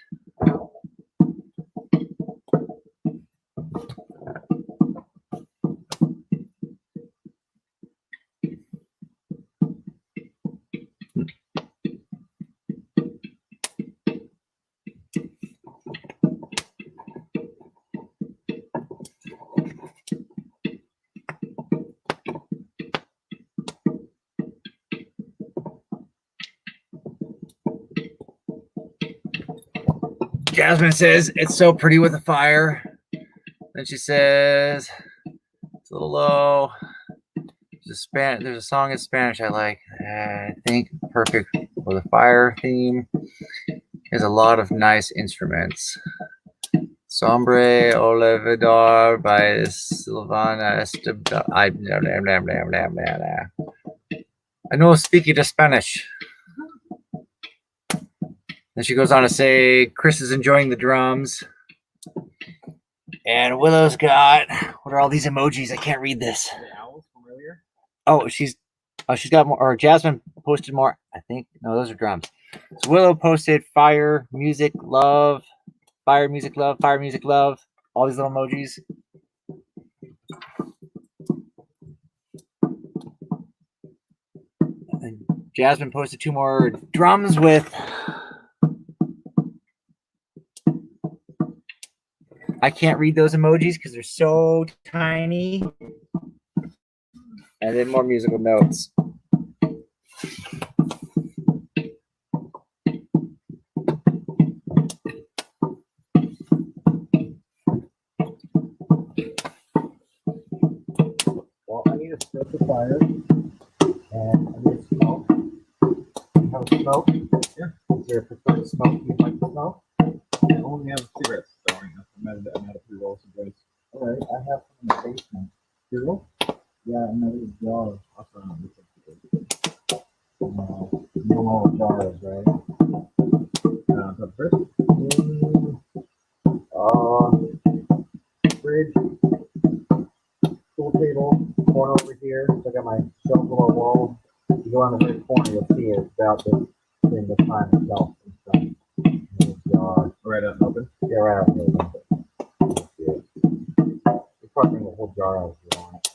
[SPEAKER 4] Jasmine says it's so pretty with a fire. Then she says it's a little low. There's a song in Spanish I like. I think perfect for the fire theme. There's a lot of nice instruments. Sombre Olvidar by Silvana Esteba. I know speaking to Spanish. And she goes on to say, Chris is enjoying the drums. And Willow's got, what are all these emojis? I can't read this.
[SPEAKER 2] The owls from earlier?
[SPEAKER 4] Oh, she's got more, or Jasmine posted more. I think, no, those are drums. So Willow posted fire, music, love, fire, music, love, fire, music, love. All these little emojis. And Jasmine posted 2 more drums with, I can't read those emojis because they're so tiny. And then more musical notes.
[SPEAKER 9] Well, I need to start the fire, and I need to smoke. You have a smoke? Yeah. Is there a preferred smoke you'd like to smoke?
[SPEAKER 2] I only have cigarettes, so I'm out of pre-rolls and joints.
[SPEAKER 9] All right, I have some in the basement. Zero? Yeah, another jar. No more jars, right?
[SPEAKER 2] So first,
[SPEAKER 9] Fridge, pool table, corner over here. So I got my shelf below wall. If you go on the very corner, you'll see it about this thing, the time itself and stuff. Jar.
[SPEAKER 2] right out and open.
[SPEAKER 9] Yeah, right out there. You probably bring the whole jar out if you want.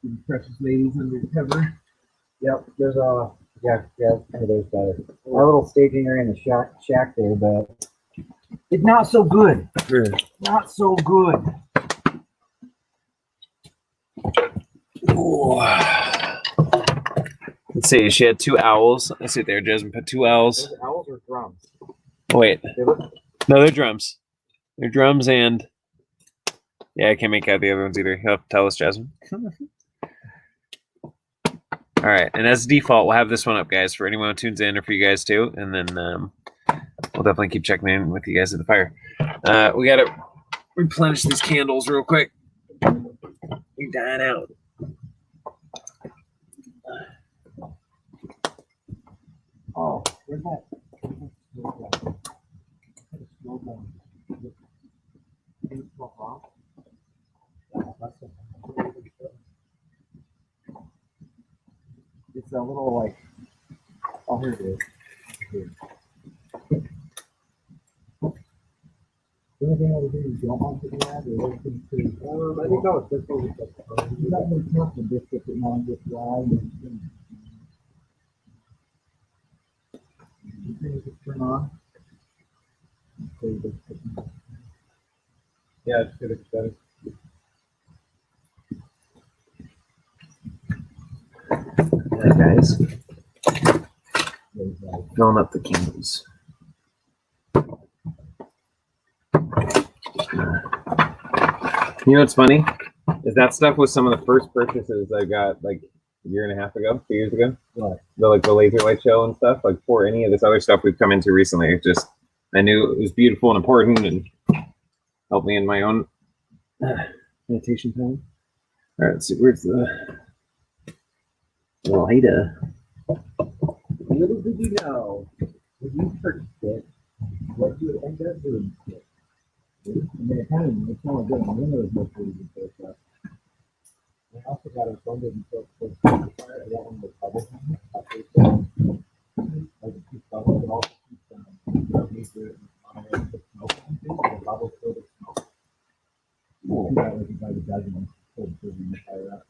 [SPEAKER 2] These precious ladies under the cover.
[SPEAKER 9] Yep, there's a there's a little staging area in the shack there, but it's not so good. Not so good.
[SPEAKER 2] Ooh. Let's see. She had 2 owls. Let's see there. Jasmine put 2 owls.
[SPEAKER 9] Those owls or drums?
[SPEAKER 2] Oh, wait.
[SPEAKER 9] They look
[SPEAKER 2] No, they're drums. They're drums and yeah, I can't make out the other ones either. You'll have to tell us, Jasmine. All right, and as default, we'll have this one up, guys, for anyone who tunes in or for you guys too, and then we'll definitely keep checking in with you guys at the fire. We got to replenish these candles real quick. We're dying out.
[SPEAKER 9] oh, where's that? It's a little like, oh, here it is. Here. Anything over here you don't want to do that, or everything's pretty? I think that was just over the. You got no chocolate biscuit that now gets dry and you think it's turn on.
[SPEAKER 2] Yeah, it's good. It's better. Guys, filling up the candles. You know what's funny? Is that stuff was some of the first purchases I got like a year and a half ago, 2 years ago.
[SPEAKER 9] What?
[SPEAKER 2] The laser light show and stuff, like for any of this other stuff we've come into recently. It just I knew it was beautiful and important and helped me in my own meditation time. All right, let's see, where's the lighter?
[SPEAKER 9] Little did you know, when you purchased it, what you would end up doing with it. I mean, it's kind of good. I mean, there was no freezing for stuff. I also got a bundle of fire. I got one with bubble gum. Like it keeps bubbles, but also keeps smoke. The bubbles fill with smoke. You got like about a dozen of them to fire up.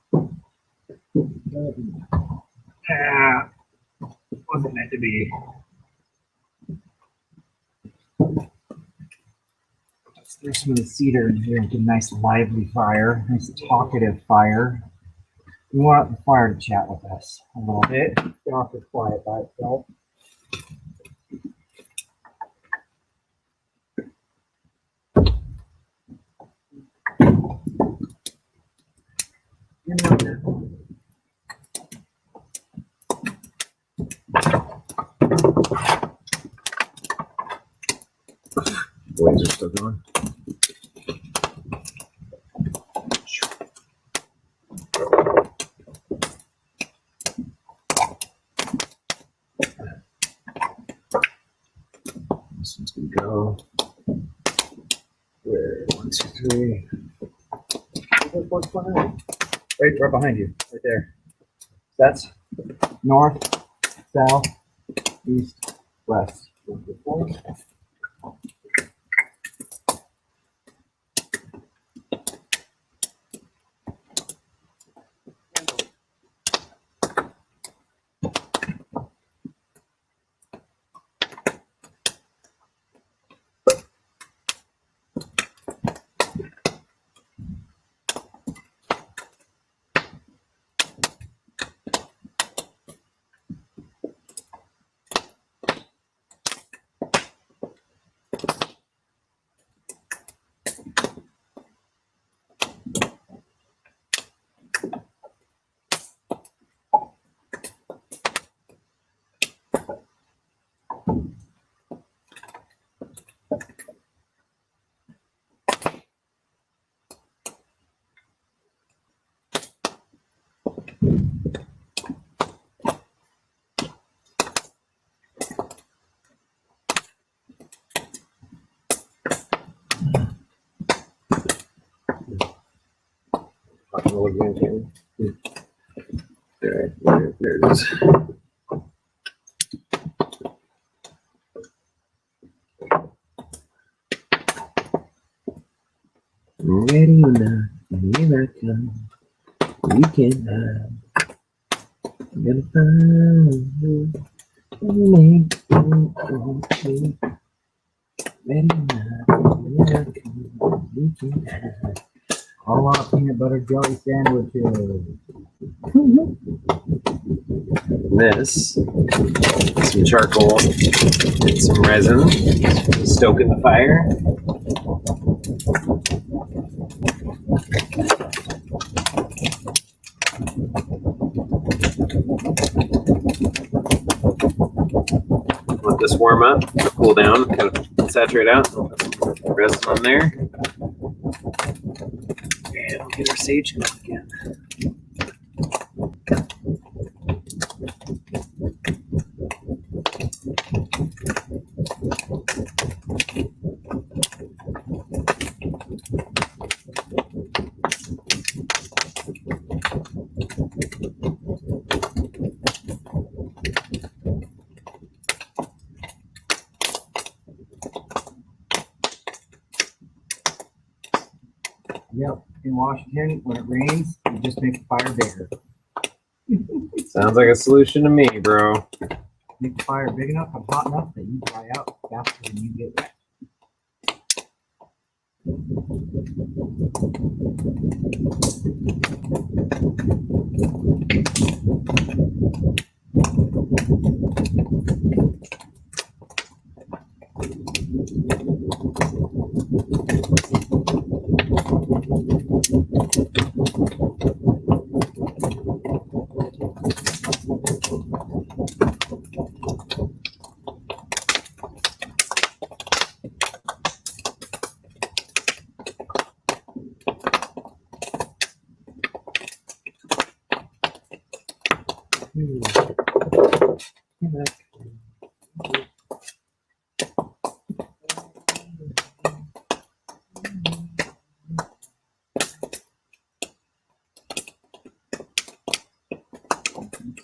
[SPEAKER 7] Yeah, wasn't meant to be.
[SPEAKER 4] There's some of the cedar in here. Get a nice lively fire, nice talkative fire. We want the fire to chat with us a little bit.
[SPEAKER 9] Get off this quiet by itself.
[SPEAKER 2] Boys are still going. We go. Where? 1, 2, 3.
[SPEAKER 9] Right behind you, right there. That's north, south, east, west. 1, 2, 4.
[SPEAKER 2] Roll again, Kenny. There it is. Ready or not, here I come. You can hide. I'm gonna find you. Ready or not, here I come. You can hide.
[SPEAKER 9] All out peanut butter jelly sandwiches.
[SPEAKER 2] This, some charcoal and some resin. Stoking the fire. Let this warm up, cool down, kind of saturate out. Resin on there. And we'll get our sage going again.
[SPEAKER 9] Yep, in Washington, when it rains, you just make the fire bigger.
[SPEAKER 2] Sounds like a solution to me, bro.
[SPEAKER 9] Make the fire big enough and hot enough that you dry out faster than you get wet.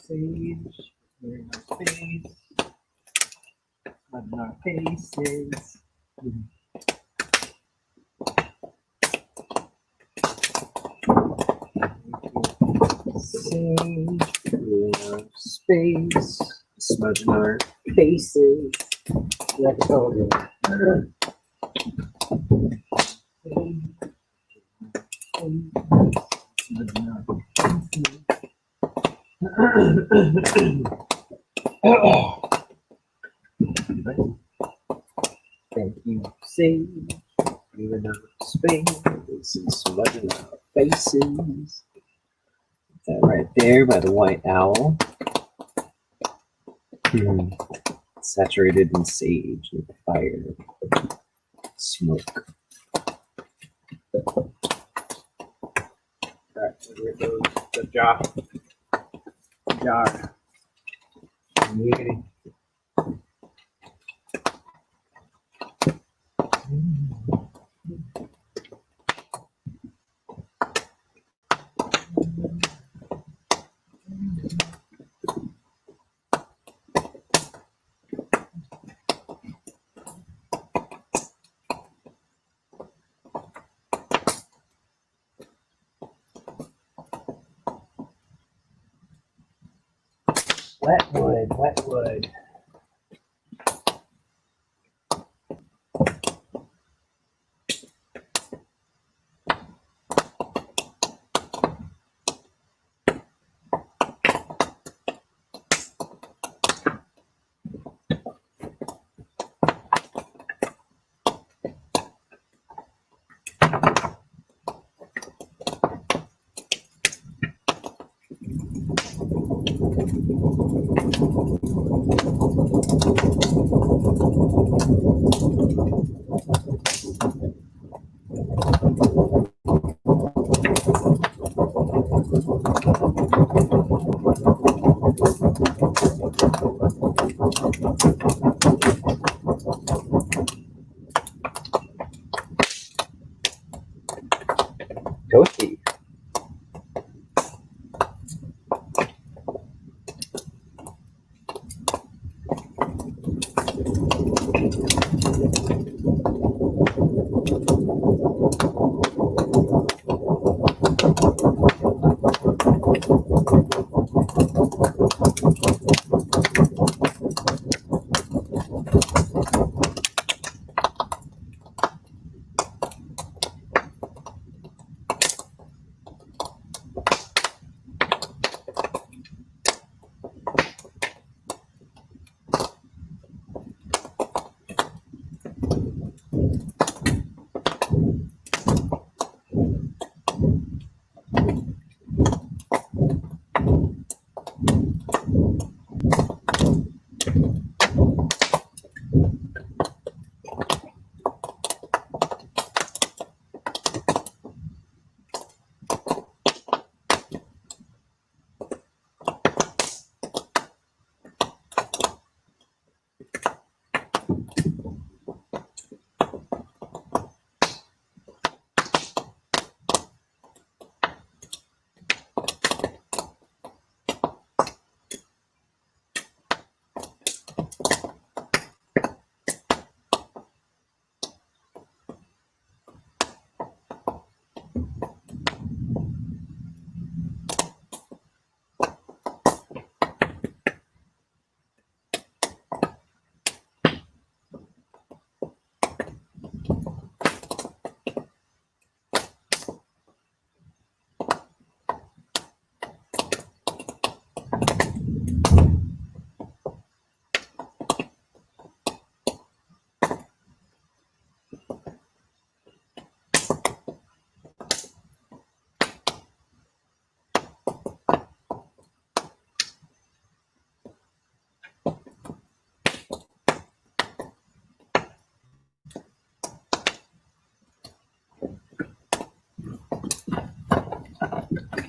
[SPEAKER 9] Sage, very nice face. Rubbing our faces.
[SPEAKER 2] Sage, in our space, smudging our faces.
[SPEAKER 9] Like I told you.
[SPEAKER 2] Thank you, Sage. Even our space and smudging our faces. That right there by the white owl. Saturated in sage and fire. Smoke.
[SPEAKER 9] Alright, so here goes the jar. Yiggity.
[SPEAKER 7] Wetwood. Toasty.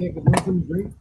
[SPEAKER 9] Can't get nothing to drink.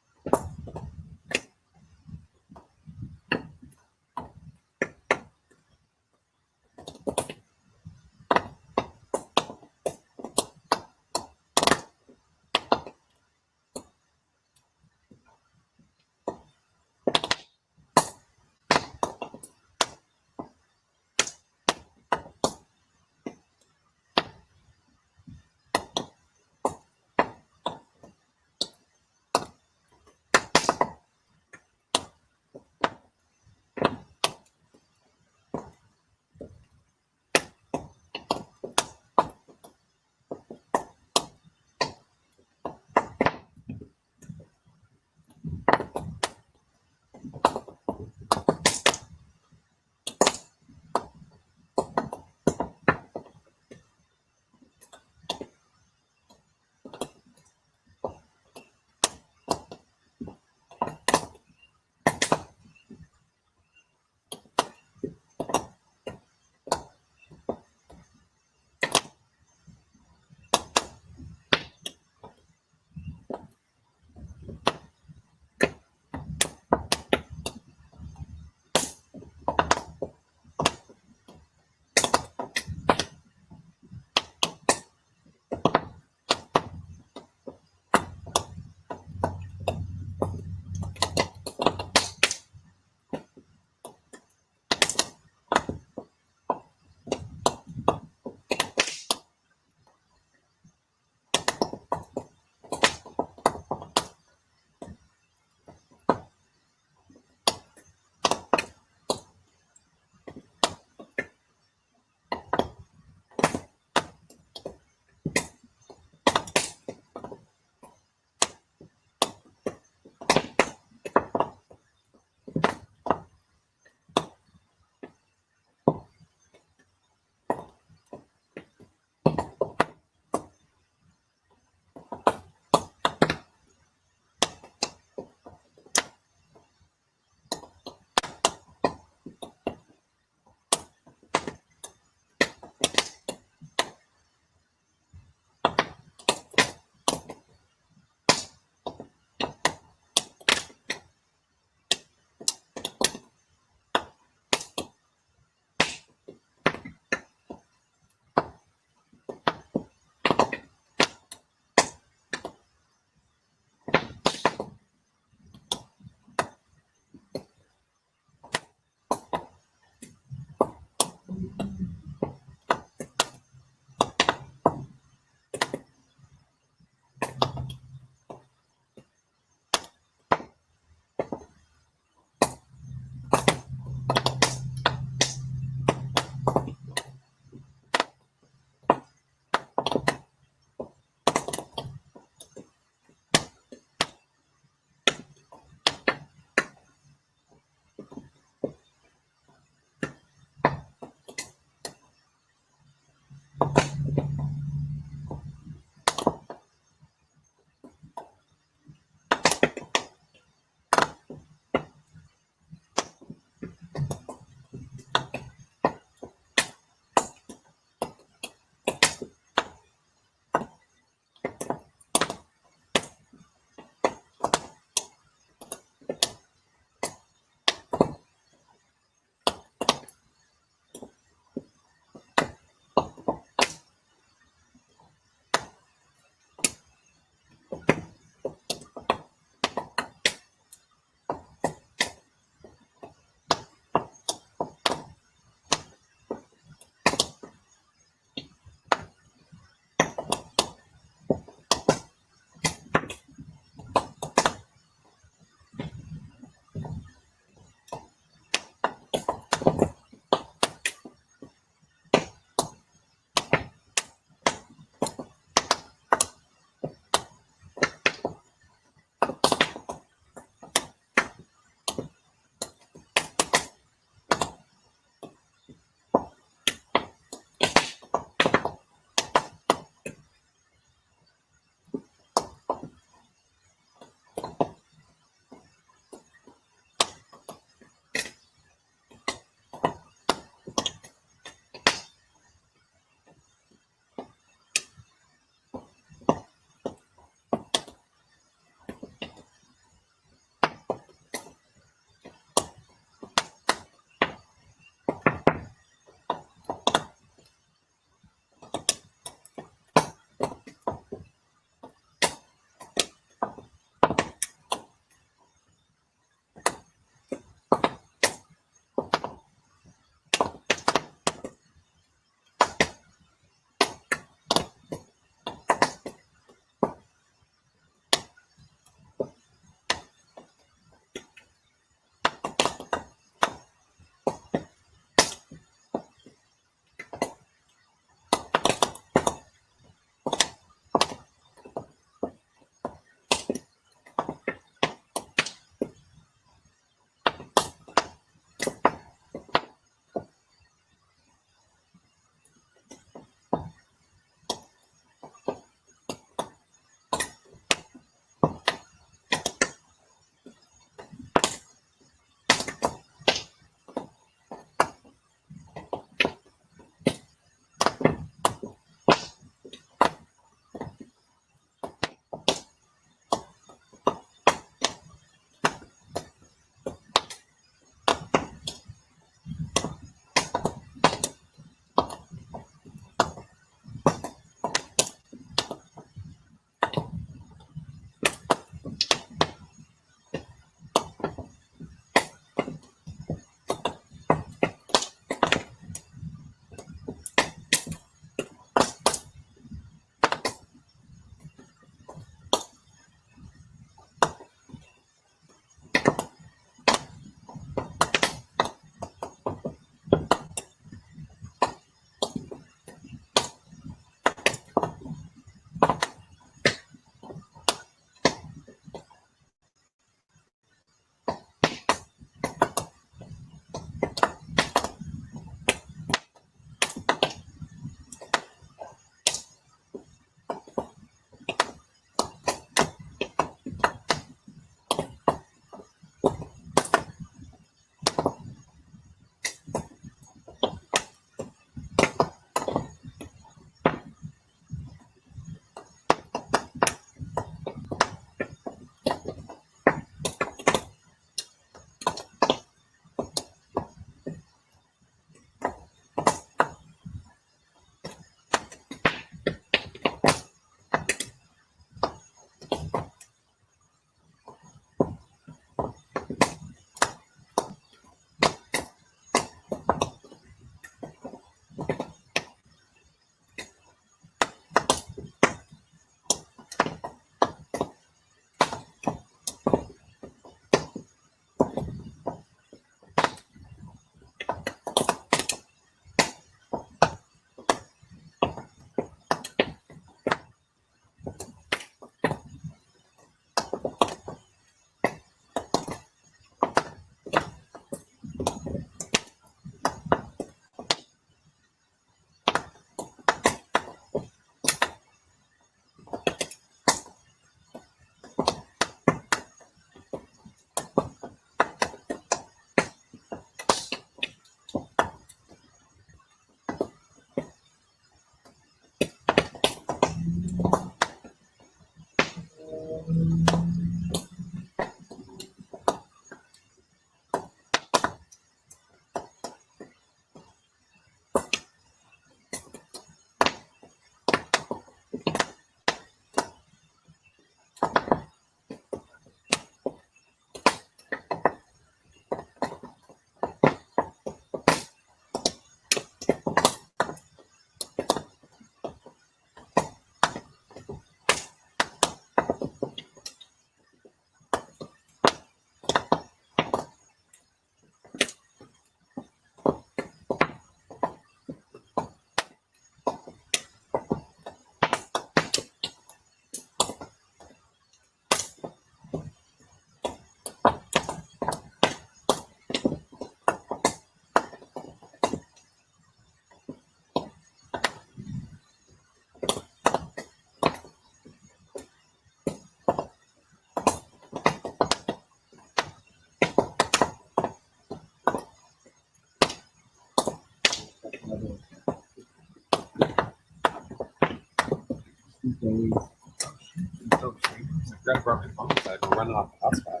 [SPEAKER 2] forgot to bring my phone aside. We're running off the hotspot.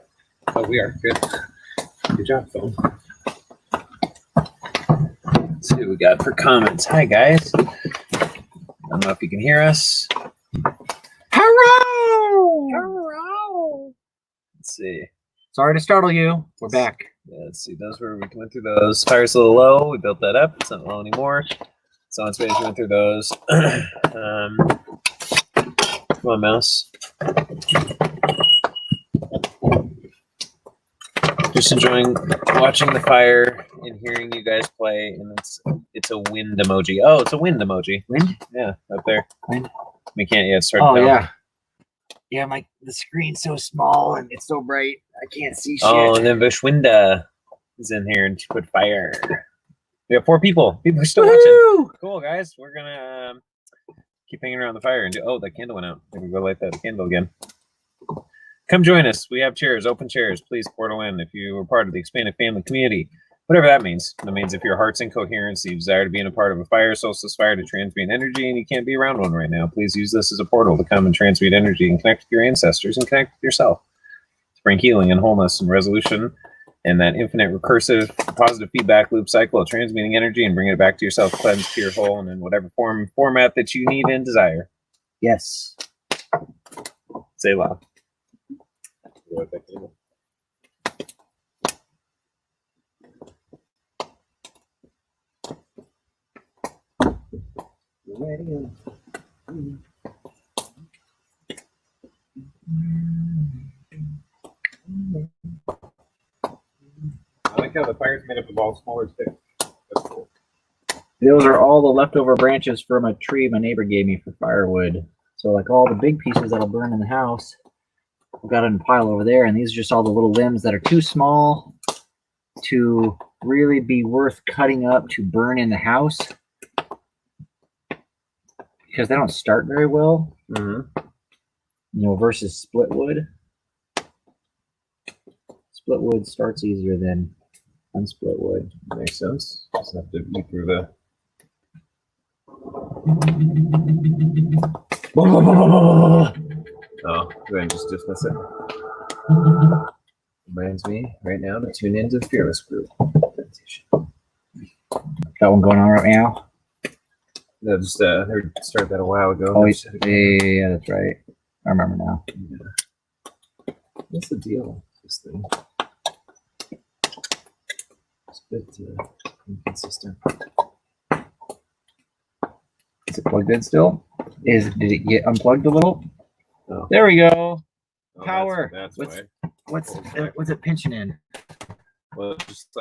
[SPEAKER 2] Oh, we are. Good. Good job, phone. Let's see what we got for comments. Hi, guys. I don't know if you can hear us.
[SPEAKER 4] Hello!
[SPEAKER 2] Let's see.
[SPEAKER 4] Sorry to startle you. We're back.
[SPEAKER 2] Yeah, let's see. Those were, we went through those. Fire's a little low. We built that up. It's not low anymore. So on space, we went through those. Come on, mouse. Just enjoying watching the fire and hearing you guys play, and it's a wind emoji. Oh, it's a wind emoji.
[SPEAKER 4] Wind?
[SPEAKER 2] Yeah, up there.
[SPEAKER 4] Wind?
[SPEAKER 2] We can't yet start.
[SPEAKER 4] Oh yeah. Yeah, the screen's so small and it's so bright. I can't see shit.
[SPEAKER 2] Oh, and then Vishwinda is in here and she put fire. We have 4 people. People are still watching. Cool, guys. We're gonna keep hanging around the fire and do. Oh, that candle went out. Maybe go light that candle again. Come join us. We have chairs, open chairs. Please portal in if you are part of the expanded family community. Whatever that means. That means if your heart's in coherence, you desire to be in a part of a fire, solstice fire to transmute energy, and you can't be around one right now, please use this as a portal to come and transmute energy and connect with your ancestors and connect with yourself. To bring healing and wholeness and resolution and that infinite recursive positive feedback loop cycle of transmuting energy and bringing it back to yourself, cleansed, pure, whole, and in whatever format that you need and desire.
[SPEAKER 4] Yes.
[SPEAKER 2] Say loud. I like how the fire's made up of all smaller sticks. That's cool.
[SPEAKER 4] Those are all the leftover branches from a tree my neighbor gave me for firewood. So like all the big pieces that'll burn in the house, I've got it in a pile over there, and these are just all the little limbs that are too small to really be worth cutting up to burn in the house because they don't start very well.
[SPEAKER 2] Mm-hmm.
[SPEAKER 4] You know, versus split wood. Split wood starts easier than unsplit wood.
[SPEAKER 2] Makes sense. Just have to be through the. Oh, go ahead and just dismiss it. Reminds me right now to tune into the Fearless Group meditation.
[SPEAKER 4] Got one going on right now.
[SPEAKER 2] No, just they started that a while ago.
[SPEAKER 4] Oh, yeah, that's right. I remember now.
[SPEAKER 2] Yeah. What's the deal with this thing? It's a bit inconsistent.
[SPEAKER 4] Is it plugged in still? Did it get unplugged a little?
[SPEAKER 2] Oh.
[SPEAKER 4] There we go.
[SPEAKER 2] Oh,
[SPEAKER 4] Power.
[SPEAKER 2] That's
[SPEAKER 4] What's
[SPEAKER 2] why.
[SPEAKER 4] what's it pinching in?
[SPEAKER 2] Well, it just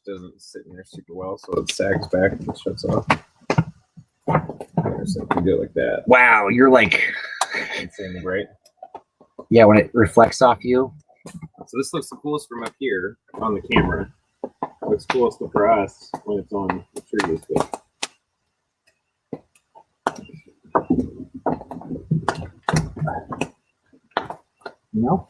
[SPEAKER 2] doesn't sit in there super well, so it sags back and it shuts off. So you can do it like that.
[SPEAKER 4] Wow, you're like
[SPEAKER 2] Insanely bright.
[SPEAKER 4] yeah, when it reflects off you.
[SPEAKER 2] So this looks the coolest from up here on the camera. Looks coolest for us when it's on the trees. But
[SPEAKER 4] No.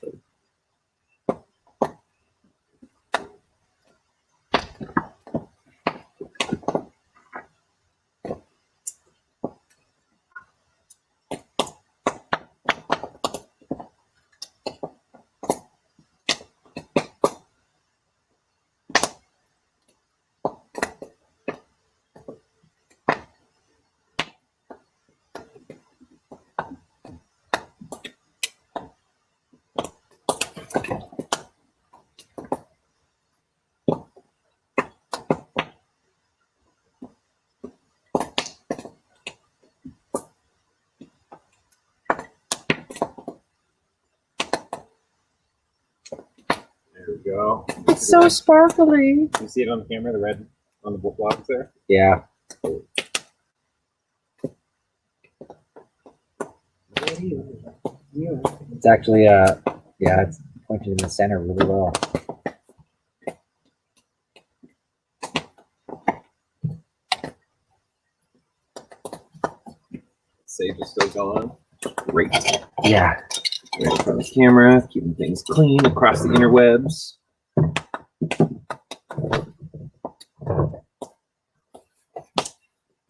[SPEAKER 2] there we go.
[SPEAKER 5] So sparkly.
[SPEAKER 2] You see it on the camera, the red on the blocks there?
[SPEAKER 4] Yeah. It's actually yeah, it's pointed in the center really well.
[SPEAKER 2] Sage is still going. Great.
[SPEAKER 4] Yeah.
[SPEAKER 2] Right from the camera, keeping things clean across the interwebs.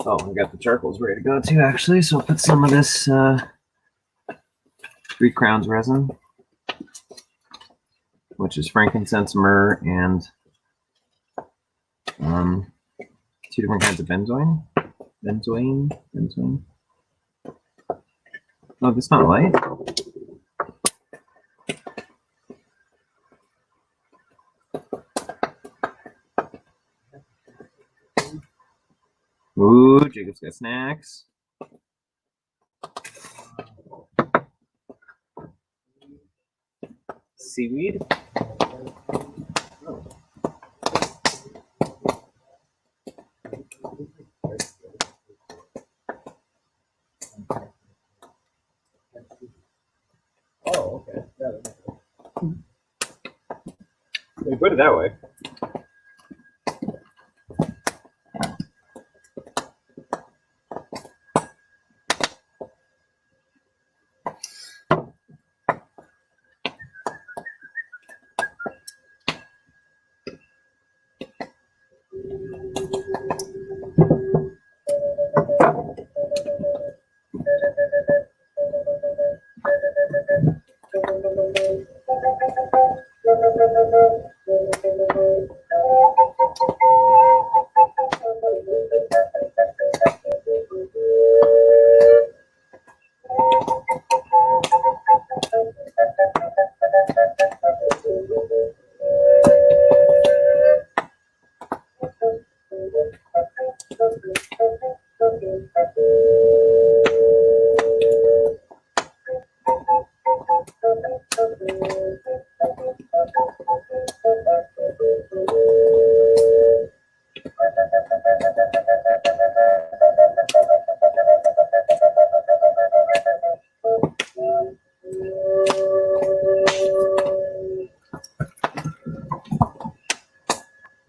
[SPEAKER 2] Oh, I got the charcoals ready to go too, actually. So I'll put some of this 3 Crowns resin which is frankincense, myrrh, and 2 different kinds of benzoin. Benzoin. Oh, that's not light. Ooh, Jacob's got snacks. Seaweed.
[SPEAKER 9] Oh, okay.
[SPEAKER 2] They put it that way.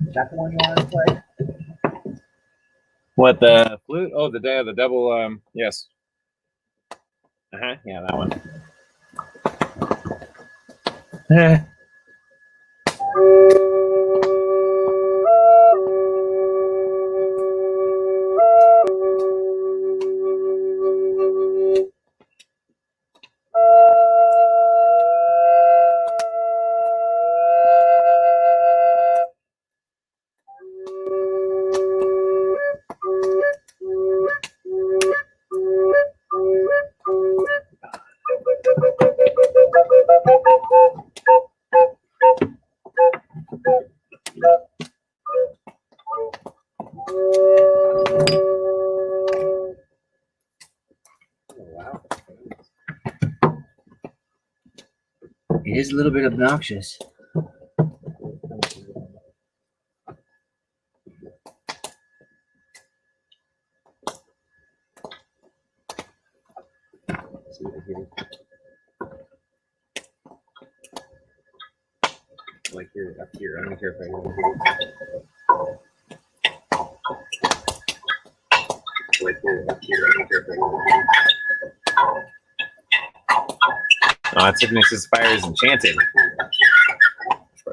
[SPEAKER 9] Is that the one you want to play?
[SPEAKER 2] What, the flute? Oh, the double. Yes. Yeah, that one.
[SPEAKER 4] It is a little bit obnoxious.
[SPEAKER 2] Like here, up here. I don't care if I hear like here, up here. I don't care if I hear Oh, that's Ignis's Fire is enchanted.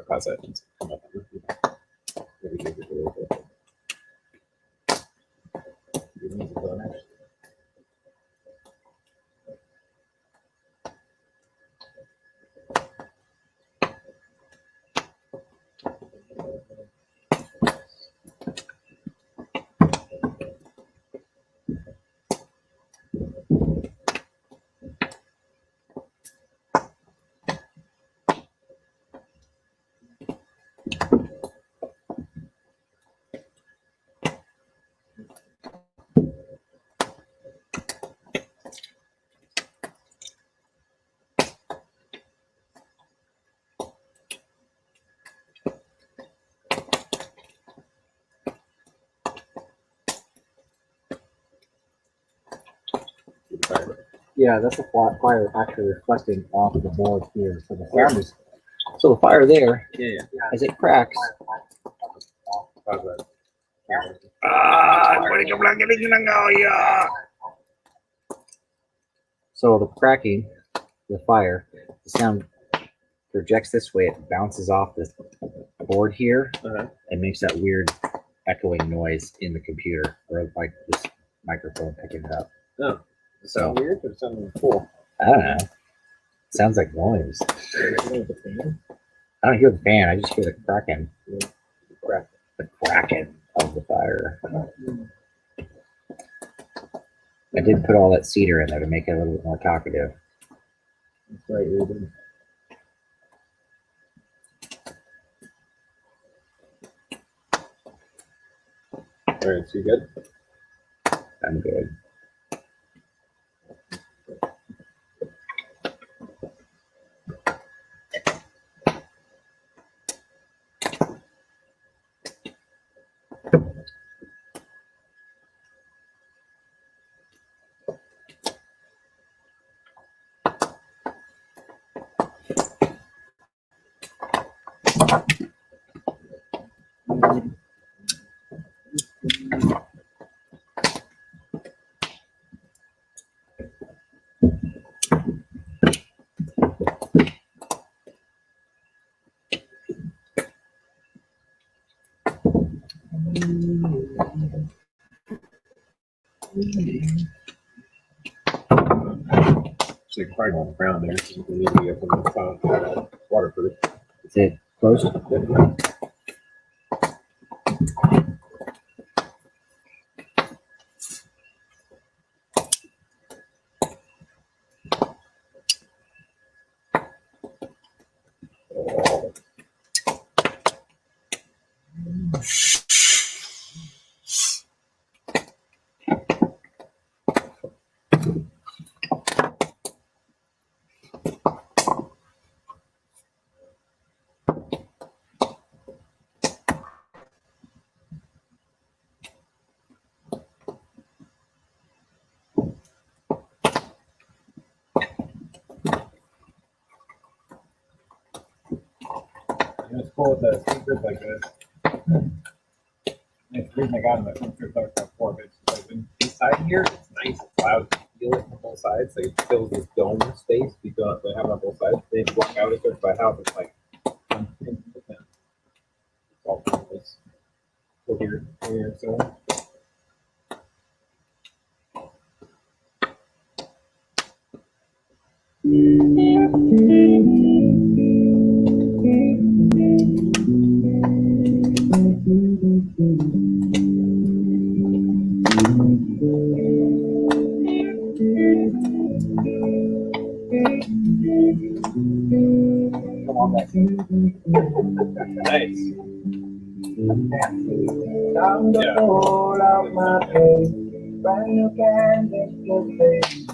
[SPEAKER 2] Pause that.
[SPEAKER 9] Yeah, that's the fire actually reflecting off the board here. So the sound is so the fire there,
[SPEAKER 2] Yeah.
[SPEAKER 9] as it cracks.
[SPEAKER 2] Pause that.
[SPEAKER 9] So the cracking, the fire, the sound projects this way. It bounces off this board here and makes that weird echoing noise in the computer, or like this microphone picking it up.
[SPEAKER 2] Oh.
[SPEAKER 9] So
[SPEAKER 2] Weird or something cool?
[SPEAKER 9] I don't know. Sounds like noise.
[SPEAKER 10] I don't hear the fan. I just hear the cracking. The cracking of the fire. I did put all that cedar in there to make it a little bit more talkative.
[SPEAKER 9] That's right, Ruben.
[SPEAKER 11] All right, so you good?
[SPEAKER 10] I'm good.
[SPEAKER 11] It's like quite on the ground there. So you need to get from the top waterproof.
[SPEAKER 10] Is it close?
[SPEAKER 11] It's cool with the speakers like this. It's the reason I got them. I think they're before, but it's like when inside here, it's nice, it's loud. You feel it from both sides. Like it fills this dome space. You don't have it on both sides. They walk out of by house. It's like 10%. It's all this. So here, so. Nice.
[SPEAKER 6] I'm the whole of my face. Brand new canvas to face.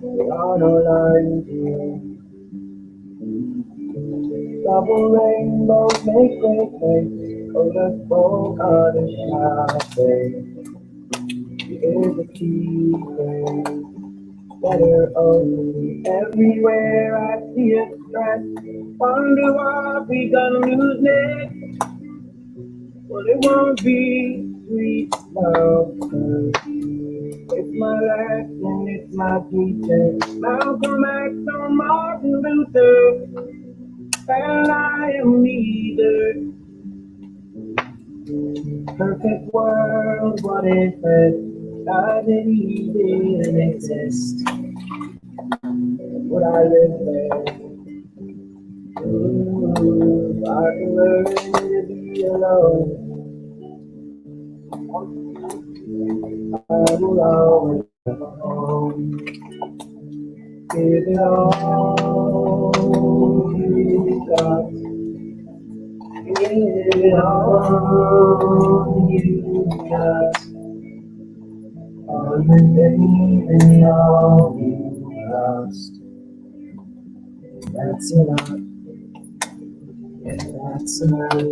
[SPEAKER 6] We are no lines here. Double rainbows make great face. Oh, the folk are the shadow. Here's the key phrase. Better only everywhere I see a stress. Wonder what we gonna lose next. Well, it won't be sweet love. It's my lesson, it's my teacher. Malcolm X or Martin Luther. And I am neither. Perfect world, what is it? Doesn't even exist. Would I live there? Ooh, I can learn to be alone. I will always have a home. Give it all you got. Give it all you got. All you gave and all you lost. That's a lot. Yeah, that's a lot.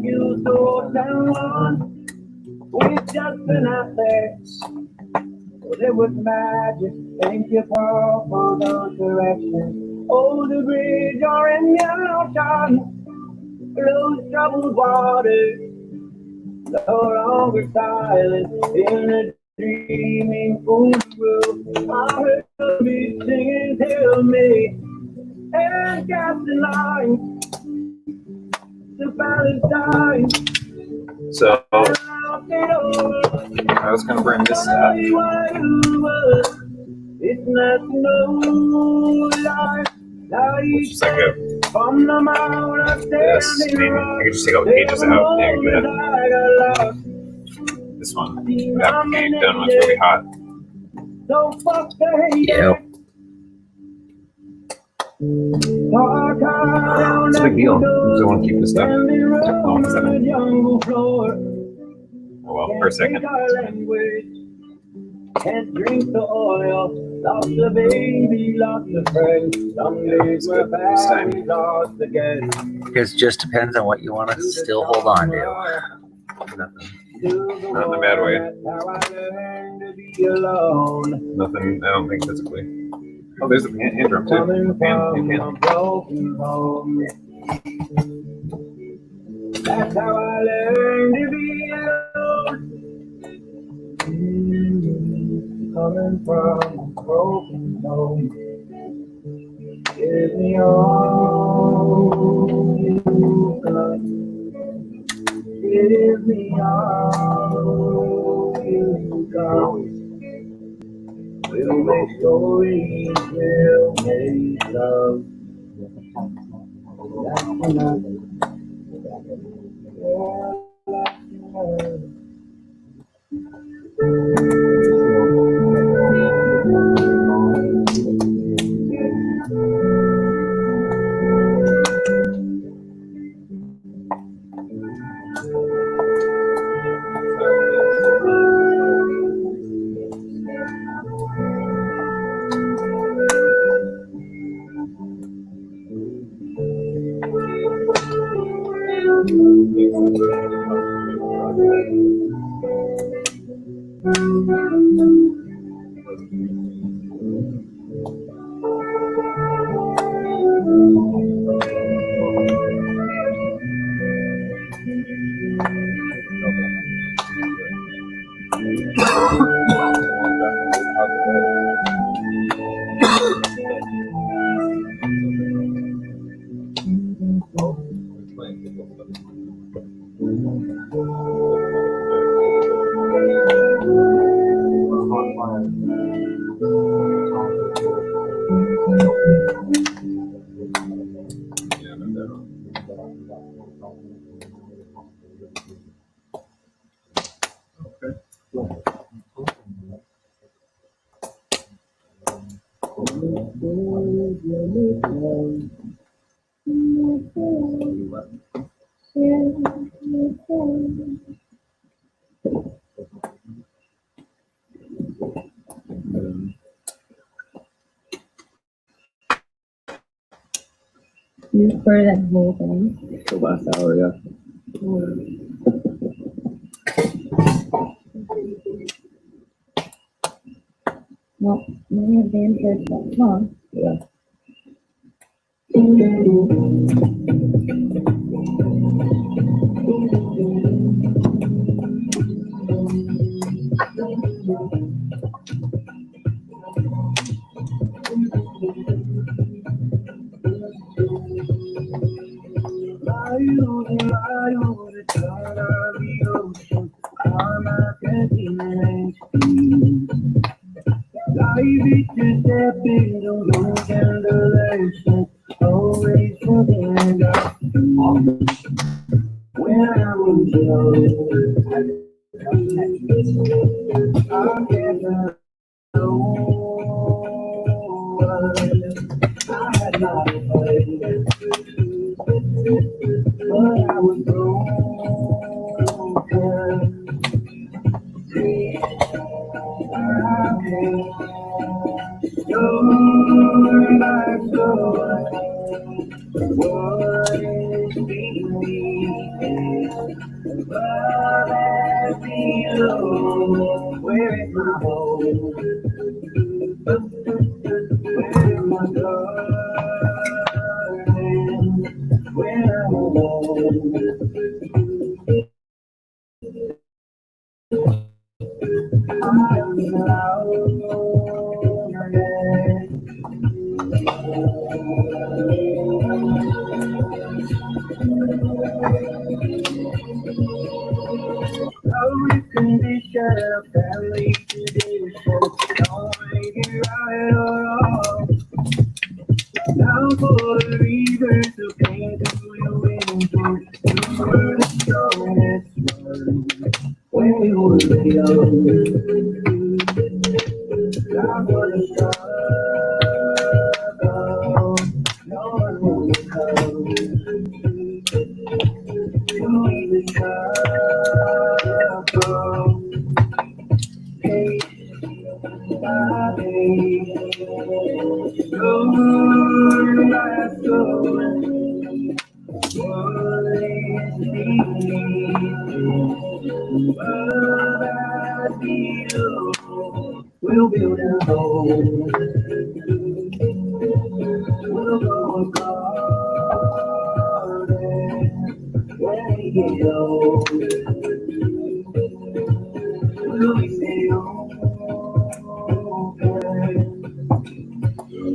[SPEAKER 6] You so down with just an affairs. Well, it was magic. Thank you, Paul, for those directions. Oh, the bridge or in the ocean. Those troubled waters, no longer silent in a dreaming full world. I heard me singing, tell me, and casting lines to Palestine.
[SPEAKER 11] So I was gonna bring this up.
[SPEAKER 6] It's not no lie.
[SPEAKER 11] It's just like a
[SPEAKER 6] From the mount of
[SPEAKER 11] this. I mean, I could just take all the pages out and do it. This one would have to be done when it's really hot.
[SPEAKER 10] Yep.
[SPEAKER 11] It's a big deal. Because I want to keep this stuff. Oh, what's that? Oh well, for a second.
[SPEAKER 6] And drink the oil, lost the baby, lost the friend. Some days we're back, we lost again.
[SPEAKER 10] Because it just depends on what you want to still hold on to.
[SPEAKER 11] Nothing. Not in a bad way. Nothing, I don't think physically. Oh, there's a hand drum too. Pan.
[SPEAKER 6] That's how I learned to be alone. Coming from a broken home. Give me all you got. Give me all you got. We'll make stories, we'll make love. That's enough.
[SPEAKER 12] You recorded that whole thing?
[SPEAKER 11] The last hour, yeah.
[SPEAKER 12] Well, we have the intro to that song.
[SPEAKER 11] Yeah.
[SPEAKER 6] Condition of family tradition, don't make it right or wrong. Now for the rivers who came through your window, you were the strongest one when we were young. Now for the struggle, no one will come to leave the trouble. Hey, my baby, go, my soul. We'll build a home. We'll go a garden when we get old. Will we stay open? You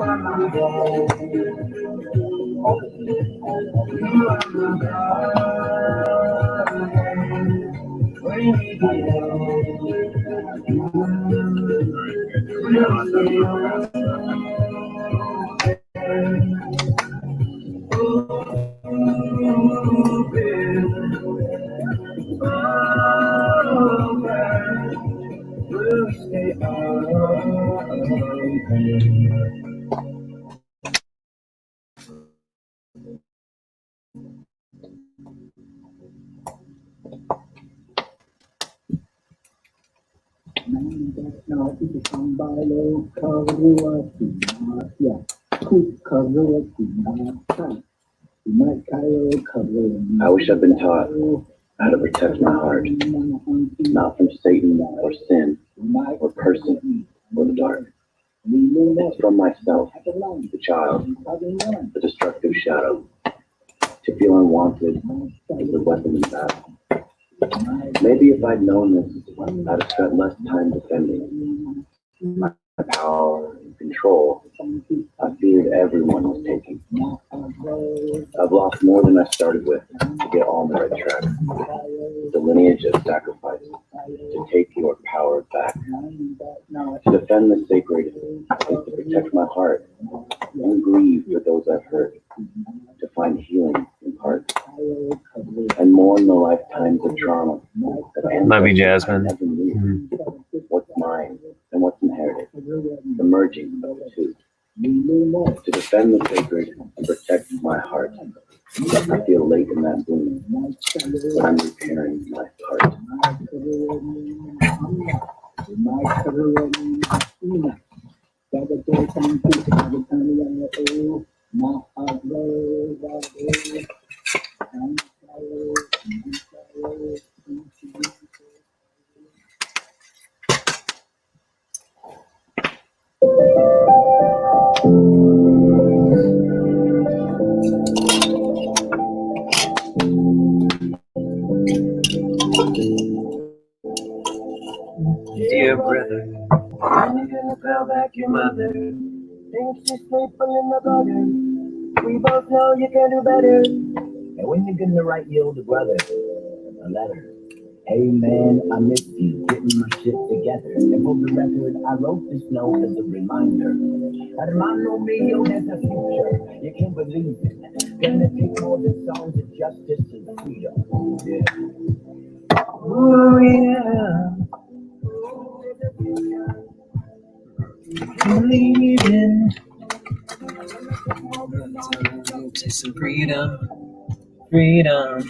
[SPEAKER 6] are my home. You are my God. When we get old, we'll stay we'll stay
[SPEAKER 10] I wish I'd been taught how to protect my heart, not from Satan or sin or person or the dark. It's from myself, the child, the destructive shadow. To feel unwanted is a weapon in battle. Maybe if I'd known this, I'd have spent less time defending. My power and control, I feared everyone was taking. I've lost more than I started with to get on the right track. The lineage of sacrifice, to take your power back. To defend the sacred is to protect my heart and grieve for those I've hurt. To find healing in part and mourn the lifetimes of trauma.
[SPEAKER 2] Might be Jasmine.
[SPEAKER 10] What's mine and what's inherited, the merging of the two. To defend the sacred and protect my heart. I feel late in that bloom, but I'm repairing my heart.
[SPEAKER 6] Dear brother, when you gonna call back your mother? Think she's sleeping in the gutter. We both know you can do better. And when you gonna write your older brother a letter? Hey man, I miss you, getting my shit together. And for the record, I wrote this note as a reminder. Hermano mío, there's a future, you can't believe it. Gonna take all the songs of justice and freedom. Yeah. Oh yeah. Believe in
[SPEAKER 4] To some freedom. Freedom.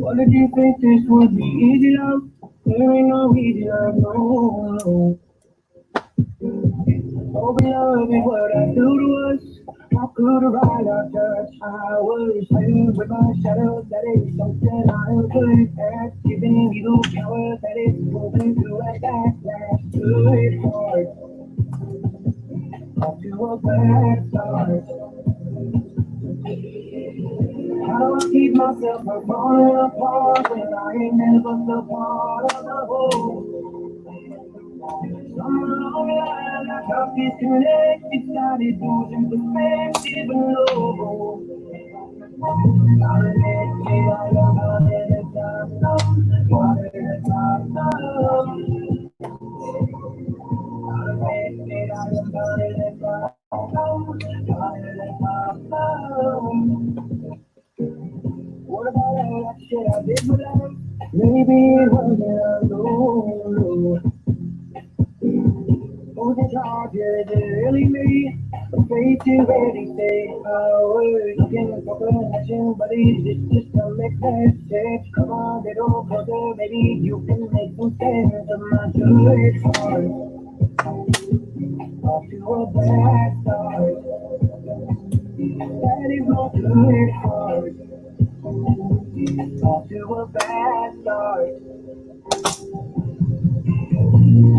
[SPEAKER 6] What did you think this would be easy love? There ain't no easy love, no. Oh, love is what I do to us. How could I write a judge? I was playing with my shadow. That is something I am good at. Giving you power that is moving to a backlash. Good heart, off to a bad start. How do I keep myself from falling apart when I ain't never the part of the whole? Somewhere along the line, I got disconnected, started losing perspective and low. What about all that shit I did with life? Maybe it wasn't alone. Who's in charge? Is it really me? I'm afraid to really say I was looking for connection, but is it just a mixed message? Come on, little brother, maybe you can make some sense of my good heart. Off to a bad start. That is my good heart. Off to a bad start.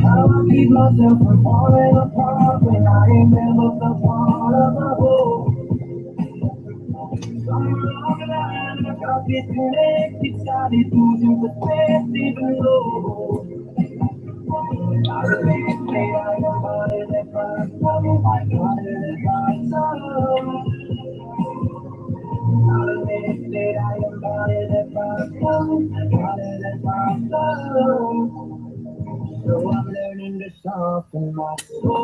[SPEAKER 6] How do I keep myself from falling apart when I ain't never the part of the whole? Somewhere along the line, I got disconnected, started losing perspective and low. I really say I am body that cries, I am body that cries. I really say I am body that cries, body that cries. So I'm learning to soften my soul.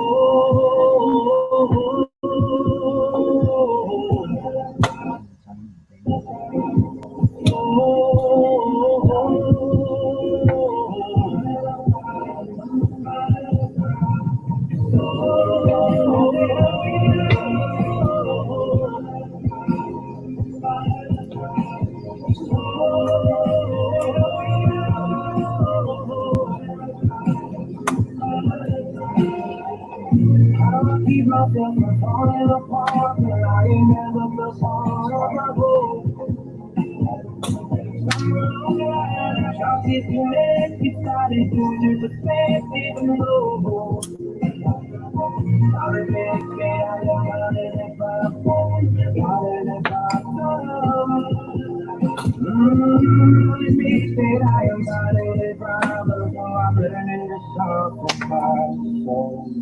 [SPEAKER 6] Keep myself from falling apart when I ain't never the part of my goal. Somewhere along the line, I got disconnected, started losing perspective and low. I remember I am running that problem, running that problem. It means that I am running that problem, so I'm learning to soften my soul.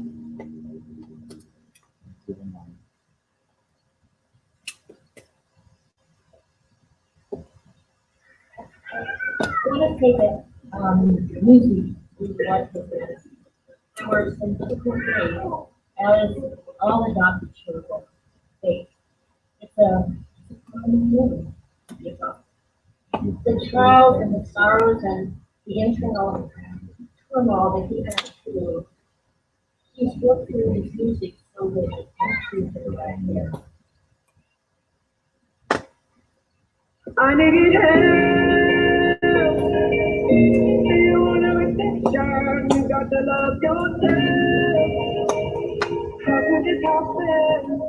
[SPEAKER 12] I want to say that music is what this is. There were some typical things as all adopted children face. It's a common feeling. The trials and the sorrows and the internal turmoil that he had to he's worked through his music so that it can truth it right here.
[SPEAKER 6] I need help. You want a redemption, you got to love yourself. How could it happen?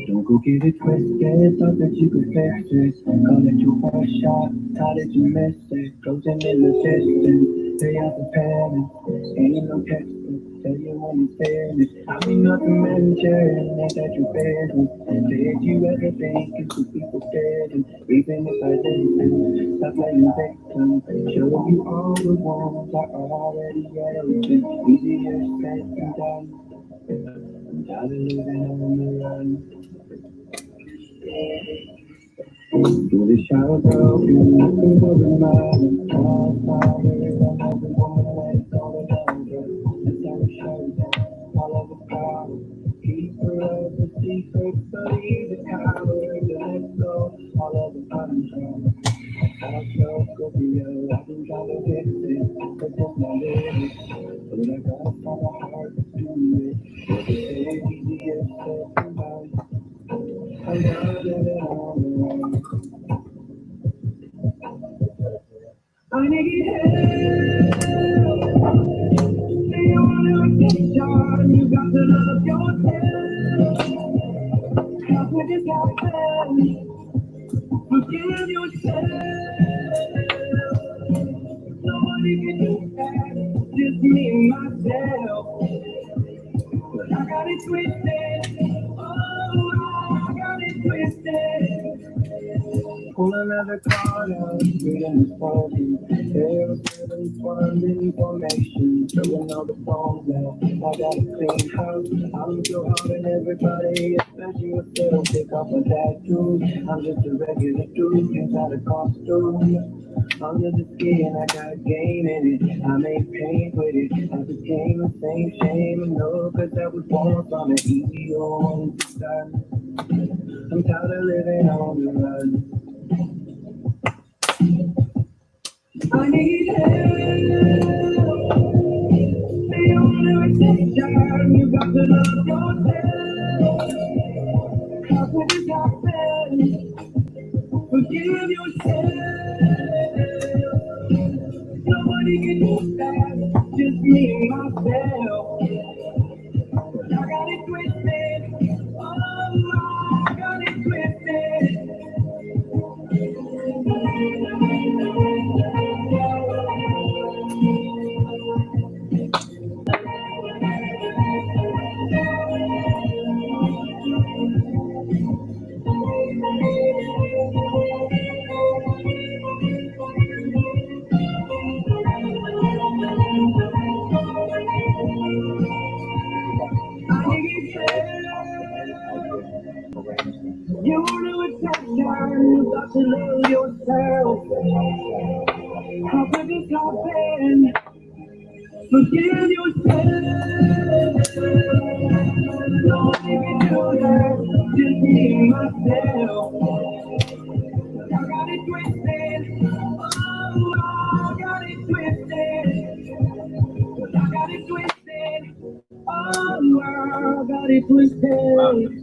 [SPEAKER 6] Don't go get it twisted, thought that you could fix it. Call it your first shot, how did you miss it? Frozen in the distance, they have the panic. Ain't no texting, tell you when it's finished. I mean not to mention, ain't that your business? Did you ever think it's the people dead? And even if I didn't, stop playing victim. Show you all the ones I already open. Easier said than done. I'm tired of living on the run. Through the shower broken, nothing but a mind. All fire, another woman that's on another. That's how it shows up, all of the power. Keeper of the secrets, but he's a coward. Let's go, all of the control. I don't know Scorpio, I've been trying to fix it, but just not living. But I gotta find a heart to do it. But it's easier said than done. I'm not living on the run. I need help. You want a redemption, you got to love yourself. this happen? Forgive yourself. Nobody can do that, just me and myself. But I got it twisted. Oh, I got it twisted. Pull another card out, freedom is falling. There's responding information. Throwing all the phones out. I got a clean house. I'm so hard on everybody, especially yourself. Take off my tattoo. I'm just a regular dude inside a costume. Under the skin, I got a game in it. I make pain with it. I became the same shame and no, cause I was born from an ego. I'm tired of living on the run. I need help. The only exception, you got to love yourself. How could this happen? Forgive yourself. Nobody can do that, just me and myself. But I got it twisted. Oh, I got it twisted. You know it's that time, you got to love yourself. How could this happen? Forgive yourself. Nobody can do that, just me and myself. I got it twisted. Oh, I got it twisted. I got it twisted. Oh, I got it twisted.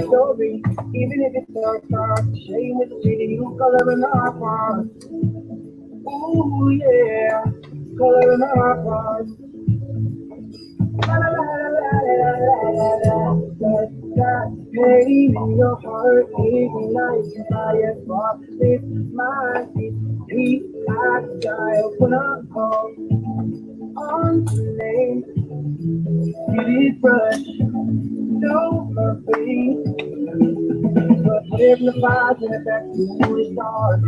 [SPEAKER 6] Story, even if it's dark, shame is cheating, you color in our hearts. Ooh, yeah, color in our hearts. La la la la la la la la. That pain in your heart, ignites the fire for this mind. Peace like a child when I call on the name. It is brush, no mercy. But hypnotized and back to the stars.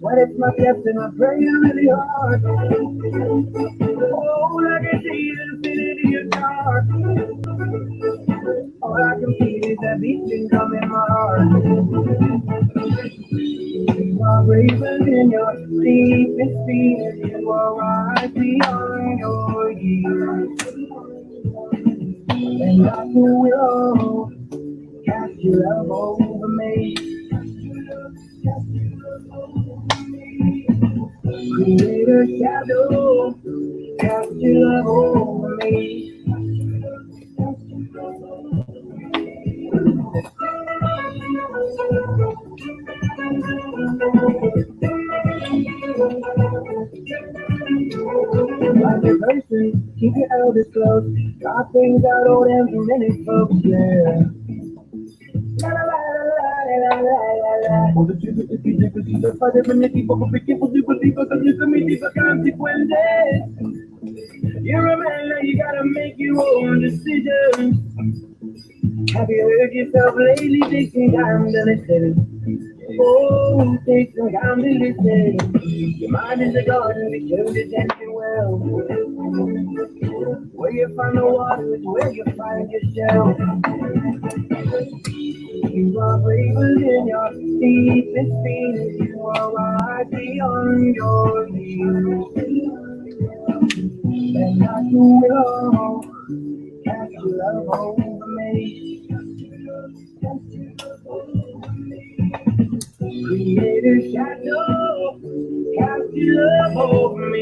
[SPEAKER 6] Sweat it's my chest and I'm praying really hard. Oh, I can see the infinity of dark. All I can feel is that beating come in my heart. You are raven in your deepest fear. You are right beyond your years. And I will cast your love over me. Create a shadow, cast your love over me. Like a person, keep your elders close. Got things out on them for many folks, yeah. La la la la la la la la. Cuando chico te pide cositas para beneficio, poco pequeño, tipo, también me dice consecuentes. You're a man, now you gotta make your own decisions. Have you heard yourself lately? Take some time to listen. Oh, take some time to listen. Your mind is a garden, be sure to tend it well. Where you find the water is where you find yourself. You are braver than your deepest fears. You are right beyond your views. And I will cast your love over me. Create a shadow, cast your love over me.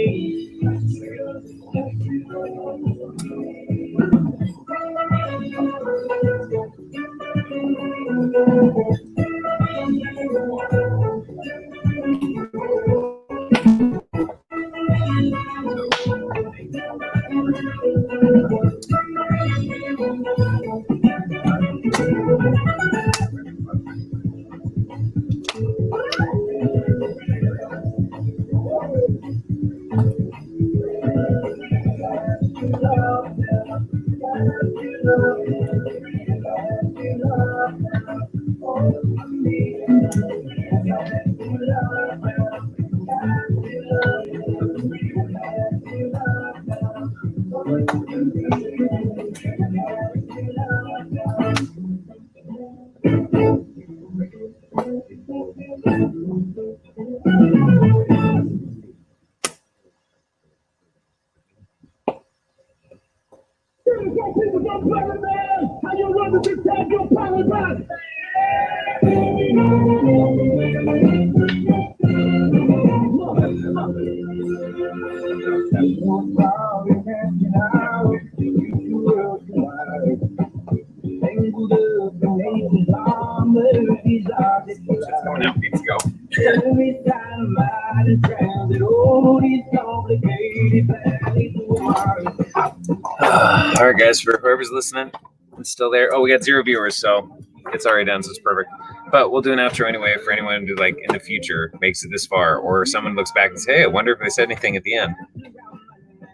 [SPEAKER 2] All right, guys, for whoever's listening and still there. Oh, we got 0 viewers, so it's already done, so it's perfect. But we'll do an outro anyway for anyone who, like, in the future makes it this far, or someone looks back and says, hey, I wonder if they said anything at the end.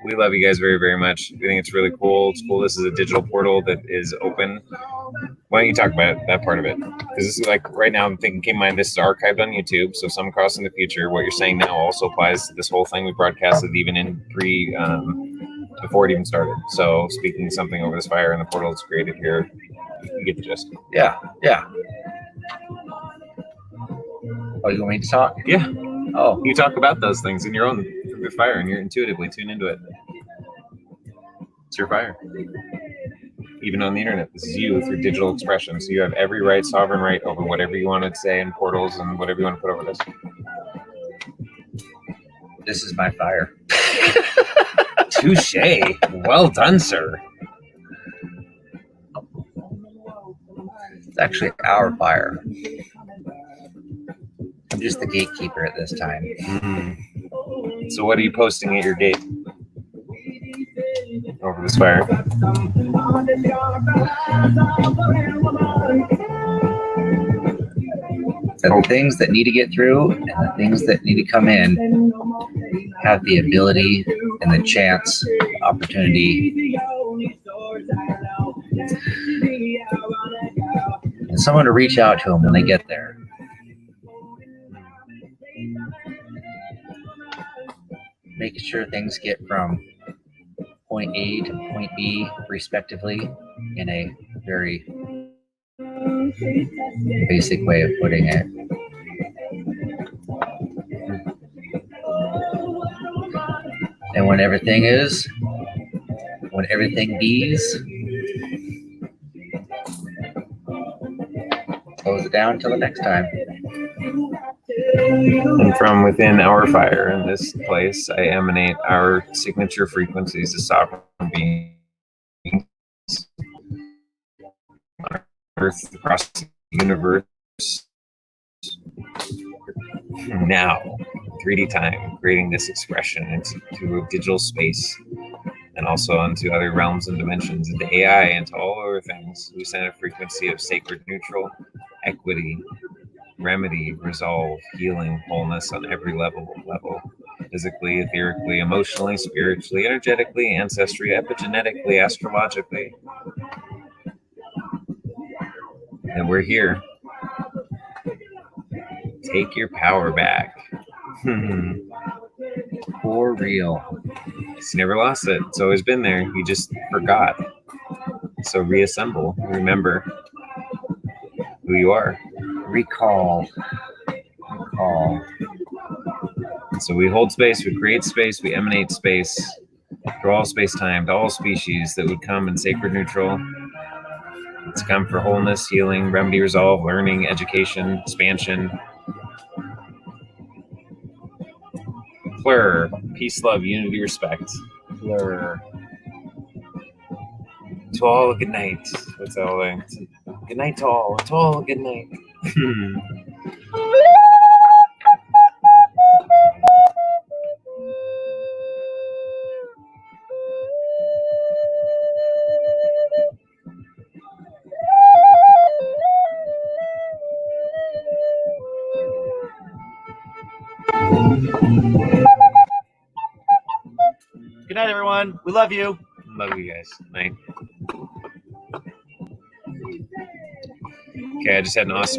[SPEAKER 2] We love you guys very, very much. We think it's really cool. It's cool. This is a digital portal that is open. Why don't you talk about that part of it? Because this is like right now I'm thinking, keep in mind, this is archived on YouTube. So if someone crosses in the future, what you're saying now also applies to this whole thing we broadcasted even in before it even started. So speaking something over this fire and the portal that's created here, you get the gist.
[SPEAKER 4] Yeah. Oh, you want me to talk?
[SPEAKER 2] Yeah.
[SPEAKER 4] Oh,
[SPEAKER 2] You talk about those things in your own fire and you're intuitively tuned into it. It's your fire. Even on the internet, this is you through digital expression. So you have every right, sovereign right over whatever you want to say in portals and whatever you want to put over this.
[SPEAKER 4] this is my fire.
[SPEAKER 2] Touche. Well done, sir.
[SPEAKER 4] It's actually our fire. I'm just the gatekeeper at this time.
[SPEAKER 2] Mm-hmm. So what are you posting at your gate? Over this fire.
[SPEAKER 4] That the things that need to get through and the things that need to come in have the ability and the chance, the opportunity, and someone to reach out to them when they get there. Making sure things get from point A to point B, respectively, in a very basic way of putting it. And when everything bees, close it down until the next time.
[SPEAKER 2] And from within our fire in this place, I emanate our signature frequencies of sovereign beings on Earth, across the universe. Now, 3D time, creating this expression into a digital space, and also into other realms and dimensions, into AI, into all other things. We send a frequency of sacred neutral, equity, remedy, resolve, healing, wholeness on every level, physically, etherically, emotionally, spiritually, energetically, ancestry, epigenetically, astrologically. And we're here. Take your power back. For real. He's never lost it. It's always been there. You just forgot. So reassemble. Remember who you are. Recall. So we hold space, we create space, we emanate space for all space-time, to all species that would come in sacred neutral. It's come for wholeness, healing, remedy, resolve, learning, education, expansion. Plur, peace, love, unity, respect. Plur. To all, good night. What's all that? Good night to all. To all, good night.
[SPEAKER 4] Good night, everyone. We love you.
[SPEAKER 2] Love you guys. Night. Okay, I just had an awesome